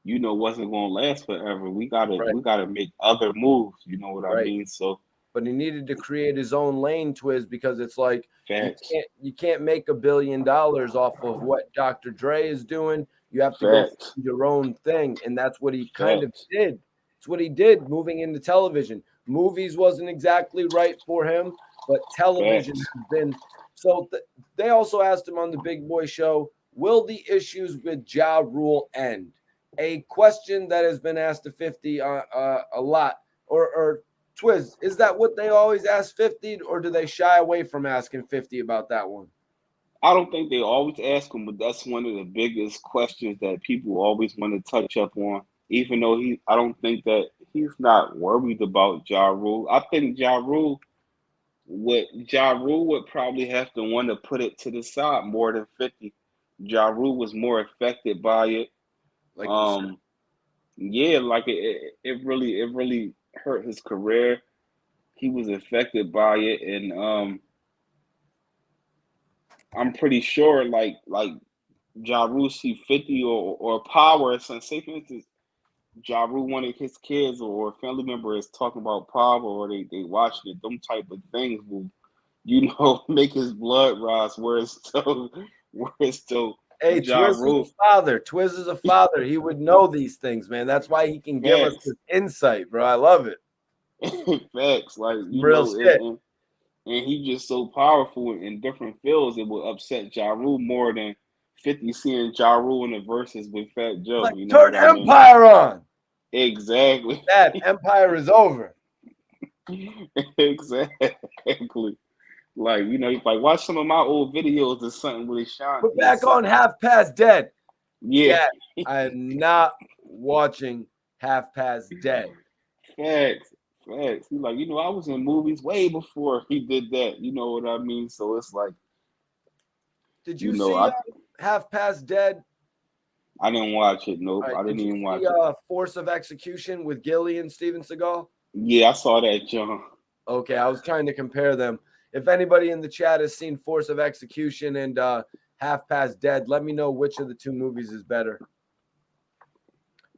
B: wasn't gonna last forever. We gotta make other moves. You know what I mean? So,
A: but he needed to create his own lane, Twiz, because it's like
B: facts.
A: you can't make $1 billion off of what Dr. Dre is doing. You have to
B: Facts.
A: go your own thing, and that's what he kind of did. It's what he did moving into television. Movies wasn't exactly right for him, but television has been. So they also asked him on the Big Boy Show, will the issues with Ja Rule end? A question that has been asked to 50 a lot. Or Twiz, is that what they always ask 50, or do they shy away from asking 50 about that one?
B: I don't think they always ask him, but that's one of the biggest questions that people always want to touch up on. Even though I don't think that he's not worried about Ja Rule. I think Ja Rule would probably have to want to put it to the side more than 50. Ja Rule was more affected by it. Yeah, like it really hurt his career. He was affected by it, and I'm pretty sure like Ja Rule see 50 or Power, say for instance, Ja Rule, one of his kids or a family member is talking about Power, or they watching it, them type of things will, make his blood rise. Whereas still
A: hey,
B: Ja
A: Twiz
B: Rule.
A: is a father. Twiz is a father. He would know these things, man. That's why he can give us this insight, bro. I love it.
B: Facts, like
A: real shit.
B: And he just so powerful in different fields, it will upset Ja Rule more than 50 seeing Ja Rule in the verses with Fat Joe.
A: Like, turn Empire on.
B: Exactly.
A: That Empire is over.
B: Exactly. Like, he's like, watch some of my old videos or something with his shine.
A: We're back on Half Past Dead.
B: Yeah.
A: Dad, I am not watching Half Past Dead.
B: Facts. Facts. He like, I was in movies way before he did that. You know what I mean? So it's like,
A: Did you see
B: I
A: Half Past Dead?
B: I didn't watch it. Nope,
A: All right,
B: I didn't
A: did you
B: even watch
A: see
B: it.
A: Force of Execution with Gillie and Steven Seagal?
B: Yeah, I saw that, John.
A: Okay, I was trying to compare them. If anybody in the chat has seen Force of Execution and Half Past Dead, let me know which of the two movies is better.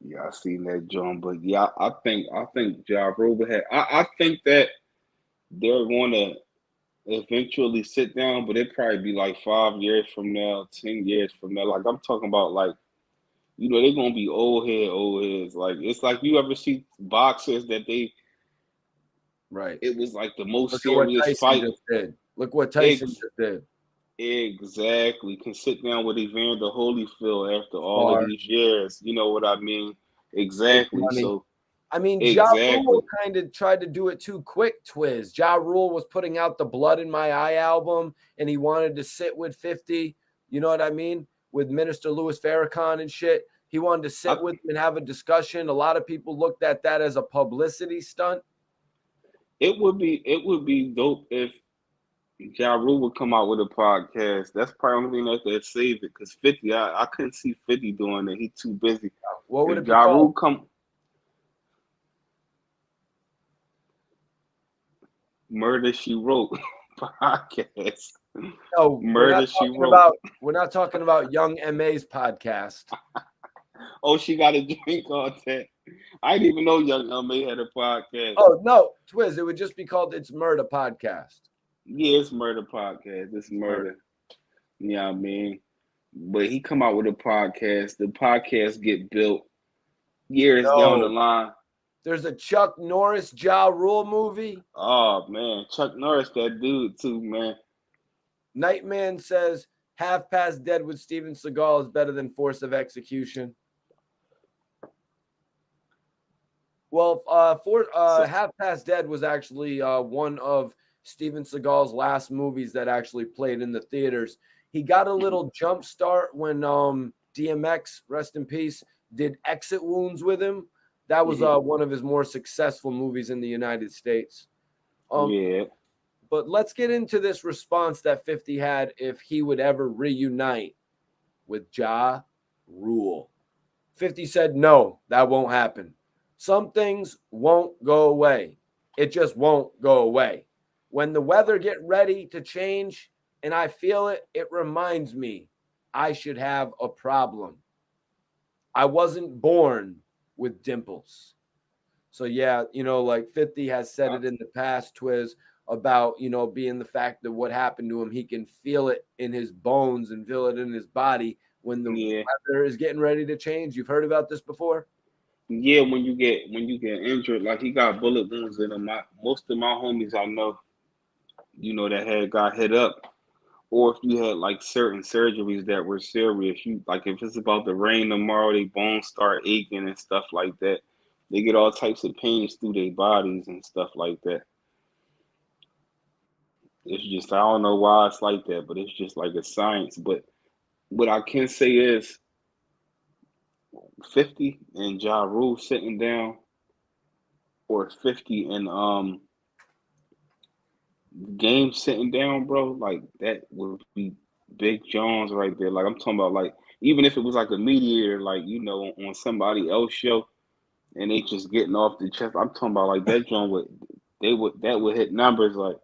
B: Yeah, I seen that, John. But yeah, I think Ja Rule had. I think that they're going to eventually sit down, but it probably be like 5 years from now, 10 years from now. Like I'm talking about, like they're gonna be old heads. Like it's like you ever see boxers that
A: Right.
B: it was like the most
A: Look at what
B: serious
A: Tyson
B: fight.
A: just did. Look what Tyson just did.
B: Exactly. Can sit down with Evander Holyfield after all of
A: Bar.
B: these years. You know what I mean?
A: Make
B: Exactly.
A: money.
B: So
A: I mean, Ja
B: exactly.
A: Rule kind of tried to do it too quick, Twiz. Ja Rule was putting out the Blood in My Eye album, and he wanted to sit with 50, you know what I mean, with Minister Louis Farrakhan and shit. He wanted to sit with him and have a discussion. A lot of people looked at that as a publicity stunt.
B: It would be dope if Ja Rule would come out with a podcast. That's probably the only thing that save it. Because 50, I couldn't see 50 doing it. He too busy.
A: What would
B: If
A: it be
B: Ja
A: called?
B: Rule come Murder She Wrote podcast.
A: No,
B: Murder She Wrote.
A: we're not talking about Young MA's podcast.
B: Oh, she got a drink on that. I didn't even know Young LMA had a podcast.
A: Oh no, Twiz, it would just be called It's Murder Podcast.
B: Yeah, it's Murder Podcast. It's murder. You know what I mean? But he come out with a podcast. The podcast get built years down the line.
A: There's a Chuck Norris Ja Rule movie.
B: Oh man, Chuck Norris, that dude too, man.
A: Nightman says Half Past Dead with Steven Seagal is better than Force of Execution. Well, Half Past Dead was actually one of Steven Seagal's last movies that actually played in the theaters. He got a little jump start when DMX, rest in peace, did Exit Wounds with him. That was one of his more successful movies in the United States.
B: Yeah.
A: But let's get into this response that 50 had if he would ever reunite with Ja Rule. 50 said, no, that won't happen. Some things won't go away. It just won't go away. When the weather get ready to change and I feel it, it reminds me I should have a problem. I wasn't born with dimples. So, yeah, like 50 has said it in the past, Twiz, about, being the fact that what happened to him, he can feel it in his bones and feel it in his body when the weather is getting ready to change. You've heard about this before?
B: Yeah, when you get injured, like he got bullet wounds in him. Most of my homies I know, that got hit up, or if you had like certain surgeries that were serious, if it's about to rain tomorrow, their bones start aching and stuff like that. They get all types of pains through their bodies and stuff like that. It's just I don't know why it's like that, but it's just like a science. But what I can say is 50 and Ja Rule sitting down, or 50 and Game sitting down, bro, like that would be Big Jones right there. Like I'm talking about, like even if it was like a mediator, like on somebody else's show, and they just getting off the chest. I'm talking about like that John that would hit numbers like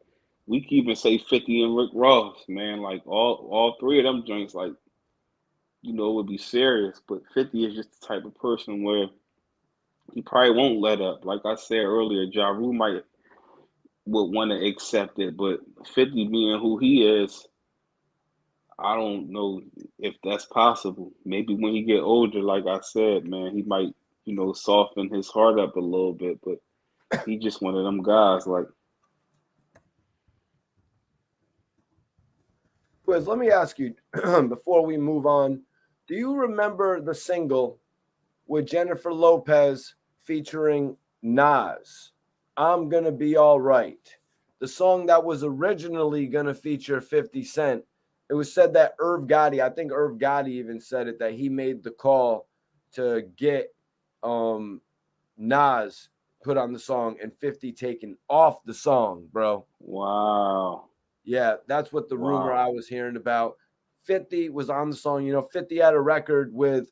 B: we can even say 50 and Rick Ross, man. Like all three of them joints, like it would be serious. But 50 is just the type of person where he probably won't let up. Like I said earlier, Ja Rule would want to accept it, but 50 being who he is, I don't know if that's possible. Maybe when he get older, like I said, man, he might, soften his heart up a little bit, but he just one of them guys. Like,
A: Quiz, let me ask you before we move on. Do you remember the single with Jennifer Lopez featuring Nas, I'm Gonna Be All Right? The song that was originally gonna feature 50 Cent. It was said that Irv Gotti, I think Irv Gotti even said it, that he made the call to get Nas put on the song and 50 taken off the song, bro.
B: Wow.
A: Yeah, that's what the rumor
B: Wow.
A: I was hearing about. 50 was on the song. 50 had a record with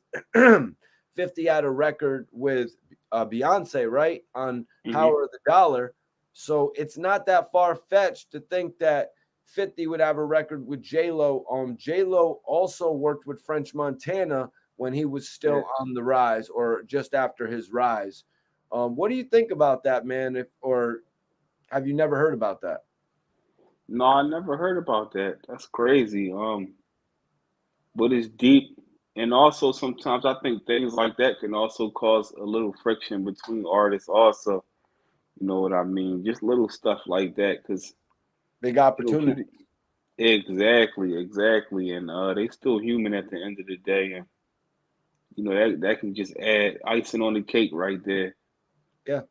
A: 50 had a record with Beyonce, right? On Power of the Dollar. So it's not that far fetched to think that 50 would have a record with J-Lo. J-Lo also worked with French Montana when he was still on the rise or just after his rise. What do you think about that, man? Or have you never heard about that?
B: No, I never heard about that. That's crazy. But it's deep. And also sometimes I think things like that can also cause a little friction between artists also. You know what I mean? Just little stuff like that, because
A: Big
B: people
A: opportunity.
B: exactly. And they still human at the end of the day. And that can just add icing on the cake right there.
A: Yeah.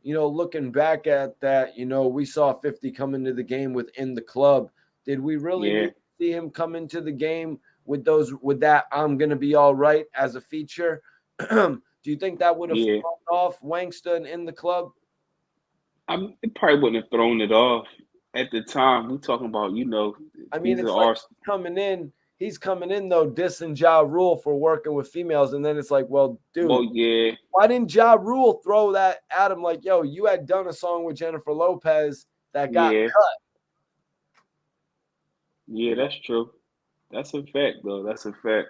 A: Looking back at that, we saw 50 come into the game within the club. Did we really need
B: Yeah,
A: to see him come into the game with that I'm gonna be all right as a feature? Do you think that would have
B: yeah.
A: thrown off Wangston in the club?
B: It probably wouldn't have thrown it off at the time. We talking about,
A: I mean,
B: these are
A: it's like
B: our
A: he's coming in though, dissing Ja Rule for working with females, and then it's like, well, dude,
B: well, yeah,
A: why didn't Ja Rule throw that at him? Like, yo, you had done a song with Jennifer Lopez that got
B: yeah,
A: cut.
B: yeah. That's true. That's a fact, though. That's a fact.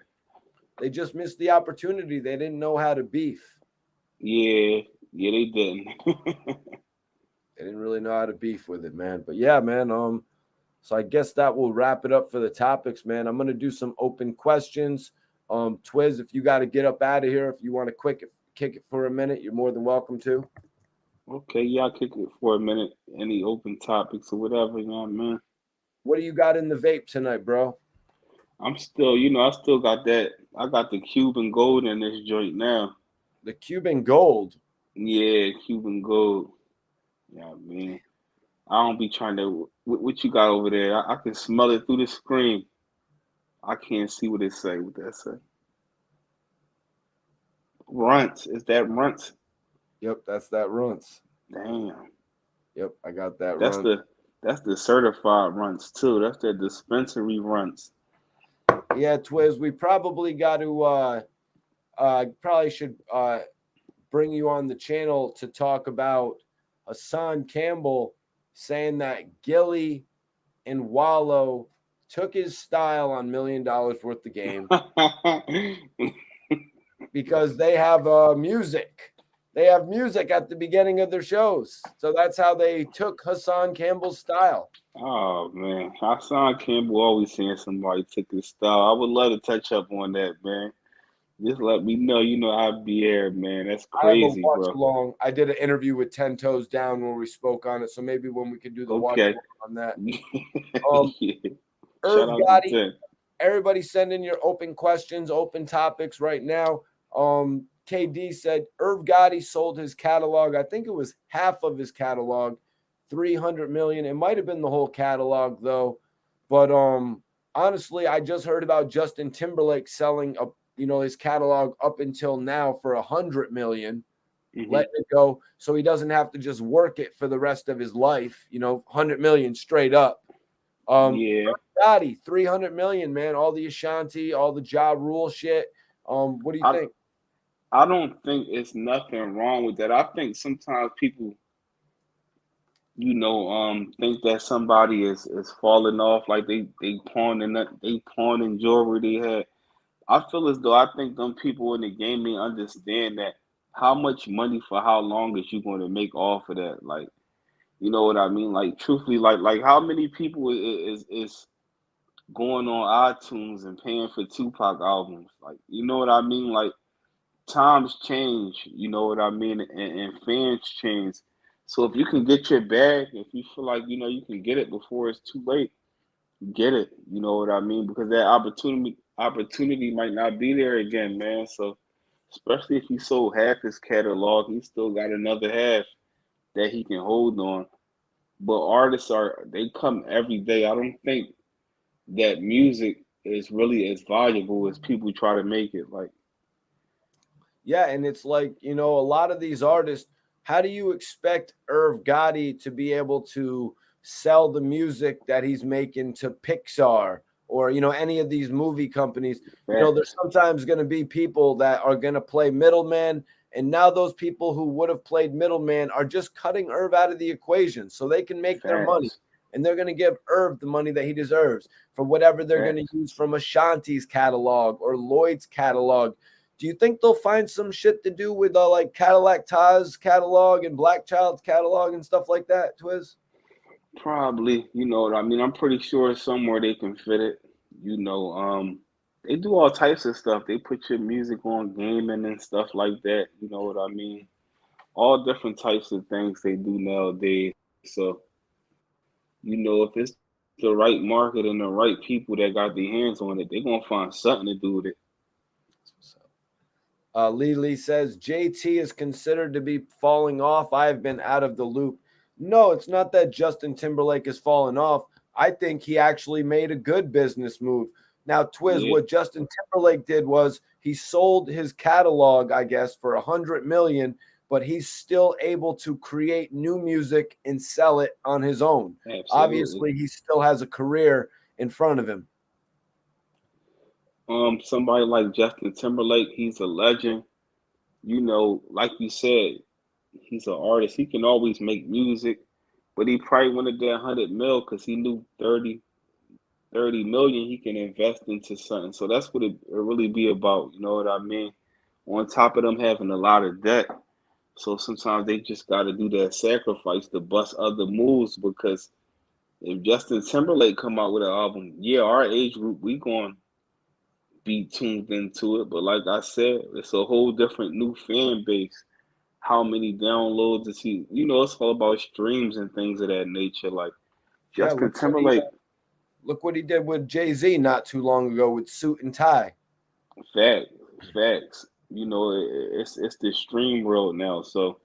A: They just missed the opportunity. They didn't know how to beef.
B: Yeah, yeah, they didn't.
A: They didn't really know how to beef with it, man. But yeah, man. So I guess that will wrap it up for the topics, man. I'm gonna do some open questions. Twiz, if you got to get up out of here, if you want to kick it for a minute, you're more than welcome to.
B: Okay, yeah, I'll kick it for a minute. Any open topics or whatever, man.
A: What do you got in the vape tonight, bro?
B: I'm still, I still got that. I got the Cuban gold in this joint now.
A: The Cuban Gold.
B: Yeah, Cuban gold. Yeah, man. I don't be trying to. What you got over there? I can smell it through the screen. I can't see what it say. What that say? Runts. Is that runts?
A: Yep, that's that runts.
B: Damn.
A: Yep, I got that
B: That's
A: run.
B: the certified runts too. That's the dispensary runts.
A: Yeah, Twiz, we probably got to probably should bring you on the channel to talk about Hassan Campbell saying that Gillie and Wallo took his style on $1 million worth of game because they have music. They have music at the beginning of their shows. So that's how they took Hassan Campbell's style.
B: Oh man, Hassan Campbell always saying somebody took his style. I would love to touch up on that, man. Just let me know. I'd be there, man. That's
A: I have a
B: crazy,
A: watch
B: bro.
A: along. I did an interview with 10 Toes Down where we spoke on it. So maybe when we could do the watch
B: Okay.
A: along on that.
B: Yeah. Shout
A: Irv
B: out to
A: Gotti,
B: 10.
A: everybody send in your open questions, open topics right now. KD said Irv Gotti sold his catalog. I think it was half of his catalog, 300 million. It might have been the whole catalog though. But honestly, I just heard about Justin Timberlake selling up, his catalog up until now for 100 million. Letting it go so he doesn't have to just work it for the rest of his life, 100 million straight up.
B: Yeah.
A: Gotti, 300 million, man. All the Ashanti, all the Ja Rule shit. What do you
B: I
A: think?
B: I don't think it's nothing wrong with that. I think sometimes people, think that somebody is falling off, like they pawning jewelry they had. I feel as though I think them people in the game they understand that how much money for how long is you going to make off of that? Like, you know what I mean? Like, truthfully, like how many people is going on iTunes and paying for Tupac albums? Like, you know what I mean? Like, times change, you know what I mean, and fans change. So if you can get your bag, if you feel like you can get it before it's too late, get it. You know what I mean? Because that opportunity might not be there again, man. So especially if he sold half his catalog, he still got another half that he can hold on. But artists they come every day. I don't think that music is really as valuable as people try to make it. Like,
A: Yeah, and it's like, a lot of these artists, how do you expect Irv Gotti to be able to sell the music that he's making to Pixar or, any of these movie companies? There's
B: Facts.
A: sometimes going to be people that are going to play middleman. And now those people who would have played middleman are just cutting Irv out of the equation so they can make their money.
B: Facts.
A: And they're going to give Irv the money that he deserves for whatever they're going to
B: Facts.
A: use from Ashanti's catalog or Lloyd's catalog. Do you think they'll find some shit to do with like Cadillac Taz catalog and Black Child's catalog and stuff like that, Twiz?
B: Probably, you know what I mean. I'm pretty sure somewhere they can fit it. You know, they do all types of stuff. They put your music on gaming and stuff like that. You know what I mean? All different types of things they do nowadays. So, if it's the right market and the right people that got their hands on it, they're gonna find something to do with it.
A: Lee says JT is considered to be falling off. I have been out of the loop. No, it's not that Justin Timberlake has fallen off. I think he actually made a good business move. Now, Twiz,
B: Yeah,
A: what Justin Timberlake did was he sold his catalog, I guess, for $100 million, but he's still able to create new music and sell it on his own.
B: absolutely.
A: Obviously, he still has a career in front of him.
B: Somebody like Justin Timberlake, he's a legend. Like you said, he's an artist. He can always make music, but he probably wanted that 100 mil because he knew 30 million he can invest into something. So that's what it really be about. You know what I mean? On top of them having a lot of debt. So sometimes they just got to do that sacrifice to bust other moves because if Justin Timberlake come out with an album, yeah, our age group, we going to be tuned into it. But like I said, it's a whole different new fan base. How many downloads is he? It's all about streams and things of that nature. Like
A: Yeah,
B: Justin Timberlake,
A: look what he did with Jay-Z not too long ago with Suit and Tie.
B: facts, facts. It's the stream world now. So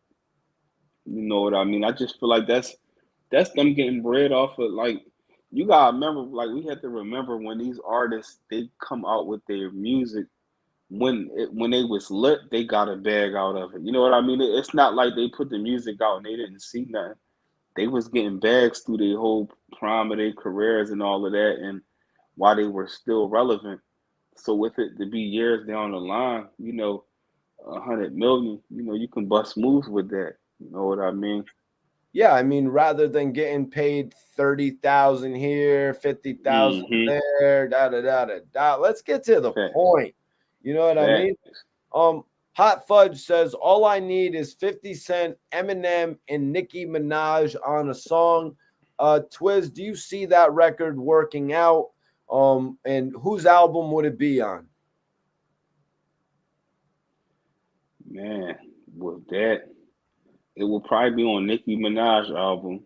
B: you know what I mean. I just feel like that's them getting bread off of like. You gotta remember, like we have to remember when these artists they come out with their music when they was lit, they got a bag out of it. You know what I mean? It's not like they put the music out and they didn't see nothing. They was getting bags through their whole prime of their careers and all of that, and while they were still relevant. So with it to be years down the line, 100 million, you can bust moves with that. You know what I mean?
A: Yeah, I mean, rather than getting paid 30,000 here, 50,000
B: Mm-hmm.
A: there, da da da da da. Let's get to the
B: Facts.
A: point. You know what I mean?
B: Facts.
A: Hot Fudge says all I need is 50 Cent, Eminem, and Nicki Minaj on a song. Twiz, do you see that record working out? And whose album would it be on?
B: Man, with that, it will probably be on Nicki Minaj album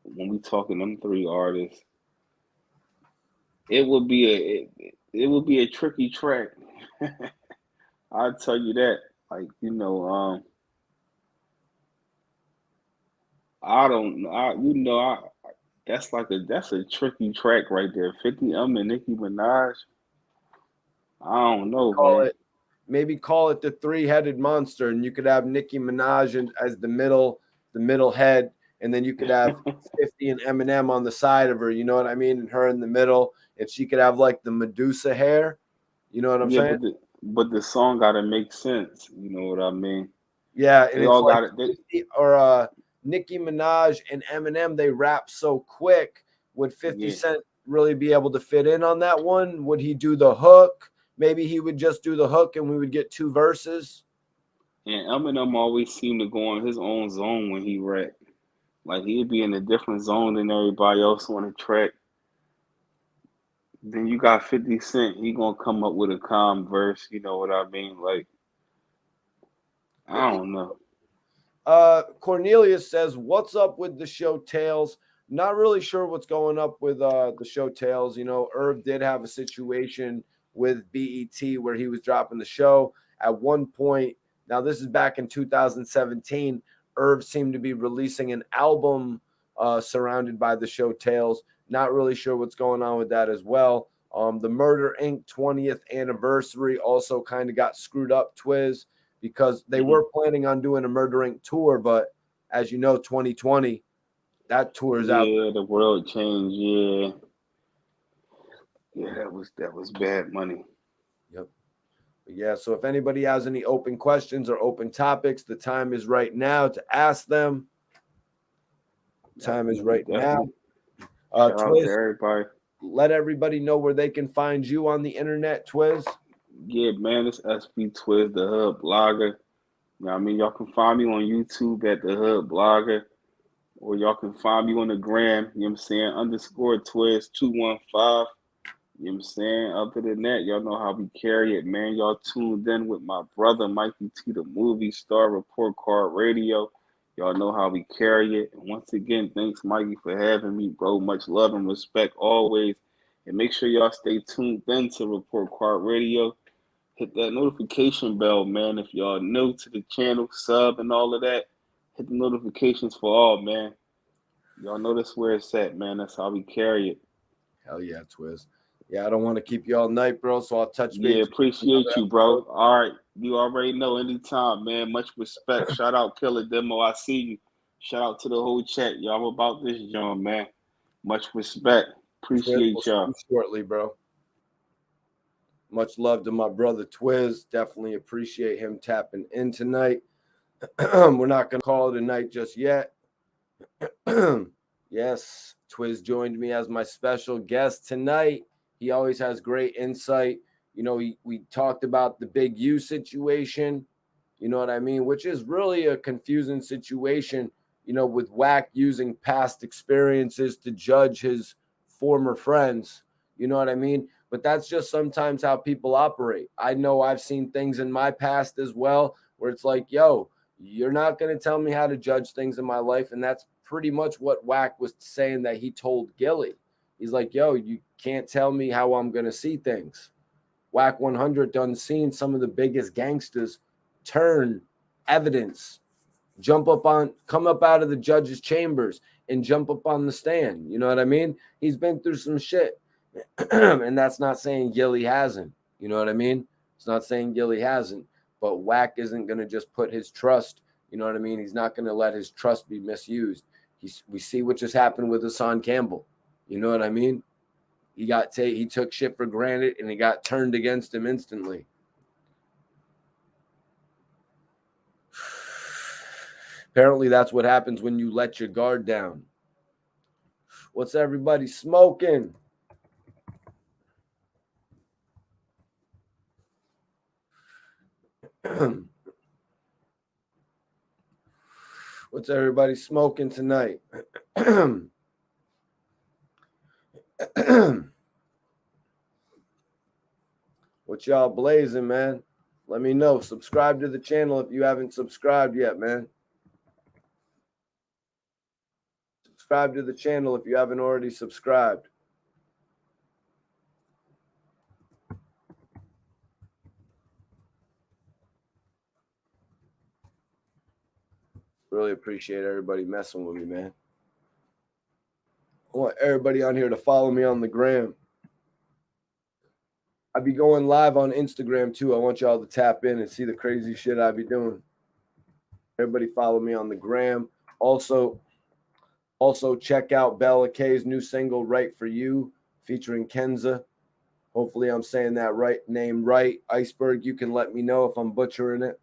B: when we talking them three artists. It would be it would be a tricky track. I'll tell you that. Like, I don't know. That's a tricky track right there. 50 and Nicki Minaj. I don't know,
A: Call
B: man.
A: it maybe call it the three-headed monster, and you could have Nicki Minaj as the middle head, and then you could have 50 and Eminem on the side of her. You know what I mean? And her in the middle, and she could have like the Medusa hair. You know what I'm
B: Yeah,
A: saying?
B: but the song gotta make sense. You know what I mean?
A: Yeah, and
B: They
A: it's
B: all
A: like
B: got it.
A: 50 or Nicki Minaj and Eminem, they rap so quick. Would 50
B: Yeah,
A: Cent really be able to fit in on that one? Would he do the hook? Maybe he would just do the hook and we would get two verses.
B: and Eminem always seemed to go on his own zone when he rap. Like he'd be in a different zone than everybody else on the track. Then you got 50 Cent. He gonna come up with a calm verse. You know what I mean? Like I don't know.
A: Cornelius says, "What's up with the show Tails?" Not really sure what's going up with the show Tails. Irv did have a situation with BET where he was dropping the show at one point. Now this is back in 2017. Irv seemed to be releasing an album surrounded by the show Tails. Not really sure what's going on with that as well. The Murder Inc. 20th anniversary also kind of got screwed up, Twiz, because they were planning on doing a Murder Inc. tour, but as you know, 2020, that tour is out.
B: Yeah, the world changed. Yeah. Yeah, that was bad money.
A: Yep. Yeah, so if anybody has any open questions or open topics, the time is right now to ask them. Time is right now.
B: Shout out to
A: Twiz,
B: everybody.
A: let everybody know where they can find you on the internet, Twiz.
B: Yeah, man, it's SB Twiz, the Hood Blogger. You know what I mean? Y'all can find me on YouTube at the Hood Blogger, or y'all can find me on the gram, you know what I'm saying, _Twiz215. You know what I'm saying? Other than that, y'all know how we carry it, man. Y'all tuned in with my brother, Mikey T, the movie star, Report Card Radio. Y'all know how we carry it. And once again, thanks, Mikey, for having me, bro. Much love and respect always. And make sure y'all stay tuned in to Report Card Radio. Hit that notification bell, man. If y'all new to the channel, sub and all of that, hit the notifications for all, man. Y'all know that's where it's at, man. That's how we carry it.
A: Hell yeah, Twiz. Yeah, I don't want to keep you all night, bro, so I'll touch base.
B: Yeah, appreciate you, bro. All right. You already know anytime, man. Much respect. Shout out Killer Demo. I see you. Shout out to the whole chat. Y'all about this, John, man. Much respect. Appreciate y'all.
A: Shortly, bro. Much love to my brother Twiz. Definitely appreciate him tapping in tonight. We're not going to call it a night just yet. Yes, Twiz joined me as my special guest tonight. He always has great insight. You know, we talked about the Big U situation, you know what I mean, which is really a confusing situation, you know, with Wack using past experiences to judge his former friends, you know what I mean? But that's just sometimes how people operate. I know I've seen things in my past as well where it's like, yo, you're not going to tell me how to judge things in my life. And that's pretty much what Wack was saying that he told Gillie. He's like, yo, you can't tell me how I'm going to see things. Wack 100 done seen some of the biggest gangsters turn evidence, come up out of the judge's chambers and jump up on the stand. You know what I mean? He's been through some shit. And that's not saying Gillie hasn't. You know what I mean? It's not saying Gillie hasn't. But Wack isn't going to just put his trust, you know what I mean? He's not going to let his trust be misused. We see what just happened with Hassan Campbell. You know what I mean? He took shit for granted and he got turned against him instantly. Apparently that's what happens when you let your guard down. What's everybody smoking? What's everybody smoking tonight? What y'all blazing, man? Let me know. Subscribe to the channel if you haven't subscribed yet, man. Subscribe to the channel if you haven't already subscribed. Really appreciate everybody messing with me, man. I want everybody on here to follow me on the gram. I be going live on Instagram too. I want y'all to tap in and see the crazy shit I be doing. Everybody follow me on the gram. Also check out Bella K's new single, Right For You, featuring Kenza. Hopefully I'm saying that name right. Iceberg, you can let me know if I'm butchering it.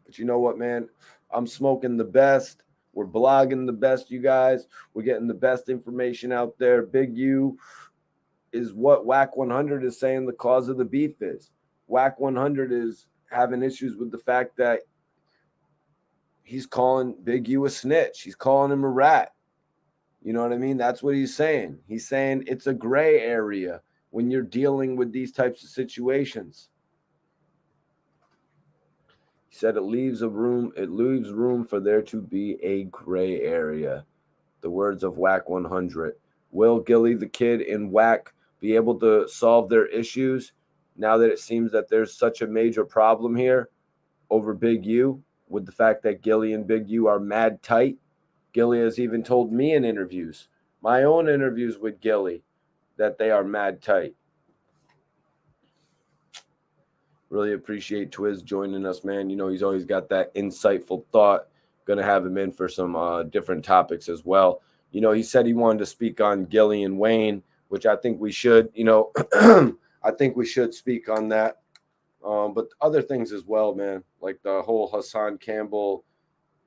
A: But you know what, man? I'm smoking the best. We're blogging the best, you guys. We're getting the best information out there. Big U is what Wack 100 is saying the cause of the beef is. Wack 100 is having issues with the fact that he's calling Big U a snitch. He's calling him a rat. You know what I mean? That's what he's saying. He's saying it's a gray area when you're dealing with these types of situations. He said it leaves room for there to be a gray area. The words of Wack 100. Will Gillie Da Kid and Wack be able to solve their issues now that it seems that there's such a major problem here over Big U, with the fact that Gillie and Big U are mad tight? Gillie has even told me in interviews, my own interviews with Gillie, that they are mad tight. Really appreciate Twiz joining us, man. He's always got that insightful thought. Gonna have him in for some different topics as well. He said he wanted to speak on Gillie and Wayne, which I think we should. I think we should speak on that. But other things as well, man, like the whole Hassan Campbell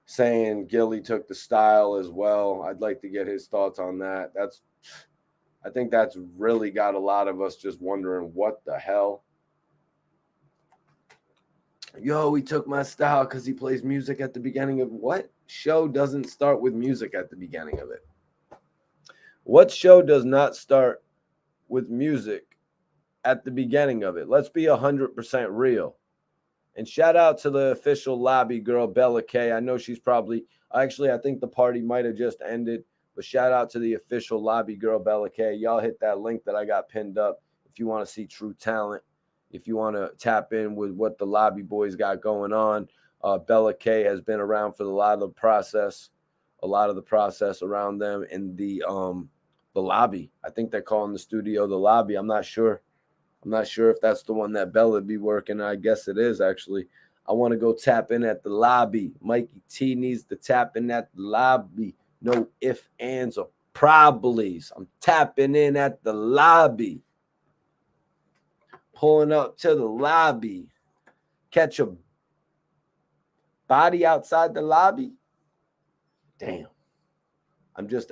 A: saying Gillie took the style as well. I'd like to get his thoughts on that. I think that's really got a lot of us just wondering what the hell. Yo, he took my style because he plays music at the beginning of what show doesn't start with music at the beginning of it? What show does not start with music at the beginning of it? Let's be 100% real. And shout out to the official lobby girl, Bella K. I know she's probably, actually, I think the party might have just ended, but shout out to the official lobby girl, Bella K. Y'all hit that link that I got pinned up if you want to see true talent, if you want to tap in with what the lobby boys got going on. Bella K has been around for a lot of the process around them in the lobby. I think they're calling the studio the lobby. I'm not sure if that's the one that Bella be working. I guess it is, actually. I want to go tap in at the lobby. Mikey T needs to tap in at the lobby. No ifs, ands, or probablys. I'm tapping in at the lobby. Pulling up to the lobby. Catch a body outside the lobby. Damn. I just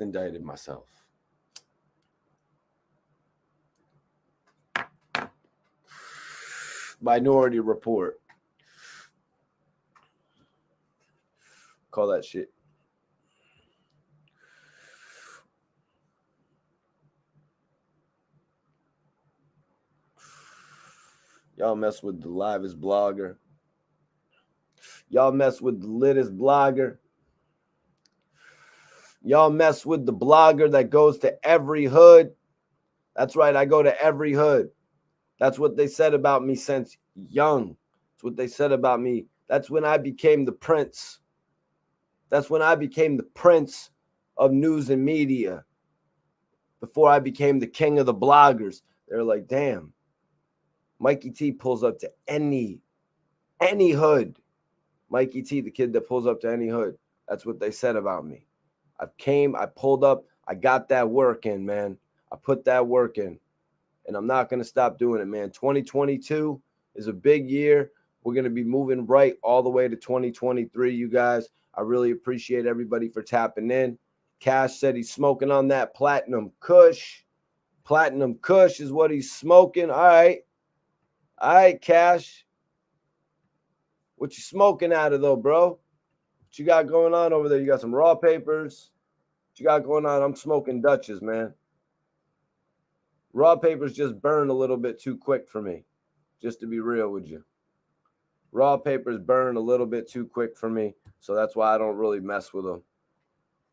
A: indicted myself. Minority Report. Call that shit. Y'all mess with the livest blogger. Y'all mess with the littest blogger. Y'all mess with the blogger that goes to every hood. That's right, I go to every hood. That's what they said about me since young. That's what they said about me. That's when I became the prince. That's when I became the prince of news and media. Before I became the king of the bloggers. They're like, damn. Mikey T pulls up to any hood. Mikey T, the kid that pulls up to any hood. That's what they said about me. I pulled up, I got that work in, man. I put that work in. And I'm not going to stop doing it, man. 2022 is a big year. We're going to be moving right all the way to 2023, you guys. I really appreciate everybody for tapping in. Cash said he's smoking on that Platinum Kush. Platinum Kush is what he's smoking. All right. All right, Cash. What you smoking out of, though, bro? What you got going on over there? You got some raw papers? What you got going on? I'm smoking Dutches, man. Raw papers just burn a little bit too quick for me, just to be real with you. Raw papers burn a little bit too quick for me, so that's why I don't really mess with them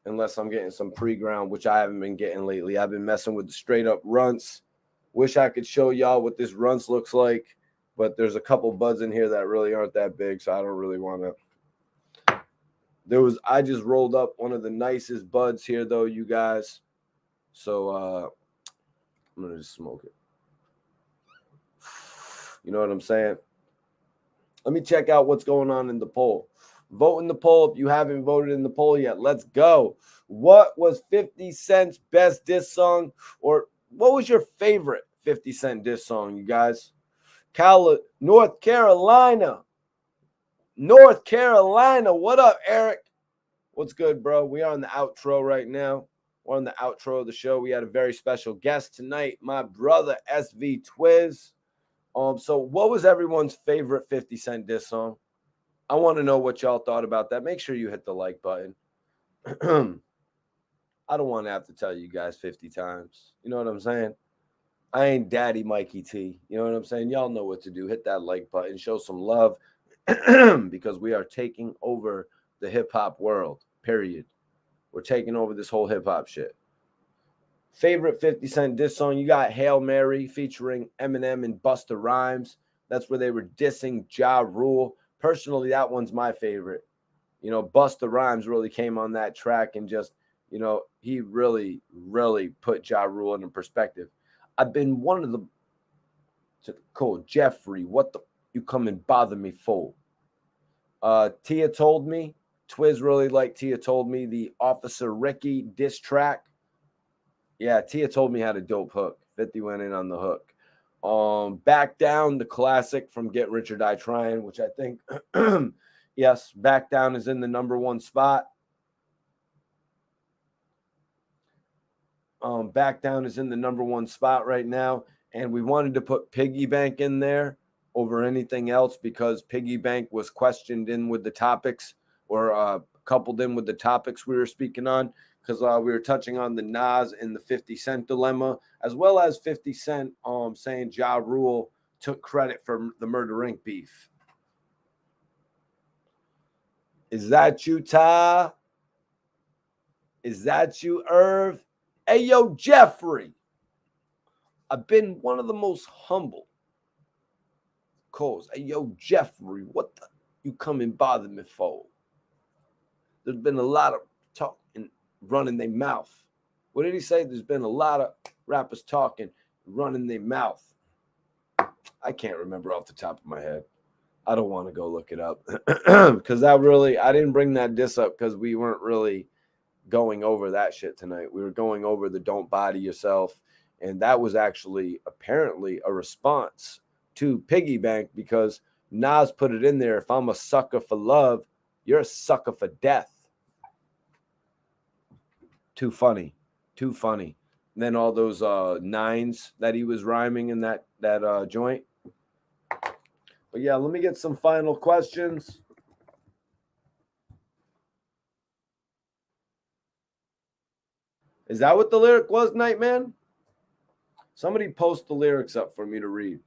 A: unless I'm getting some pre-ground, which I haven't been getting lately. I've been messing with the straight-up runts. Wish I could show y'all what this runts looks like, but there's a couple buds in here that really aren't that big, so I don't really want to. I just rolled up one of the nicest buds here, though, you guys. So, I'm going to just smoke it. You know what I'm saying? Let me check out what's going on in the poll. Vote in the poll if you haven't voted in the poll yet. Let's go. What was 50 Cent's best diss song? Or what was your favorite 50 Cent diss song, you guys? North Carolina. North Carolina. What up, Eric? What's good, bro? We are on the outro right now. We're on the outro of the show. We had a very special guest tonight, my brother SV Twiz. So what was everyone's favorite 50 Cent diss song? I want to know what y'all thought about that. Make sure you hit the like button. I don't want to have to tell you guys 50 times. You know what I'm saying? I ain't Daddy Mikey T. You know what I'm saying? Y'all know what to do. Hit that like button. Show some love because we are taking over the hip-hop world, period. We're taking over this whole hip-hop shit. Favorite 50 Cent diss song, you got Hail Mary featuring Eminem and Busta Rhymes. That's where they were dissing Ja Rule. Personally, that one's my favorite. You know, Busta Rhymes really came on that track and just, you know, he really, really put Ja Rule into perspective. I've been one of the Cool. Jeffrey, what the you come and bother me for? Tia told me. Twiz really liked Tia told me the Officer Ricky diss track. Yeah, Tia told me had a dope hook. 50 went in on the hook. Back Down, the classic from Get Rich or Die Trying, which I think, yes, Back Down is in the #1 spot. Back Down is in the #1 spot right now. And we wanted to put Piggy Bank in there over anything else because Piggy Bank was questioned in with the topics or coupled in with the topics we were speaking on because we were touching on the Nas and the 50 Cent dilemma, as well as 50 Cent saying Ja Rule took credit for the Murder Inc. beef. Is that you, Ty? Is that you, Irv? Hey, yo, Jeffrey. I've been one of the most humble calls. Hey, yo, Jeffrey, what the you come and bother me for? There's been a lot of talk and running their mouth. What did he say? There's been a lot of rappers talking, running their mouth. I can't remember off the top of my head. I don't want to go look it up because I didn't bring that diss up because we weren't really going over that shit tonight. We were going over the Don't Body Yourself. And that was actually apparently a response to Piggy Bank because Nas put it in there. If I'm a sucker for love, you're a sucker for death. Too funny. Too funny. And then all those nines that he was rhyming in that joint. But yeah, let me get some final questions. Is that what the lyric was, Nightman? Somebody post the lyrics up for me to read.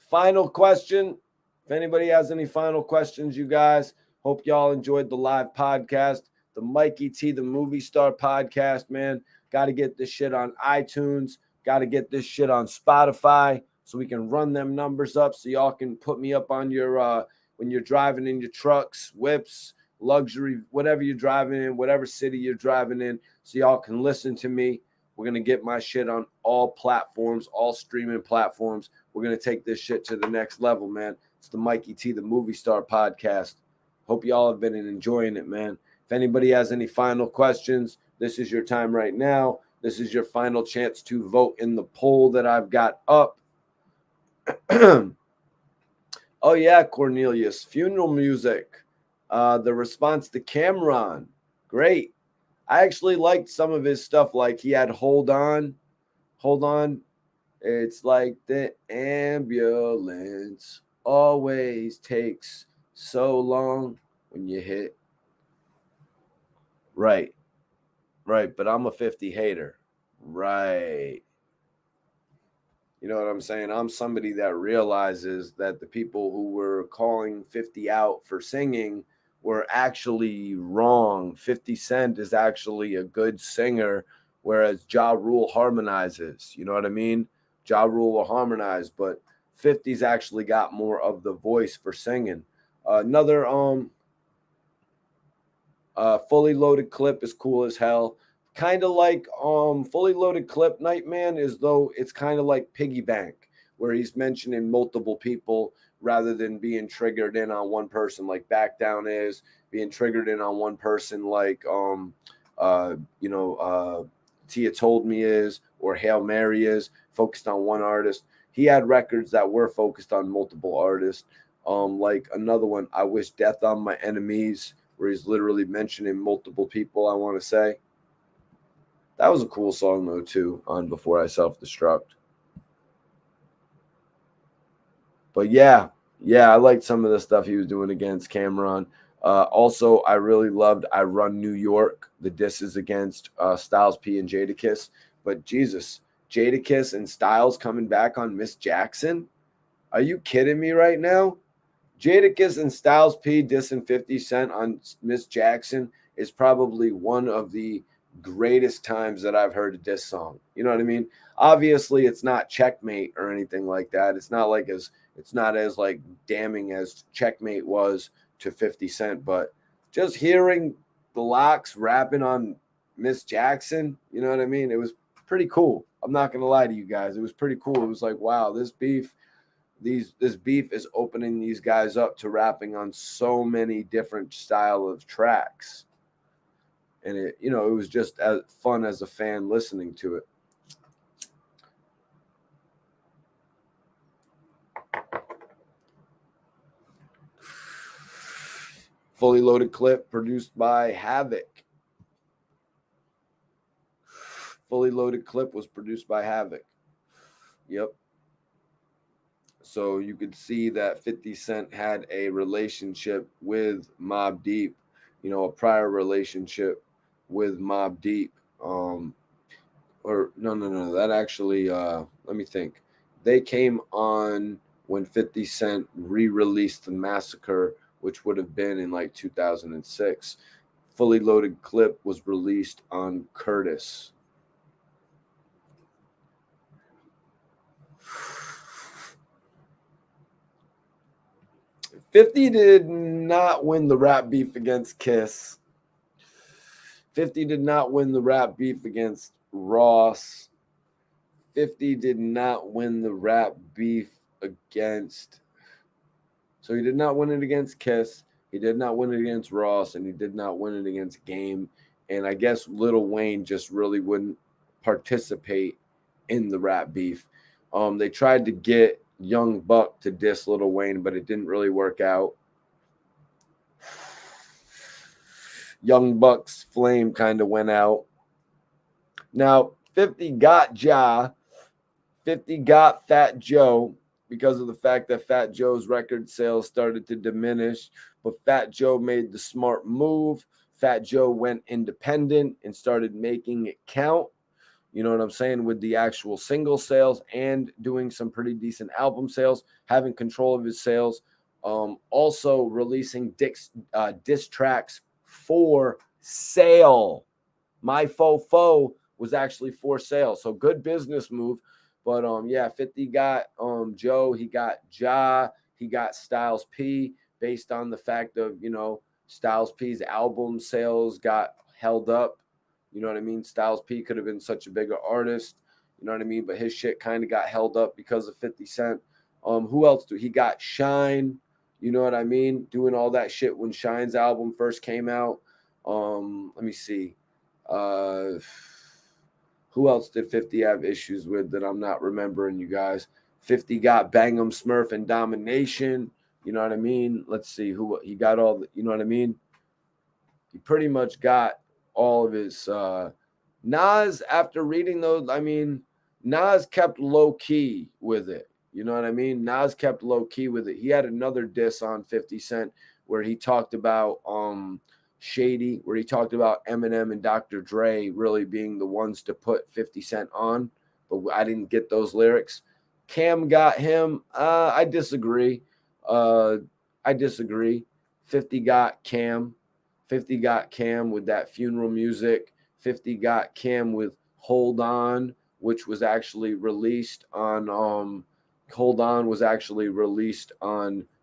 A: Final question. If anybody has any final questions, you guys, hope y'all enjoyed the live podcast. The Mikey T, the movie star podcast, man. Got to get this shit on iTunes. Got to get this shit on Spotify so we can run them numbers up so y'all can put me up on your, when you're driving in your trucks, whips, luxury, whatever you're driving in, whatever city you're driving in, so y'all can listen to me. We're going to get my shit on all platforms, all streaming platforms. We're going to take this shit to the next level, man. It's the Mikey T, the movie star podcast. Hope y'all have been enjoying it, man. If anybody has any final questions, this is your time right now. This is your final chance to vote in the poll that I've got up. Oh, yeah, Cornelius. Funeral music. The response to Cameron. Great. I actually liked some of his stuff. Like he had Hold On. Hold On. It's like the ambulance always takes so long when you hit. Right. Right. But I'm a 50 hater. Right. You know what I'm saying? I'm somebody that realizes that the people who were calling 50 out for singing were actually wrong. 50 Cent is actually a good singer, whereas Ja Rule harmonizes. You know what I mean? Ja Rule will harmonize, but 50's actually got more of the voice for singing. Another Fully Loaded Clip is cool as hell. Kind of like Fully Loaded Clip, Nightman, is though it's kind of like Piggy Bank, where he's mentioning multiple people rather than being triggered in on one person like Back Down is, being triggered in on one person like Tia Told Me is, or Hail Mary is, focused on one artist. He had records that were focused on multiple artists. Like another one, I Wish Death on My Enemies, where he's literally mentioning multiple people, I want to say. That was a cool song, though, too, on Before I Self-Destruct. But yeah, I liked some of the stuff he was doing against Cameron. Also, I really loved I Run New York, the disses against Styles P and Jadakiss. But Jesus, Jadakiss and Styles coming back on Miss Jackson? Are you kidding me right now? Jadakiss and Styles P dissing 50 Cent on Miss Jackson is probably one of the greatest times that I've heard a diss song. You know what I mean? Obviously, it's not Checkmate or anything like that. It's not as like damning as Checkmate was to 50 Cent, but just hearing the Locks rapping on Miss Jackson, you know what I mean? It was pretty cool. I'm not gonna lie to you guys. It was pretty cool. It was like, wow, this beef is opening these guys up to rapping on so many different style of tracks. And it was just as fun as a fan listening to it. Fully Loaded Clip produced by Havoc. Fully Loaded Clip was produced by Havoc. Yep. So you could see that 50 Cent had a relationship with Mobb Deep, a prior relationship with Mobb Deep. Or no. That actually, let me think. They came on when 50 Cent re-released The Massacre, which would have been in like 2006. Fully Loaded Clip was released on Curtis. $50 did not win the rap beef against Kiss. $50 did not win the rap beef against Ross. $50 did not win the rap beef against. So he did not win it against Kiss. He did not win it against Ross, and he did not win it against Game. And I guess Lil Wayne just really wouldn't participate in the rap beef. They tried to get Young Buck to diss Lil Wayne, but it didn't really work out. Young Buck's flame kind of went out. Now, 50 got Ja. 50 got Fat Joe because of the fact that Fat Joe's record sales started to diminish. But Fat Joe made the smart move. Fat Joe went independent and started making it count. You know what I'm saying? With the actual single sales and doing some pretty decent album sales, having control of his sales. Also releasing diss tracks for sale. My Fofo was actually for sale. So good business move. But 50 got Joe, he got Ja, he got Styles P, based on the fact of, Styles P's album sales got held up. You know what I mean? Styles P could have been such a bigger artist. You know what I mean? But his shit kind of got held up because of 50 Cent. Who else do he got? Shine. You know what I mean? Doing all that shit when Shine's album first came out. Let me see. Who else did 50 have issues with that I'm not remembering, you guys? 50 got Bang 'em Smurf and Domination. You know what I mean? Let's see who he got all the, you know what I mean? He pretty much got all of his Nas, after reading those, Nas kept low key with it. You know what I mean? Nas kept low key with it. He had another diss on 50 Cent where he talked about Shady, where he talked about Eminem and Dr. Dre really being the ones to put 50 Cent on, but I didn't get those lyrics. Cam got him. I disagree. 50 got Cam. 50 got Cam with that funeral music. 50 got Cam with Hold On, which was actually released on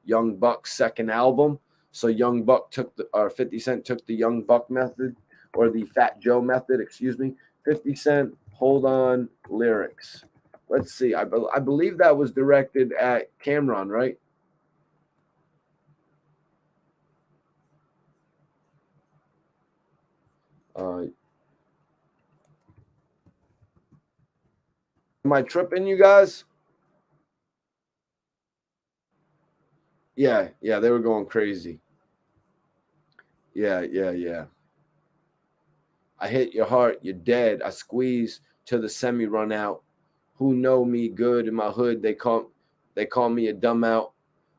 A: Young Buck's second album. So Young Buck 50 Cent took the Young Buck method, or the Fat Joe method, excuse me. 50 Cent Hold On lyrics. Let's see. I believe that was directed at Cameron, right? Am I tripping, you guys? Yeah, they were going crazy. Yeah. I hit your heart, you're dead. I squeeze till the semi run out. Who know me good in my hood? They call me a dumb out.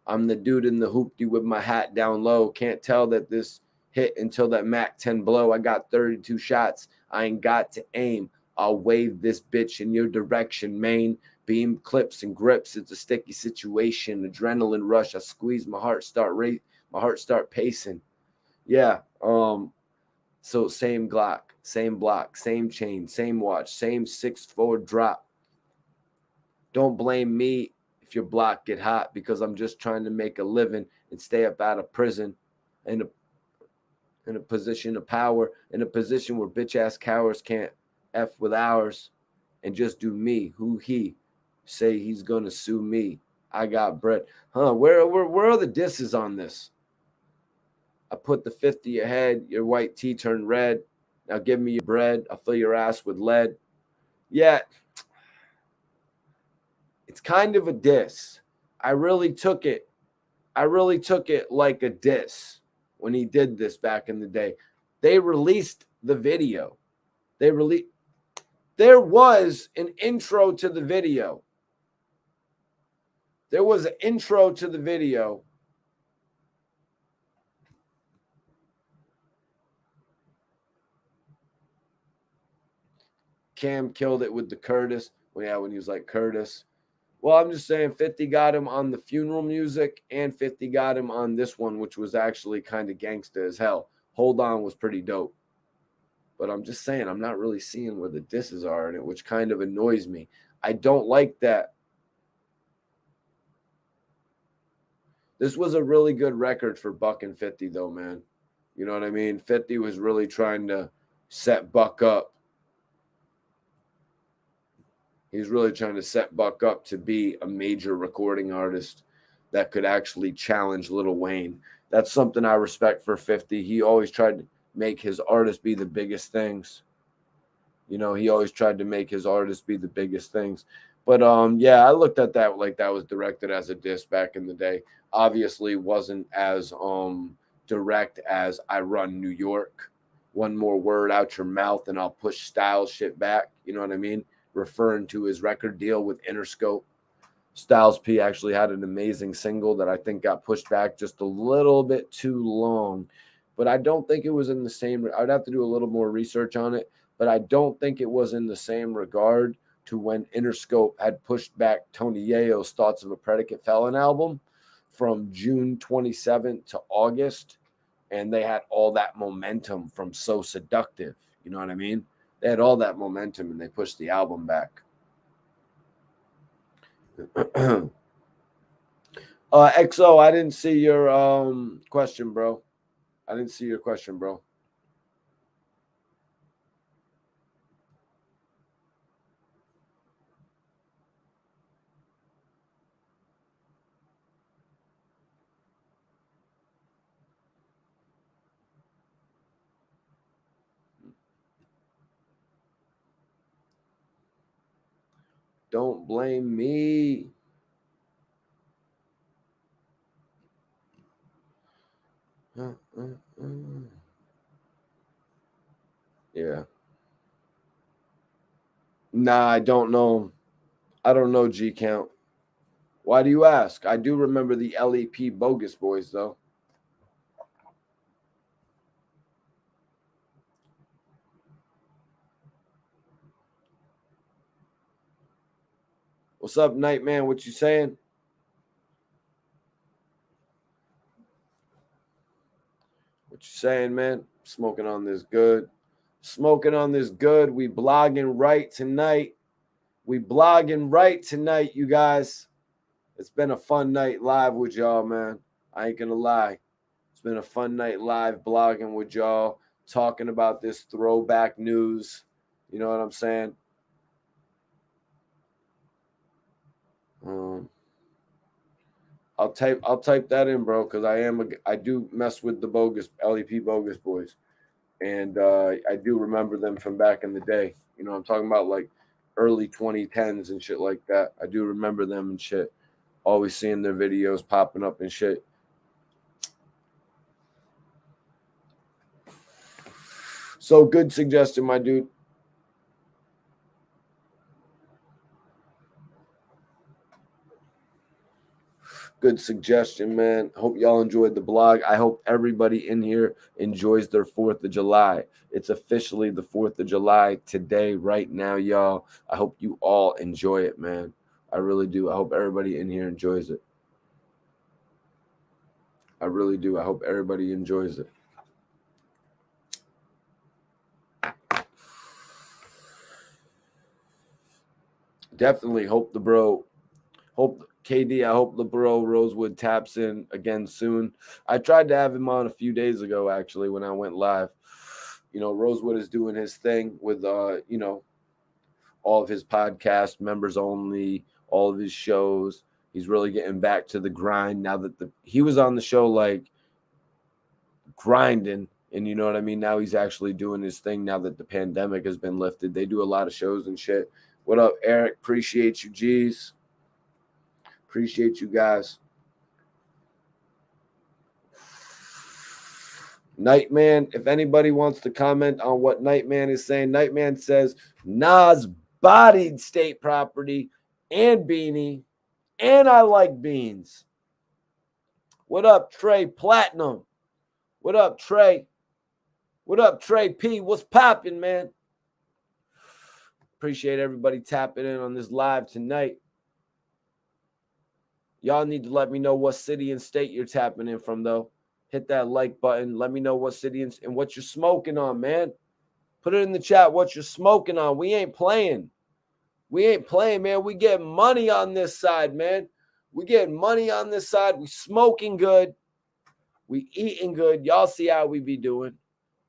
A: I'm the dude in the hoopty with my hat down low. Can't tell that this hit until that Mac 10 blow. I got 32 shots. I ain't got to aim. I'll wave this bitch in your direction, main. Beam clips and grips. It's a sticky situation. Adrenaline rush. I squeeze my heart start pacing. Yeah. So same Glock, same block, same chain, same watch, same 6'4" drop. Don't blame me if your block get hot, because I'm just trying to make a living and stay up out of prison in a position of power, in a position where bitch ass cowards can't F with ours. and just do me. Who he say he's gonna sue me? I got bread. Huh? Where are the disses on this? I put the 50 ahead. Your white tee turned red. Now give me your bread. I'll fill your ass with lead. Yeah, it's kind of a diss. I really took it like a diss when he did this back in the day. They released the video. There was an intro to the video. There was an intro to the video. Cam killed it with the Curtis. Well, yeah, when he was like Curtis. Well, I'm just saying 50 got him on the funeral music and 50 got him on this one, which was actually kind of gangsta as hell. Hold On was pretty dope. But I'm just saying, I'm not really seeing where the disses are in it, which kind of annoys me. I don't like that. This was a really good record for Buck and 50, though, man. You know what I mean? 50 was really trying to set Buck up. He's really trying to set Buck up to be a major recording artist that could actually challenge Lil Wayne. That's something I respect for 50. He always tried to make his artists be the biggest things. You know, he always tried to make his artists be the biggest things. But yeah, I looked at that like that was directed as a diss back in the day. Obviously wasn't as direct as I Run New York. One more word out your mouth and I'll push Styles shit back. You know what I mean? Referring to his record deal with Interscope. Styles P actually had an amazing single that I think got pushed back just a little bit too long. But I don't think it was in the same. I'd have to do a little more research on it. But I don't think it was in the same regard to when Interscope had pushed back Tony Yayo's Thoughts of a Predicate Felon album from June 27th to August. And they had all that momentum from So Seductive. You know what I mean? They had all that momentum and they pushed the album back. XO, I didn't see your question, bro. I didn't see your question, bro. Don't blame me. Yeah. Nah, I don't know. I don't know G Count. Why do you ask? I do remember the LEP Bogus Boys, though. What's up, Nightman? What you saying? What you saying, man? Smoking on this good. Smoking on this good. We blogging right tonight. You guys. It's been a fun night live with y'all, man. I ain't gonna lie. It's been a fun night live blogging with y'all, talking about this throwback news. You know what I'm saying? I'll type that in, bro, because I do mess with the LEP Bogus Boys, and I do remember them from back in the day. You know, I'm talking about like early 2010s and shit like that. I do remember them and shit. Always seeing their videos popping up and shit. So good suggestion, my dude. Good suggestion, man. Hope y'all enjoyed the blog. I hope everybody in here enjoys their 4th of July. It's officially the 4th of July today, right now, y'all. I hope you all enjoy it, man. I really do. I hope everybody in here enjoys it. I really do. I hope everybody enjoys it. Definitely hope the bro, hope KD, I hope the bro Rosewood taps in again soon. I tried to have him on a few days ago, actually, when I went live. You know, Rosewood is doing his thing with, you know, all of his podcasts, members only, all of his shows. He's really getting back to the grind now that he was on the show like grinding, and you know what I mean? Now he's actually doing his thing now that the pandemic has been lifted. They do a lot of shows and shit. What up, Eric? Appreciate you, G's. Appreciate you guys. Nightman, if anybody wants to comment on what Nightman is saying, Nightman says Nas bodied state property and Beanie, and I like beans. What up, Trey Platinum? What up, Trey? What up, Trey P? What's popping, man? Appreciate everybody tapping in on this live tonight. Y'all need to let me know what city and state you're tapping in from, though. Hit that like button. Let me know what city and what you're smoking on, man. Put it in the chat what you're smoking on. We ain't playing. We ain't playing, man. We get money on this side, man. We getting money on this side. We smoking good. We eating good. Y'all see how we be doing.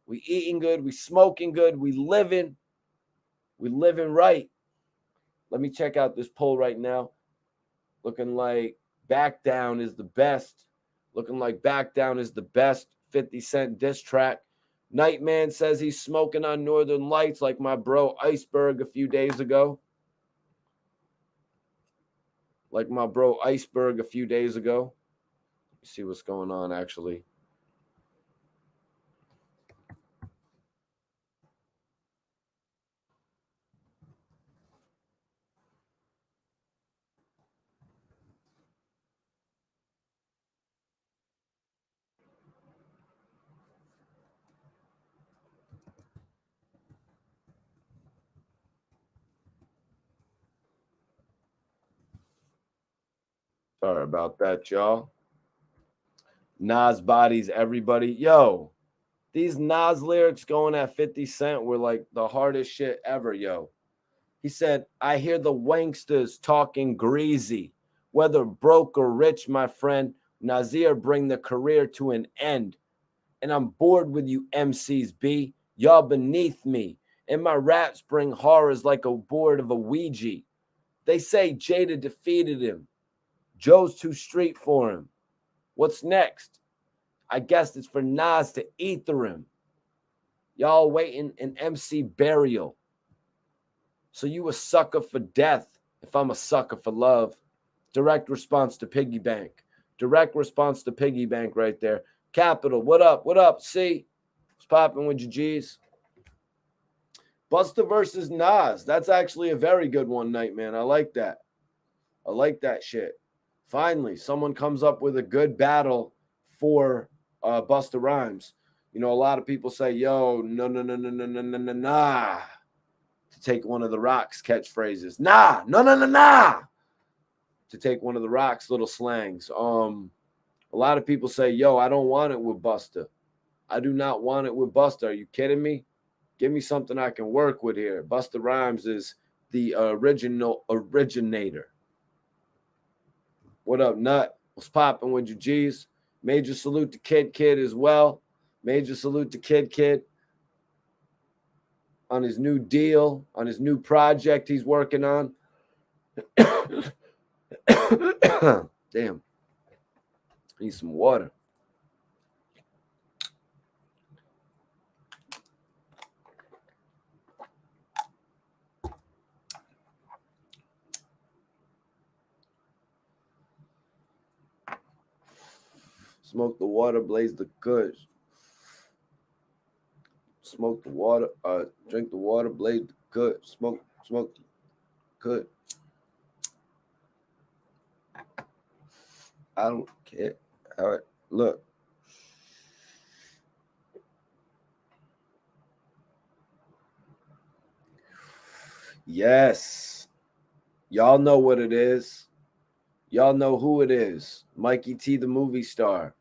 A: We eating good. We smoking good. We living. We living right. Let me check out this poll right now. Looking like Back Down is the best. Looking like Back Down is the best 50 Cent diss track. Nightman says he's smoking on Northern Lights like my bro Iceberg a few days ago. Like my bro Iceberg a few days ago. Let's see what's going on, actually. Sorry about that, y'all. Nas bodies everybody. Yo, these Nas lyrics going at 50 Cent were like the hardest shit ever, yo. He said, I hear the wanksters talking greasy. Whether broke or rich, my friend, Nazir bring the career to an end. And I'm bored with you MCs, B. Y'all beneath me. And my raps bring horrors like a board of a Ouija. They say Jada defeated him. Joe's too street for him. What's next? I guess it's for Nas to ether him. Y'all waiting an MC Burial. So you a sucker for death if I'm a sucker for love. Direct response to Piggy Bank. Direct response to Piggy Bank right there. Capital, what up? What up? See? What's popping with your G's? Busta versus Nas. That's actually a very good one, Nightman. I like that. I like that shit. Finally, someone comes up with a good battle for Busta Rhymes. You know, a lot of people say, yo, no, nah. To take one of the Rock's catchphrases. Nah, nah. To take one of the Rock's little slangs. A lot of people say, yo, I don't want it with Busta. I do not want it with Busta. Are you kidding me? Give me something I can work with here. Busta Rhymes is the originator. What up, Nut? What's popping with your G's? Major salute to Kid as well. Major salute to Kid on his new deal, on his new project he's working on. Damn. Need some water. Smoke the water, blaze the kush. Smoke the water, drink the water, blaze the kush. Smoke the kush. I don't care. All right, look. Yes. Y'all know what it is. Y'all know who it is. Mikey T, the movie star.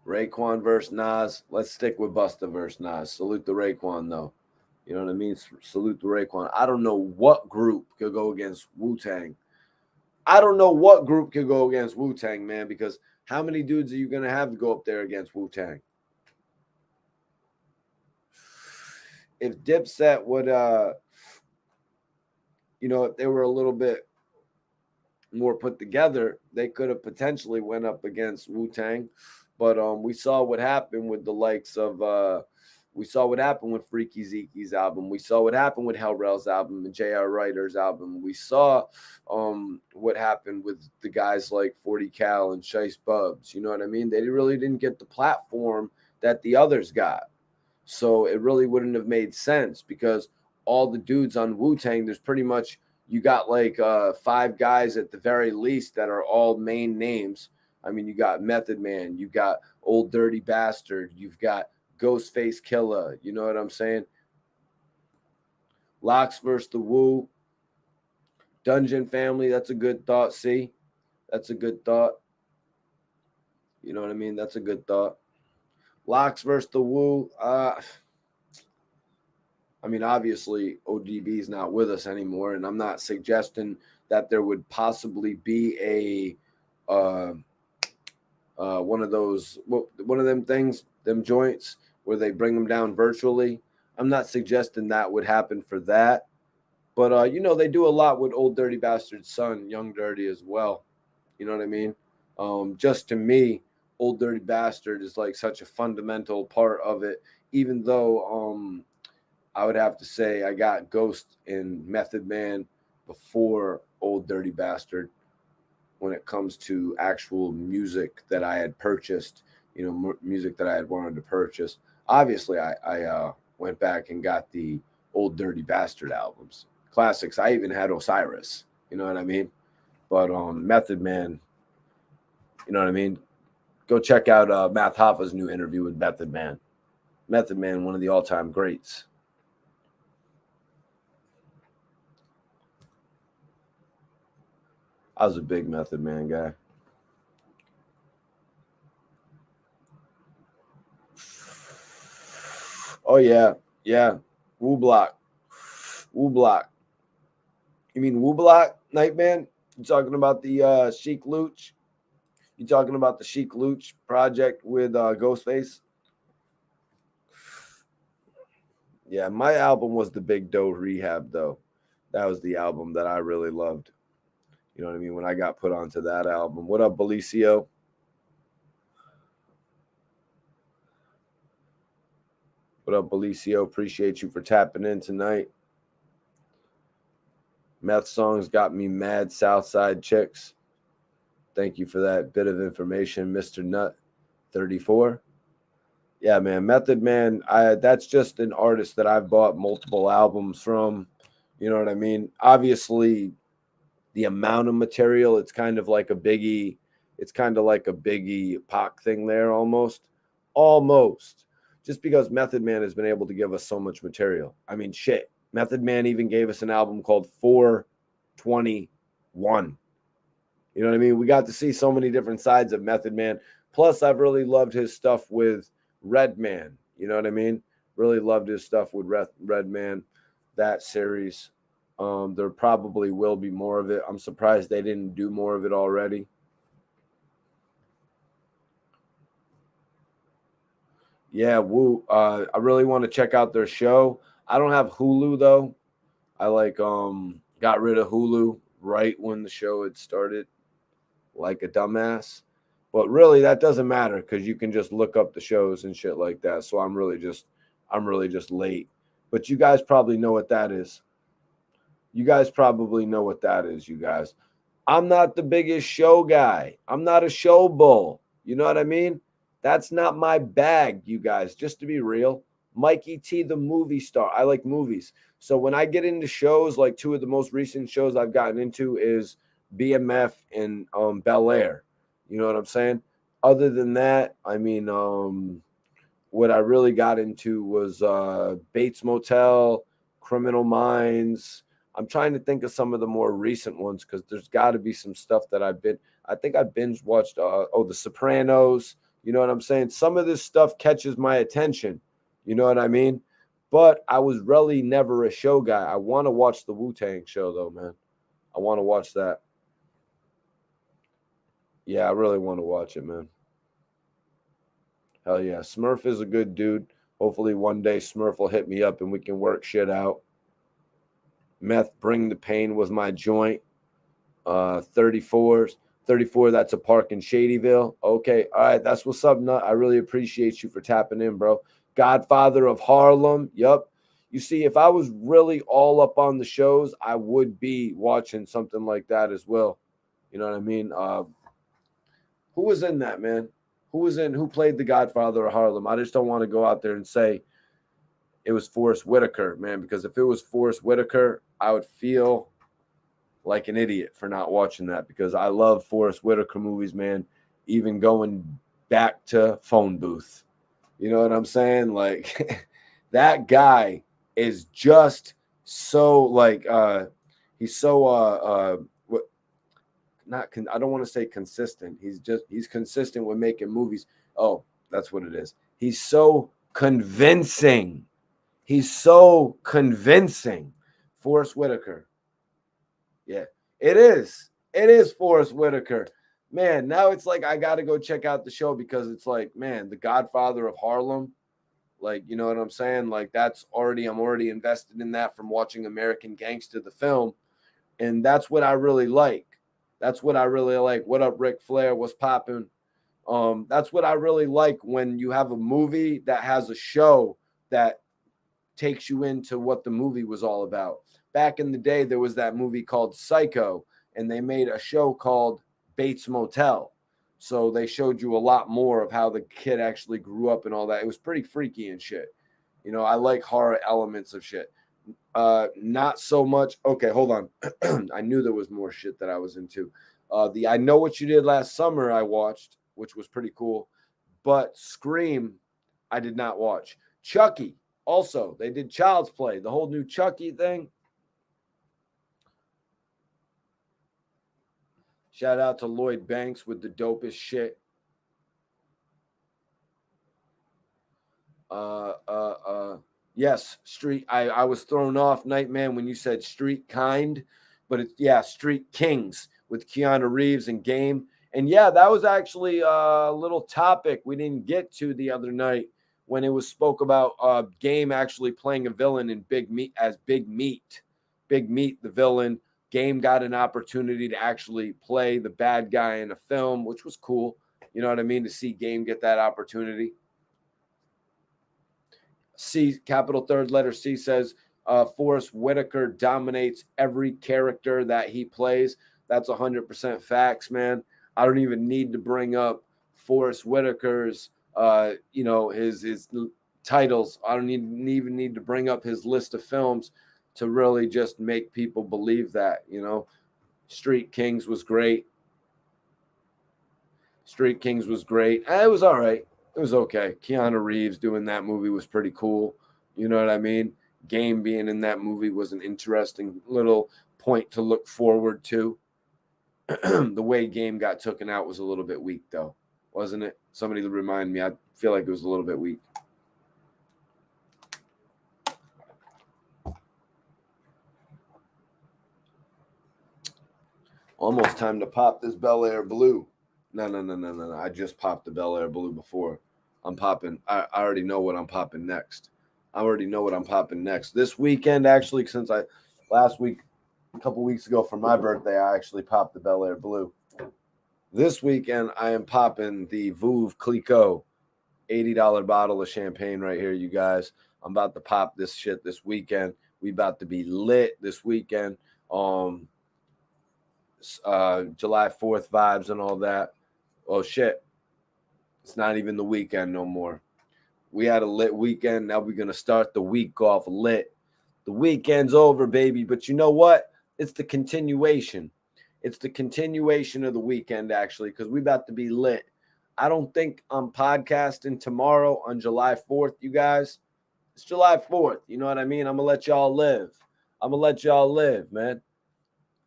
A: Raekwon versus Nas. Let's stick with Busta versus Nas. Salute the Raekwon, though. You know what I mean? Salute the Raekwon. I don't know what group could go against Wu-Tang. I don't know what group could go against Wu-Tang, man, because how many dudes are you going to have to go up there against Wu-Tang? if Dipset would if they were a little bit more put together, they could have potentially went up against Wu-Tang. But we saw what happened with the likes of we saw what happened with Freaky Zeke's album. We saw what happened with Hellrail's album and J.R. Ryder's album. We saw what happened with the guys like 40 Cal and Shice Bubs. You know what I mean? They really didn't get the platform that the others got. So it really wouldn't have made sense because all the dudes on Wu-Tang, there's pretty much, you got like 5 guys at the very least that are all main names. I mean, you got Method Man, you got Old Dirty Bastard, you've got Ghostface Killer. You know what I'm saying? Locks versus the Wu. Dungeon Family, that's a good thought. See? That's a good thought. You know what I mean? That's a good thought. Locks versus the Wu. I mean, obviously, ODB is not with us anymore, and I'm not suggesting that there would possibly be a one of them things, them joints where they bring them down virtually. I'm not suggesting that would happen for that, but they do a lot with Old Dirty Bastard's son, Young Dirty, as well. You know what I mean? Just to me, Old Dirty Bastard is like such a fundamental part of it, even though I would have to say I got Ghost and Method Man before Old Dirty Bastard when it comes to actual music that I had purchased, music that I had wanted to purchase. Obviously, I went back and got the Old Dirty Bastard albums, classics. I even had Osiris, you know what I mean? But Method Man, you know what I mean? Go check out Math Hoffa's new interview with Method Man. Method Man, one of the all-time greats. I was a big Method Man guy. Oh, yeah. Woo Block. You mean Woo Block, Nightman? You talking about the Chic Luch? You talking about the Chic Luch project with Ghostface? Yeah, my album was the Big Doe Rehab, though. That was the album that I really loved. You know what I mean? When I got put onto that album. What up, Belicio? What up, Belicio? Appreciate you for tapping in tonight. Meth Songs got me mad Southside chicks. Thank you for that bit of information, Mr. Nut 34. Yeah, man, Method Man, that's just an artist that I've bought multiple albums from. You know what I mean? Obviously, the amount of material, it's kind of like a Biggie Pac thing there almost. Just because Method Man has been able to give us so much material. I mean, shit. Method Man even gave us an album called 421. You know what I mean? We got to see so many different sides of Method Man. Plus, I've really loved his stuff with Redman. You know what I mean? Really loved his stuff with Redman, that series. There probably will be more of it. I'm surprised they didn't do more of it already. Yeah, Woo. I really want to check out their show. I don't have Hulu though. I got rid of Hulu right when the show had started, like a dumbass. But really, that doesn't matter because you can just look up the shows and shit like that. So I'm really just late. But you guys probably know what that is. You guys. I'm not the biggest show guy. I'm not a show bull. You know what I mean? That's not my bag, you guys. Just to be real, Mikey T, the movie star. I like movies. So when I get into shows, like 2 of the most recent shows I've gotten into is BMF and Bel Air. You know what I'm saying? Other than that, I mean, what I really got into was Bates Motel, Criminal Minds. I'm trying to think of some of the more recent ones because there's got to be some stuff that I think I binge watched. The Sopranos. You know what I'm saying? Some of this stuff catches my attention. You know what I mean? But I was really never a show guy. I want to watch the Wu-Tang show, though, man. I want to watch that. Yeah, I really want to watch it, man. Hell yeah. Smurf is a good dude. Hopefully one day Smurf will hit me up and we can work shit out. Meth Bring the Pain was my joint. 34s. 34, that's a park in Shadyville. Okay, all right, that's what's up, Nut. I really appreciate you for tapping in, bro. Godfather of Harlem. Yup. You see, if I was really all up on the shows, I would be watching something like that as well. You know what I mean? Who was in that, man? Who played the Godfather of Harlem? I just don't want to go out there and say it was Forrest Whitaker, man, because if it was Forrest Whitaker, I would feel like an idiot for not watching that, because I love Forrest Whitaker movies, man, even going back to Phone Booth. You know what I'm saying? Like that guy is just so like he's so what not I don't want to say consistent. He's consistent with making movies. Oh, that's what it is. He's so convincing. He's so convincing. Forrest Whitaker. Yeah, it is. It is Forrest Whitaker. Man, now it's like I got to go check out the show, because it's like, man, the Godfather of Harlem. Like, you know what I'm saying? Like, I'm already invested in that from watching American Gangster, the film. And that's what I really like. That's what I really like. What up, Ric Flair? What's popping? That's what I really like, when you have a movie that has a show that takes you into what the movie was all about. Back in the day, there was that movie called Psycho, and they made a show called Bates Motel. So they showed you a lot more of how the kid actually grew up and all that. It was pretty freaky and shit. You know, I like horror elements of shit. Not so much. Okay, hold on. I knew there was more shit that I was into. The I Know What You Did Last Summer I watched, which was pretty cool. But Scream, I did not watch. Chucky, also, they did Child's Play, the whole new Chucky thing. Shout out to Lloyd Banks with the dopest shit. Yes, Street. I was thrown off, Nightman, when you said Street Kind, but it's, yeah, Street Kings with Keanu Reeves and Game. And yeah, that was actually a little topic we didn't get to the other night, when it was spoke about Game actually playing a villain in Big Meat as Big Meat. Big Meat, the villain. Game got an opportunity to actually play the bad guy in a film, which was cool. You know what I mean? To see Game get that opportunity. C, capital third letter C, says Forrest Whitaker dominates every character that he plays. That's 100% facts, man. I don't even need to bring up Forrest Whitaker's, his titles. I don't even need to bring up his list of films to really just make people believe that, you know. Street Kings was great. Street Kings was great. It was all right. It was okay. Keanu Reeves doing that movie was pretty cool. You know what I mean? Game being in that movie was an interesting little point to look forward to. The way Game got taken out was a little bit weak, though, wasn't it? Somebody remind me. I feel like it was a little bit weak. Almost time to pop this Bel Air Blue. No. I just popped the Bel Air Blue before. I'm popping. I already know what I'm popping next. I already know what I'm popping next. This weekend, actually, since last week, a couple weeks ago for my birthday, I actually popped the Bel Air Blue. This weekend, I am popping the Veuve Clicquot $80 bottle of champagne right here, you guys. I'm about to pop this shit this weekend. We about to be lit this weekend. July 4th vibes and all that. Oh shit. It's not even the weekend no more. We had a lit weekend. Now we're going to start the week off lit. The weekend's over, baby. But you know what? It's the continuation. It's the continuation of the weekend, actually, because we about to be lit. I don't think I'm podcasting tomorrow on July 4th, you guys. It's July 4th. You know what I mean? I'm going to let y'all live. I'm going to let y'all live, man.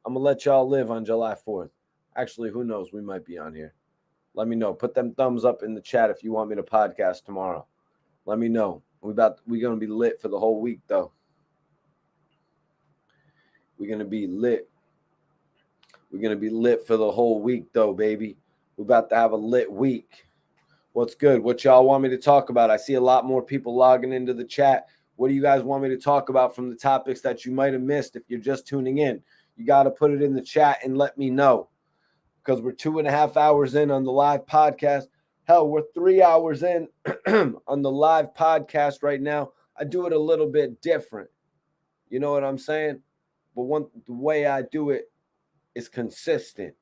A: I'm going to let y'all live on July 4th. Actually, who knows? We might be on here. Let me know. Put them thumbs up in the chat if you want me to podcast tomorrow. Let me know. We're going to be lit for the whole week, though. We're going to be lit. We're going to be lit for the whole week, though, baby. We're about to have a lit week. What's good? What y'all want me to talk about? I see a lot more people logging into the chat. What do you guys want me to talk about from the topics that you might have missed if you're just tuning in? You got to put it in the chat and let me know, because we're 2.5 hours in on the live podcast. Hell, we're 3 hours in on the live podcast right now. I do it a little bit different. You know what I'm saying? But the way I do it is consistent.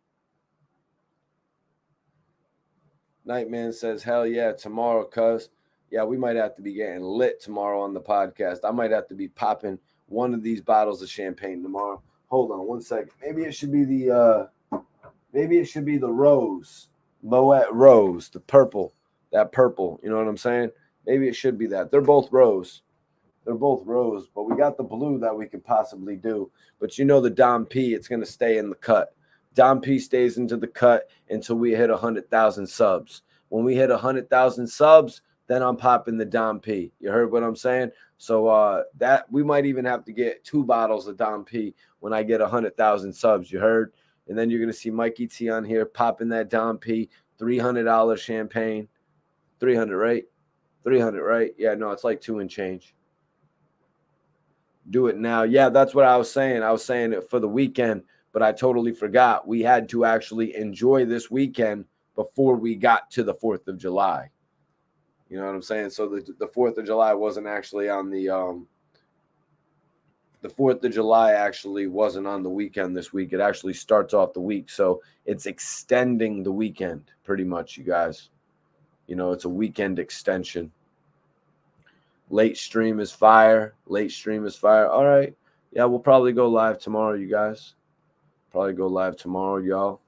A: Nightman says, hell yeah, tomorrow, cuz. Yeah, we might have to be getting lit tomorrow on the podcast. I might have to be popping one of these bottles of champagne tomorrow. Hold on 1 second. Maybe it should be the rose. Moet rose, the purple. That purple. You know what I'm saying? Maybe it should be that. They're both rose. But we got the blue that we could possibly do. But you know the Dom P, it's gonna stay in the cut. Dom P stays into the cut until we hit 100,000 subs. When we hit 100,000 subs, then I'm popping the Dom P. You heard what I'm saying? So that we might even have to get 2 bottles of Dom P when I get 100,000 subs. You heard? And then you're gonna see Mikey T on here popping that Dom P, $300 champagne. 300, right? 300, right? Yeah, no, it's like 2 and change. Do it now. Yeah, that's what I was saying. I was saying it for the weekend, but I totally forgot. We had to actually enjoy this weekend before we got to the 4th of July. You know what I'm saying? So the 4th of July wasn't actually on the 4th of July actually wasn't on the weekend this week. It actually starts off the week. So it's extending the weekend pretty much, you guys. You know, it's a weekend extension. Late stream is fire. All right. Yeah, we'll probably go live tomorrow, you guys. Probably go live tomorrow, y'all.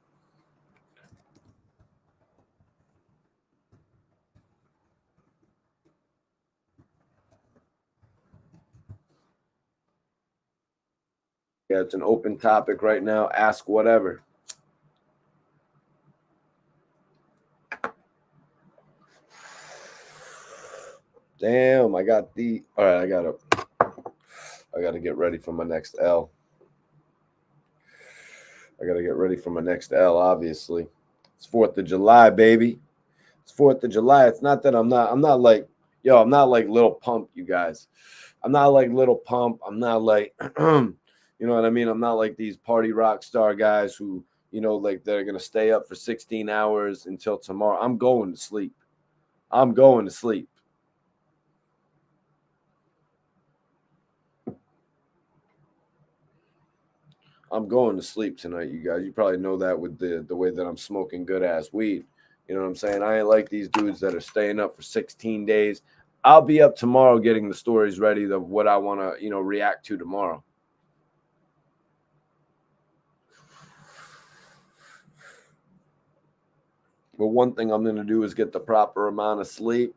A: Yeah, it's an open topic right now. Ask whatever. Damn, I got the. All right, I gotta get ready for my next L. Obviously. It's 4th of July, baby. It's 4th of July. It's not that I'm not like Little Pump, you guys. I'm not like Little Pump. I'm not like, you know what I mean? I'm not like these party rock star guys who, you know, like they're going to stay up for 16 hours until tomorrow. I'm going to sleep. I'm going to sleep. I'm going to sleep tonight, you guys. You probably know that with the way that I'm smoking good ass weed. You know what I'm saying? I ain't like these dudes that are staying up for 16 days. I'll be up tomorrow getting the stories ready of what I want to, you know, react to tomorrow. But one thing I'm going to do is get the proper amount of sleep.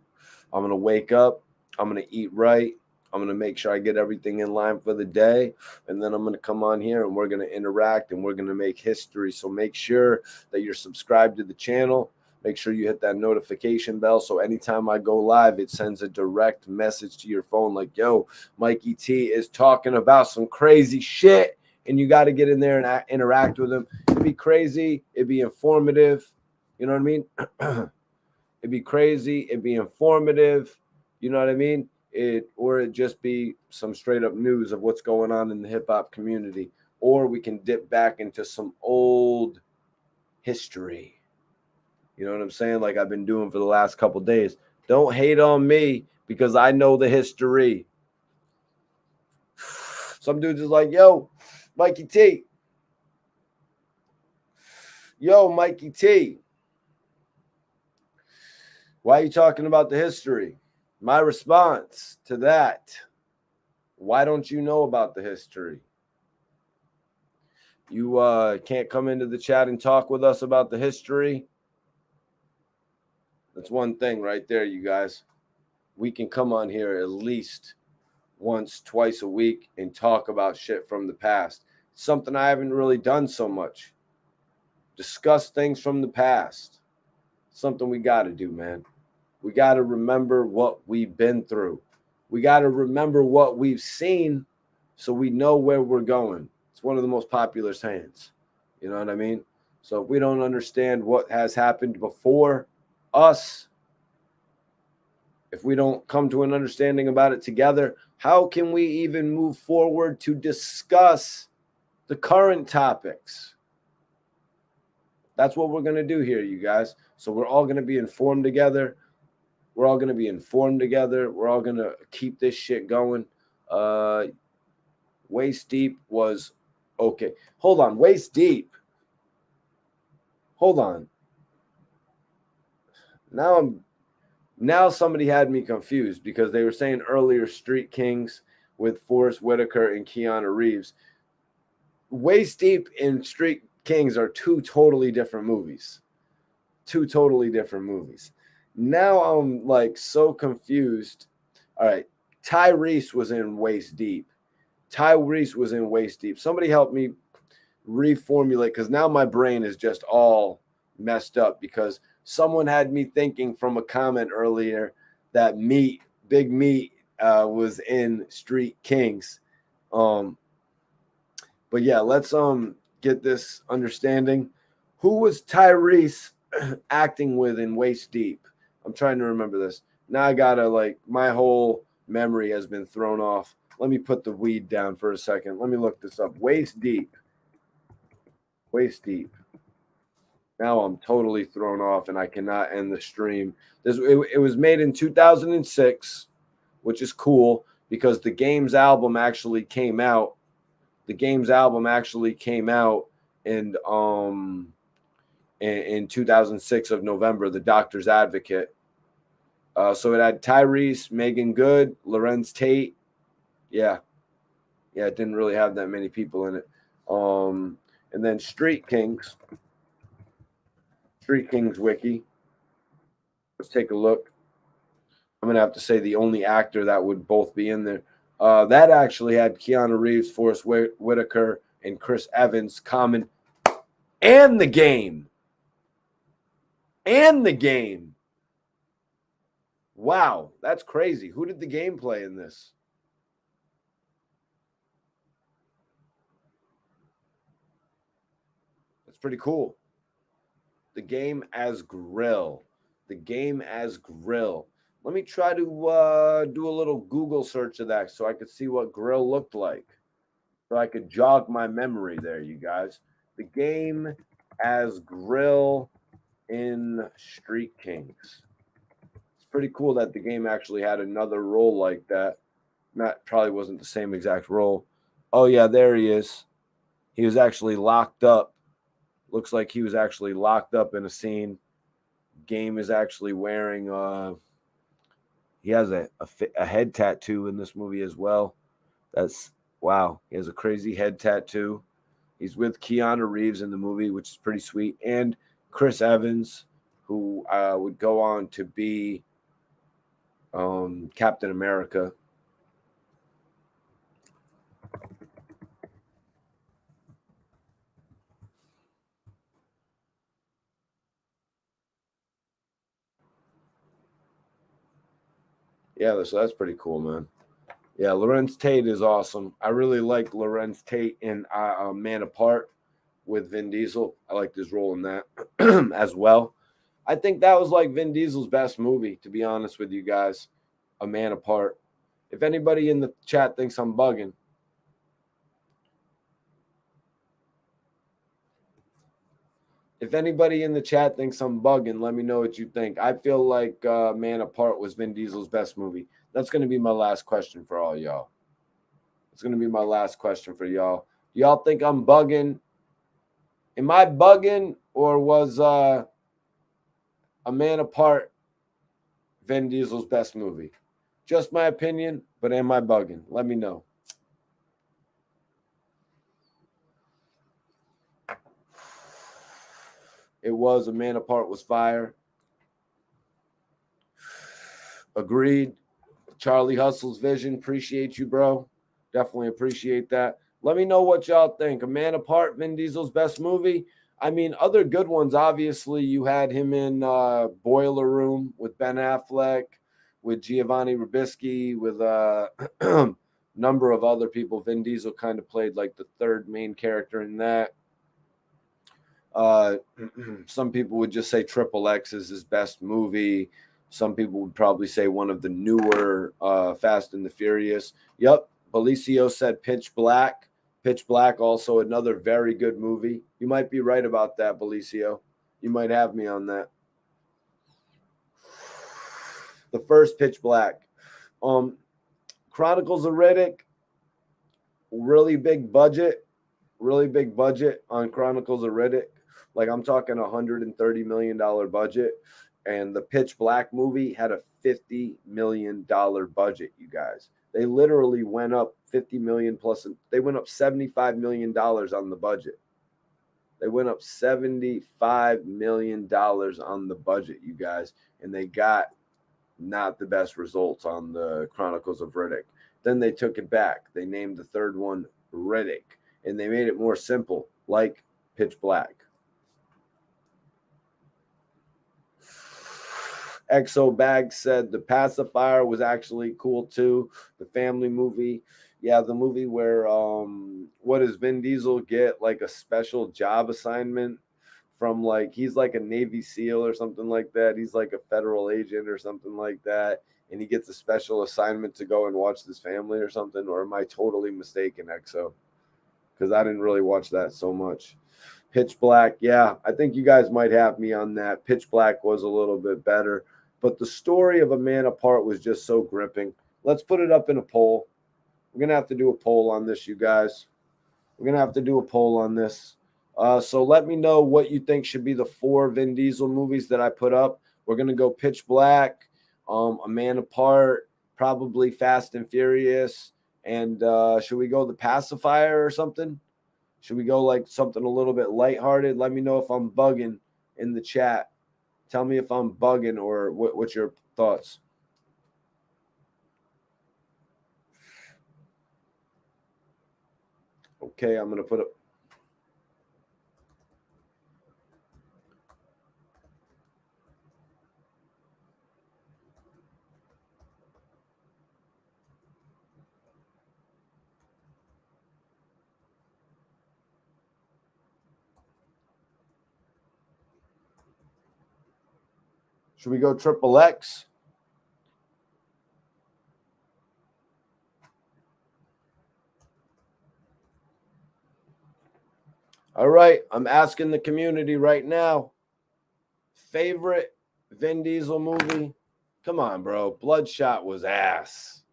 A: I'm going to wake up. I'm going to eat right. I'm going to make sure I get everything in line for the day. And then I'm going to come on here and we're going to interact and we're going to make history. So make sure that you're subscribed to the channel. Make sure you hit that notification bell. So anytime I go live, it sends a direct message to your phone like, yo, Mikey T is talking about some crazy shit. And you got to get in there and interact with him. It'd be crazy. It'd be informative. You know what I mean? It'd be crazy. It'd be informative. You know what I mean? Or it'd just be some straight up news of what's going on in the hip hop community. Or we can dip back into some old history. You know what I'm saying? Like I've been doing for the last couple days. Don't hate on me because I know the history. Some dudes is like, yo, Mikey T. Yo, Mikey T. Why are you talking about the history? My response to that, why don't you know about the history? You can't come into the chat and talk with us about the history? That's one thing right there, you guys. We can come on here at least once, twice a week and talk about shit from the past. It's something I haven't really done so much. Discuss things from the past. It's something we got to do, man. We got to remember what we've been through. We got to remember what we've seen so we know where we're going. It's one of the most popular sayings. You know what I mean? So if we don't understand what has happened before us, if we don't come to an understanding about it together, how can we even move forward to discuss the current topics? That's what we're going to do here, you guys. So we're all going to be informed together. We're all going to be informed together. We're all going to keep this shit going. Waist Deep was okay. Hold on. Waist Deep. Hold on. Now somebody had me confused because they were saying earlier Street Kings with Forrest Whitaker and Keanu Reeves. Waist Deep and Street Kings are two totally different movies. Two totally different movies. Now I'm like so confused. All right. Tyrese was in Waist Deep. Tyrese was in Waist Deep. Somebody help me reformulate because now my brain is just all messed up because someone had me thinking from a comment earlier that Big Meat was in Street Kings. But yeah, let's get this understanding. Who was Tyrese acting with in Waist Deep? I'm trying to remember this. Now I gotta my whole memory has been thrown off. Let me put the weed down for a second. Let me look this up. Waist Deep. Waist Deep. Now I'm totally thrown off and I cannot end the stream. It was made in 2006, which is cool because the Games album actually came out. The Games album actually came out in 2006 of November, The Doctor's Advocate. So it had Tyrese, Megan Good, Lorenz Tate. Yeah, it didn't really have that many people in it. And then Street Kings wiki. Let's take a look. I'm going to have to say the only actor that would both be in there. That actually had Keanu Reeves, Forrest Whitaker, and Chris Evans, Common, and The Game. Wow, that's crazy. Who did The Game play in this? That's pretty cool. The Game as Grill. Let me try to do a little Google search of that so I could see what Grill looked like. So I could jog my memory there, you guys. The Game as Grill in Street Kings. It's pretty cool that The Game actually had another role like that. That probably wasn't the same exact role. Oh, yeah, there he is. He was actually locked up. Looks like he was actually locked up in a scene. Game is actually wearing he has a head tattoo in this movie as well. That's wow. He has a crazy head tattoo. He's with Keanu Reeves in the movie, which is pretty sweet, and Chris Evans, who would go on to be Captain America. Yeah, so that's pretty cool, man. Yeah, Lorenz Tate is awesome. I really like Lorenz Tate in Man Apart with Vin Diesel. I liked his role in that as well. I think that was like Vin Diesel's best movie, to be honest with you guys. A Man Apart. If anybody in the chat thinks I'm bugging, let me know what you think. I feel like Man Apart was Vin Diesel's best movie. That's going to be my last question for all y'all. Y'all think I'm bugging? Am I bugging, or was A Man Apart Vin Diesel's best movie? Just my opinion, but am I bugging? Let me know. It was. A Man Apart was fire. Agreed. Charlie Hustle's vision. Appreciate you, bro. Definitely appreciate that. Let me know what y'all think. A Man Apart, Vin Diesel's best movie. I mean, other good ones, obviously, you had him in Boiler Room with Ben Affleck, with Giovanni Ribisi, with a number of other people. Vin Diesel kind of played like the third main character in that. Some people would just say Triple X is his best movie. Some people would probably say one of the newer Fast and the Furious. Yep, Belicio said Pitch Black. Pitch Black, also another very good movie. You might be right about that, Belicio. You might have me on that. The first Pitch Black. Chronicles of Riddick, really big budget on Chronicles of Riddick. Like, I'm talking $130 million budget. And the Pitch Black movie had a $50 million budget, you guys. They literally went up 50 million plus. They went up $75 million on the budget. They went up $75 million on the budget, you guys. And they got not the best results on the Chronicles of Riddick. Then they took it back. They named the third one Riddick. And they made it more simple, like Pitch Black. Exo Bag said The Pacifier was actually cool too. The family movie. Yeah, the movie where what does Vin Diesel get? Like a special job assignment from, like, he's like a Navy SEAL or something like that. He's like a federal agent or something like that. And he gets a special assignment to go and watch this family or something. Or am I totally mistaken, Exo? Because I didn't really watch that so much. Pitch Black, yeah, I think you guys might have me on that. Pitch Black was a little bit better. But the story of A Man Apart was just so gripping. Let's put it up in a poll. We're going to have to do a poll on this, you guys. We're going to have to do a poll on this. So let me know what you think should be the 4 Vin Diesel movies that I put up. We're going to go Pitch Black, A Man Apart, probably Fast and Furious. And should we go The Pacifier or something? Should we go like something a little bit lighthearted? Let me know if I'm bugging in the chat. Tell me if I'm bugging or what's your thoughts. Okay, I'm going to put up. Should we go Triple X? All right, I'm asking the community right now. Favorite Vin Diesel movie? Come on, bro. Bloodshot was ass.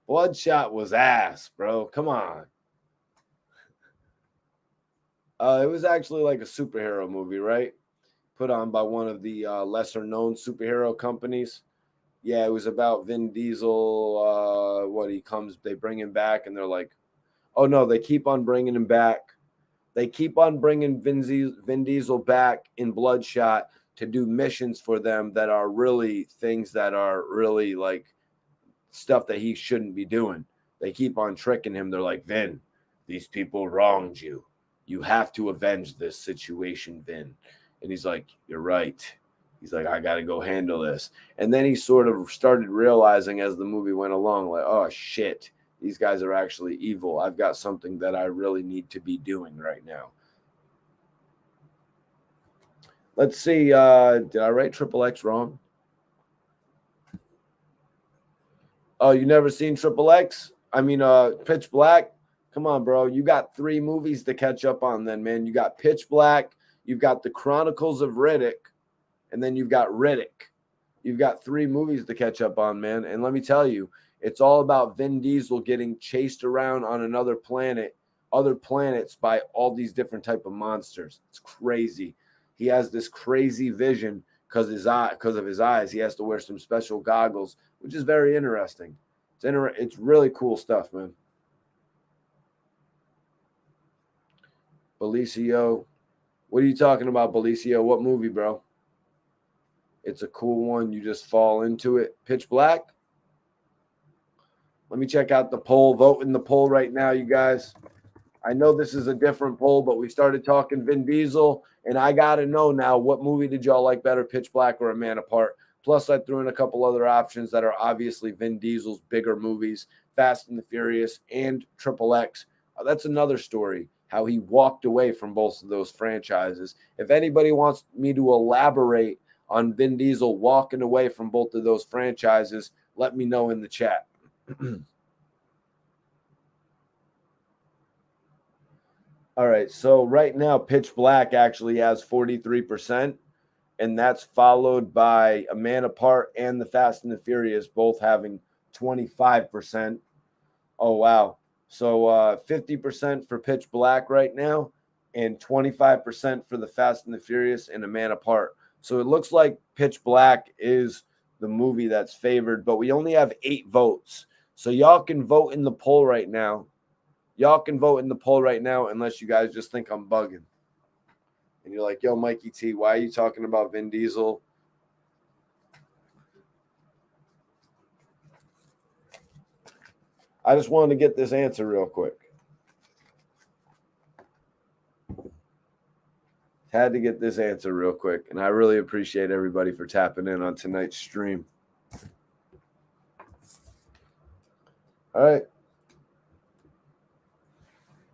A: Bloodshot was ass, bro. Come on. It was actually like a superhero movie, right? Put on by one of the lesser known superhero companies. Yeah, it was about Vin Diesel. They bring him back and they're like, oh no, they keep on bringing him back. They keep on bringing Vin Diesel back in Bloodshot to do missions for them that are really things that are really like stuff that he shouldn't be doing. They keep on tricking him. They're like, Vin, these people wronged you. You have to avenge this situation, Vin. And he's like, you're right. He's like, I got to go handle this. And then he sort of started realizing as the movie went along, like, oh, shit, these guys are actually evil. I've got something that I really need to be doing right now. Let's see. Did I write Triple X wrong? Oh, you never seen Triple X? I mean, Pitch Black? Come on, bro. You got 3 movies to catch up on then, man. You got Pitch Black. You've got The Chronicles of Riddick. And then you've got Riddick. You've got 3 movies to catch up on, man. And let me tell you, it's all about Vin Diesel getting chased around on another planet, other planets by all these different type of monsters. It's crazy. He has this crazy vision because of his eyes. He has to wear some special goggles, which is very interesting. It's really cool stuff, man. Belicio. What are you talking about, Belicio? What movie, bro? It's a cool one. You just fall into it. Pitch Black? Let me check out the poll. Vote in the poll right now, you guys. I know this is a different poll, but we started talking Vin Diesel, and I got to know now, what movie did y'all like better, Pitch Black or A Man Apart? Plus, I threw in a couple other options that are obviously Vin Diesel's bigger movies, Fast and the Furious and Triple X. That's another story, how he walked away from both of those franchises. If anybody wants me to elaborate on Vin Diesel walking away from both of those franchises, let me know in the chat. All right, so right now, Pitch Black actually has 43%, and that's followed by A Man Apart and The Fast and the Furious, both having 25%. Oh, wow. So 50% for Pitch Black right now, and 25% for The Fast and the Furious and A Man Apart. So it looks like Pitch Black is the movie that's favored, but we only have 8 votes. So y'all can vote in the poll right now. Y'all can vote in the poll right now unless you guys just think I'm bugging. And you're like, yo, Mikey T, why are you talking about Vin Diesel? I just wanted to get this answer real quick. Had to get this answer real quick. And I really appreciate everybody for tapping in on tonight's stream. All right.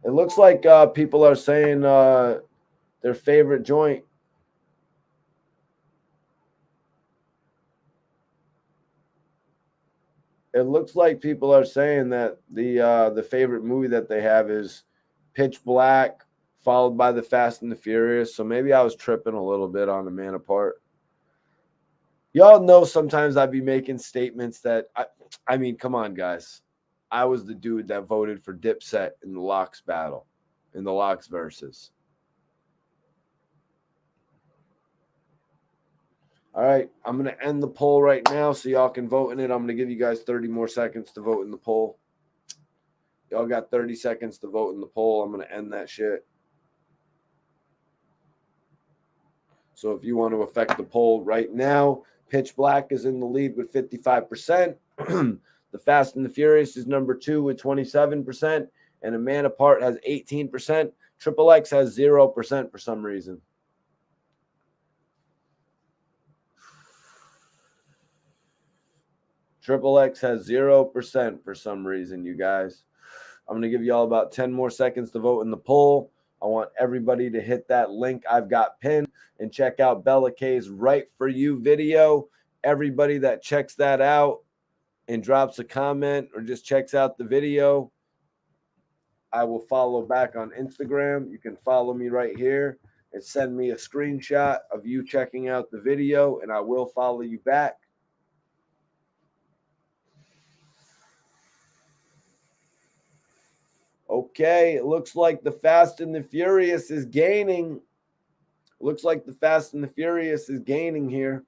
A: It looks like people are saying their favorite joint. It looks like people are saying that the favorite movie that they have is Pitch Black, followed by The Fast and the Furious. So maybe I was tripping a little bit on A Man Apart. Y'all know sometimes I'd be making statements that I mean, come on, guys. I was the dude that voted for Dipset in the Locks battle, in the Locks versus. All right, I'm going to end the poll right now so y'all can vote in it. I'm going to give you guys 30 more seconds to vote in the poll. Y'all got 30 seconds to vote in the poll. I'm going to end that shit. So if you want to affect the poll right now, Pitch Black is in the lead with 55%. The Fast and the Furious is number 2 with 27%. And A Man Apart has 18%. Triple X has 0% for some reason. Triple X has 0% for some reason, you guys. I'm going to give you all about 10 more seconds to vote in the poll. I want everybody to hit that link I've got pinned and check out Bella K's Right For You video. Everybody that checks that out and drops a comment or just checks out the video, I will follow back on Instagram. You can follow me right here and send me a screenshot of you checking out the video, and I will follow you back. Okay, it looks like The Fast and the Furious is gaining. Looks like The Fast and the Furious is gaining here.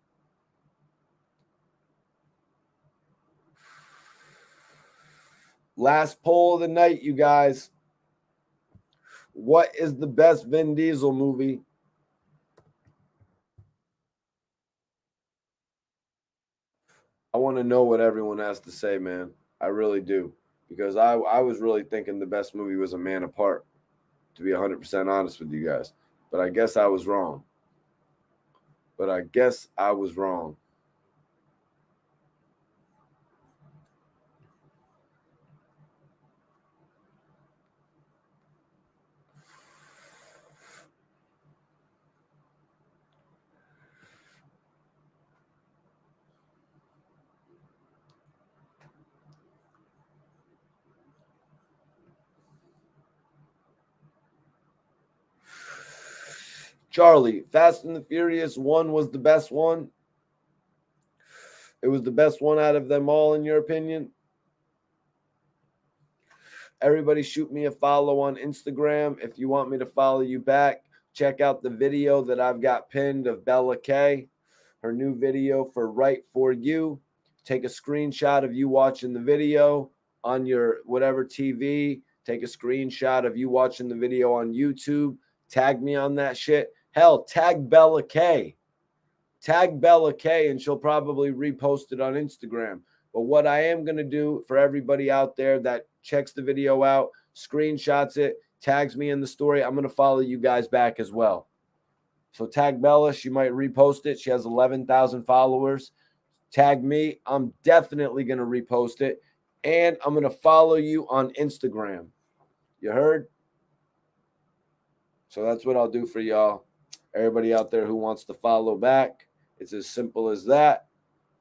A: Last poll of the night, you guys. What is the best Vin Diesel movie? I want to know what everyone has to say, man. I really do. Because I was really thinking the best movie was A Man Apart, to be 100% honest with you guys. But I guess I was wrong. Charlie, Fast and the Furious 1 was the best one. It was the best one out of them all, in your opinion? Everybody shoot me a follow on Instagram. If you want me to follow you back, check out the video that I've got pinned of Bella K, her new video for Right For You. Take a screenshot of you watching the video on your whatever TV. Take a screenshot of you watching the video on YouTube. Tag me on that shit. Hell, tag Bella K. Tag Bella K, and she'll probably repost it on Instagram. But what I am going to do for everybody out there that checks the video out, screenshots it, tags me in the story, I'm going to follow you guys back as well. So tag Bella. She might repost it. She has 11,000 followers. Tag me. I'm definitely going to repost it. And I'm going to follow you on Instagram. You heard? So that's what I'll do for y'all. Everybody out there who wants to follow back, It's as simple as that.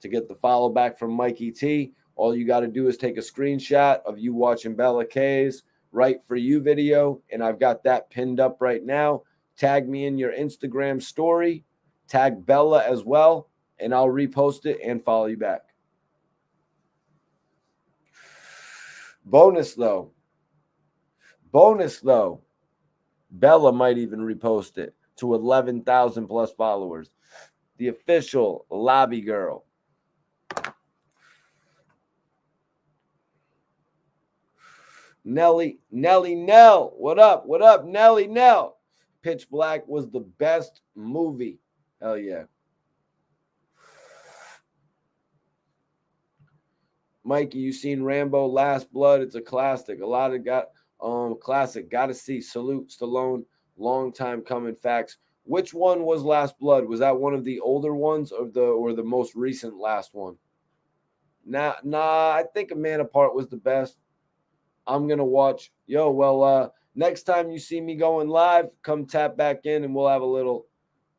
A: To get the follow back from Mikey T, all you got to do is take a screenshot of you watching Bella K's Right For You video, and I've got that pinned up right now. Tag me in your Instagram story, tag Bella as well, and I'll repost it and follow you back. Bonus though, Bella might even repost it to 11,000 plus followers. The official lobby girl. Nelly Nell. What up, Nelly Nell? Pitch Black was the best movie. Hell yeah. Mikey, you seen Rambo Last Blood? It's a classic. A lot of classic. Gotta see. Salute Stallone. Long time coming. Facts. Which one was Last Blood? Was that one of the older ones or the most recent last one? Nah, I think A Man Apart was the best. I'm gonna watch. Next time you see me going live, come tap back in and we'll have a little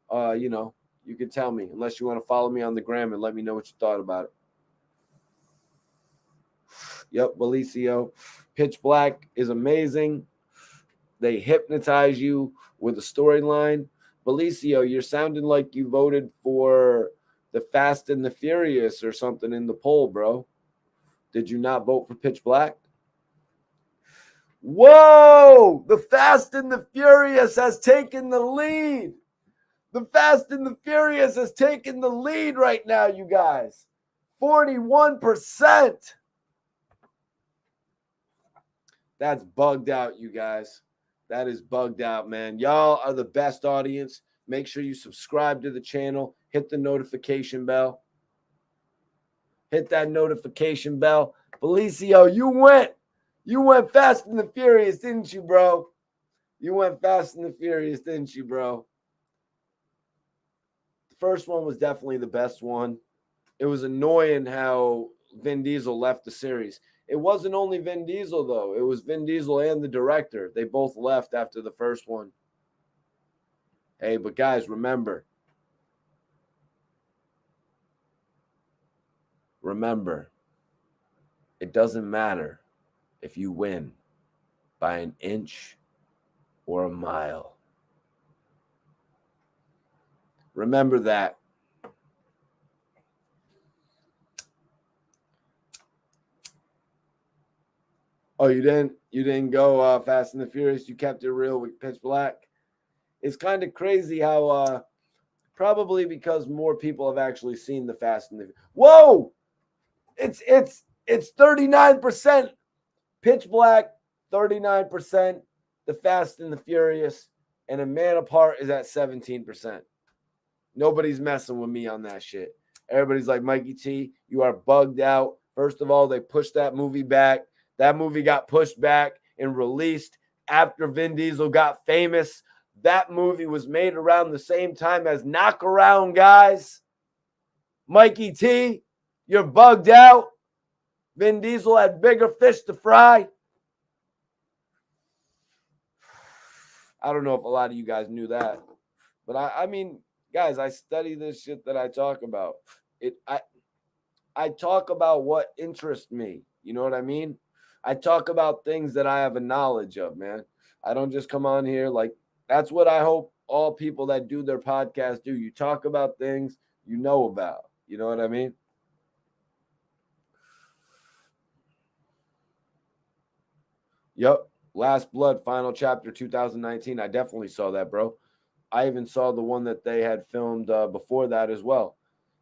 A: you can tell me, unless you want to follow me on the gram and let me know what you thought about it. Yep, Belicio. Pitch Black is amazing. They hypnotize you with a storyline. Belicio, you're sounding like you voted for the Fast and the Furious or something in the poll, bro. Did you not vote for Pitch Black? Whoa! The Fast and the Furious has taken the lead. The Fast and the Furious has taken the lead right now, you guys. 41%. That's bugged out, you guys. That is bugged out, man. Y'all are the best audience. Make sure you subscribe to the channel. Hit the notification bell. Hit that notification bell. Felicio, you went. You went Fast and the Furious, didn't you, bro? You went Fast and the Furious, didn't you, bro? The first one was definitely the best one. It was annoying how Vin Diesel left the series. It wasn't only Vin Diesel, though. It was Vin Diesel and the director. They both left after the first one. Hey, but guys, remember, it doesn't matter if you win by an inch or a mile. Remember that. Oh, you didn't go Fast and the Furious. You kept it real with Pitch Black. It's kind of crazy how probably because more people have actually seen the Fast and the Whoa! It's 39%. Pitch Black, 39%. The Fast and the Furious, and A Man Apart is at 17%. Nobody's messing with me on that shit. Everybody's like, Mikey T, you are bugged out. First of all, they pushed that movie back. That movie got pushed back and released after Vin Diesel got famous. That movie was made around the same time as Knock Around, guys. Mikey T, you're bugged out. Vin Diesel had bigger fish to fry. I don't know if a lot of you guys knew that. But I mean, guys, I study this shit that I talk about. I talk about what interests me. You know what I mean? I talk about things that I have a knowledge of, man. I don't just come on here like that's what I hope all people that do their podcast do. You talk about things you know about. You know what I mean? Yep. Last Blood, final chapter, 2019. I definitely saw that, bro. I even saw the one that they had filmed before that as well.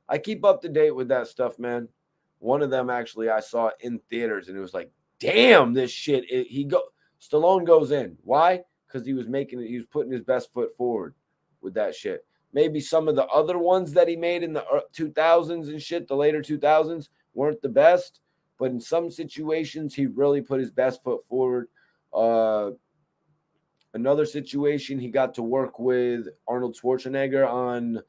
A: I keep up to date with that stuff, man. One of them actually I saw in theaters, and it was like, damn, this shit. Stallone goes in. Why? Because he was putting his best foot forward with that shit. Maybe some of the other ones that he made in the 2000s and shit, the later 2000s, weren't the best. But in some situations, he really put his best foot forward. Another situation, he got to work with Arnold Schwarzenegger on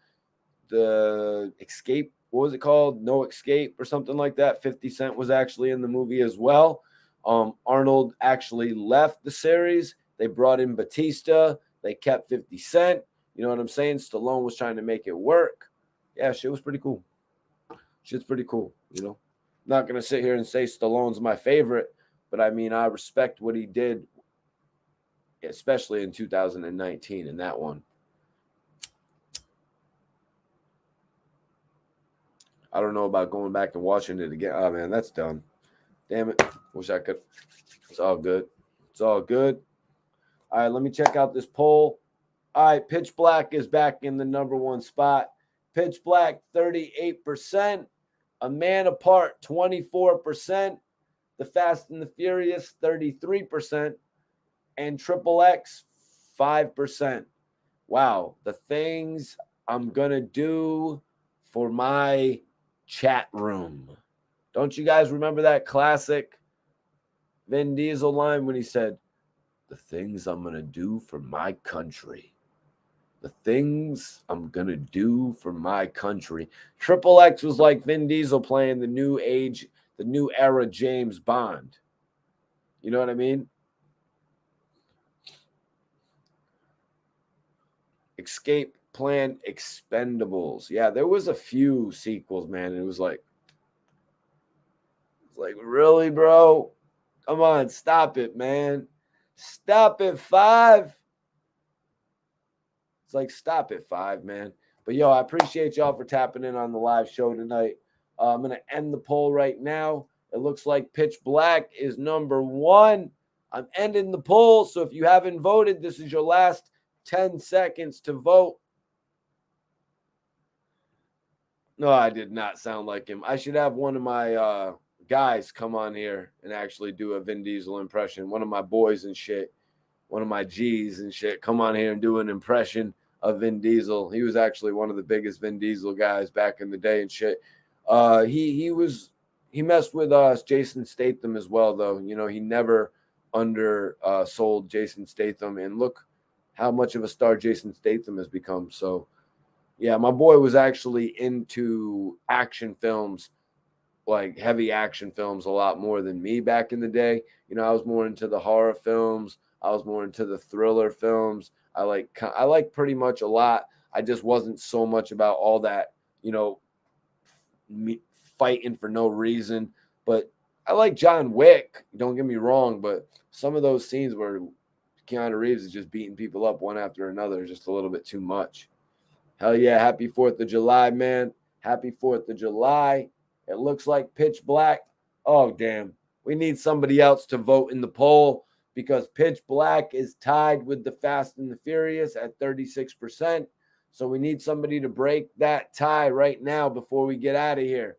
A: the Escape. What was it called? No Escape or something like that. 50 Cent was actually in the movie as well. Arnold actually left the series. They brought in Batista. They kept 50 Cent. You know what I'm saying? Stallone was trying to make it work. yeah, shit was pretty cool. Shit's pretty cool, you know. Not gonna sit here and say Stallone's my favorite, but I mean I respect what he did, especially in 2019 in that one. I don't know about going back and watching it again. Oh man, that's done. Damn it. Wish I could. It's all good. It's all good. All right, let me check out this poll. All right, Pitch Black is back in the number one spot. Pitch Black, 38%. A Man Apart, 24%. The Fast and the Furious, 33%. And Triple X, 5%. Wow, the things I'm going to do for my chat room. Don't you guys remember that classic Vin Diesel line when he said, the things I'm going to do for my country. The things I'm going to do for my country. Triple X was like Vin Diesel playing the new age, the new era James Bond. You know what I mean? Escape Plan Expendables. Yeah, there was a few sequels, man. It was like, really, bro? Come on, stop it, man. Stop it, 5. It's like, stop it, 5, man. But, yo, I appreciate y'all for tapping in on the live show tonight. I'm going to end the poll right now. It looks like Pitch Black is number 1. I'm ending the poll, so if you haven't voted, this is your last 10 seconds to vote. No, I did not sound like him. I should have one of my guys come on here and actually do a Vin Diesel impression. One of my boys and shit, one of my G's and shit, come on here and do an impression of Vin Diesel. He was actually one of the biggest Vin Diesel guys back in the day and shit. He messed with Jason Statham as well, though. You know, he never undersold Jason Statham, and look how much of a star Jason Statham has become. So, yeah, my boy was actually into action films, like heavy action films, a lot more than me back in the day. You know, I was more into the horror films. I was more into the thriller films. I like pretty much a lot. I just wasn't so much about all that, you know, me fighting for no reason. But I like John Wick. Don't get me wrong, but some of those scenes where Keanu Reeves is just beating people up one after another is just a little bit too much. Hell yeah, happy 4th of July, man. Happy 4th of July. It looks like Pitch Black. Oh, damn. We need somebody else to vote in the poll because Pitch Black is tied with the Fast and the Furious at 36%. So we need somebody to break that tie right now before we get out of here.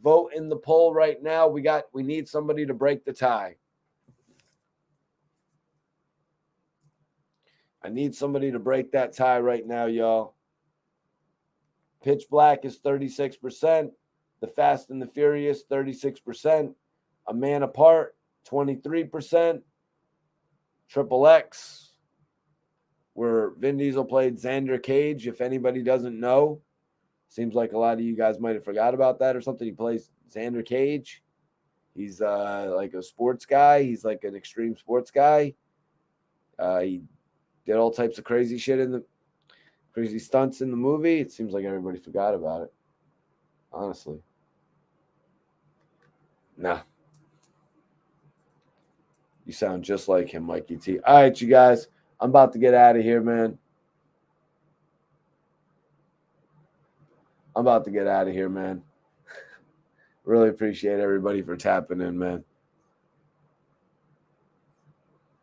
A: Vote in the poll right now. We need somebody to break the tie. I need somebody to break that tie right now, y'all. Pitch Black is 36%. The Fast and the Furious, 36%. A Man Apart, 23%. Triple X, where Vin Diesel played Xander Cage, if anybody doesn't know. Seems like a lot of you guys might have forgot about that or something. He plays Xander Cage. He's like a sports guy. He's like an extreme sports guy. He did all types of crazy shit in the crazy stunts in the movie. It seems like everybody forgot about it. Honestly. Nah. You sound just like him, Mikey T. All right, you guys. I'm about to get out of here, man. Really appreciate everybody for tapping in, man.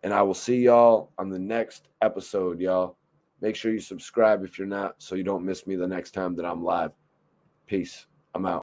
A: And I will see y'all on the next episode, y'all. Make sure you subscribe if you're not so you don't miss me the next time that I'm live. Peace. I'm out.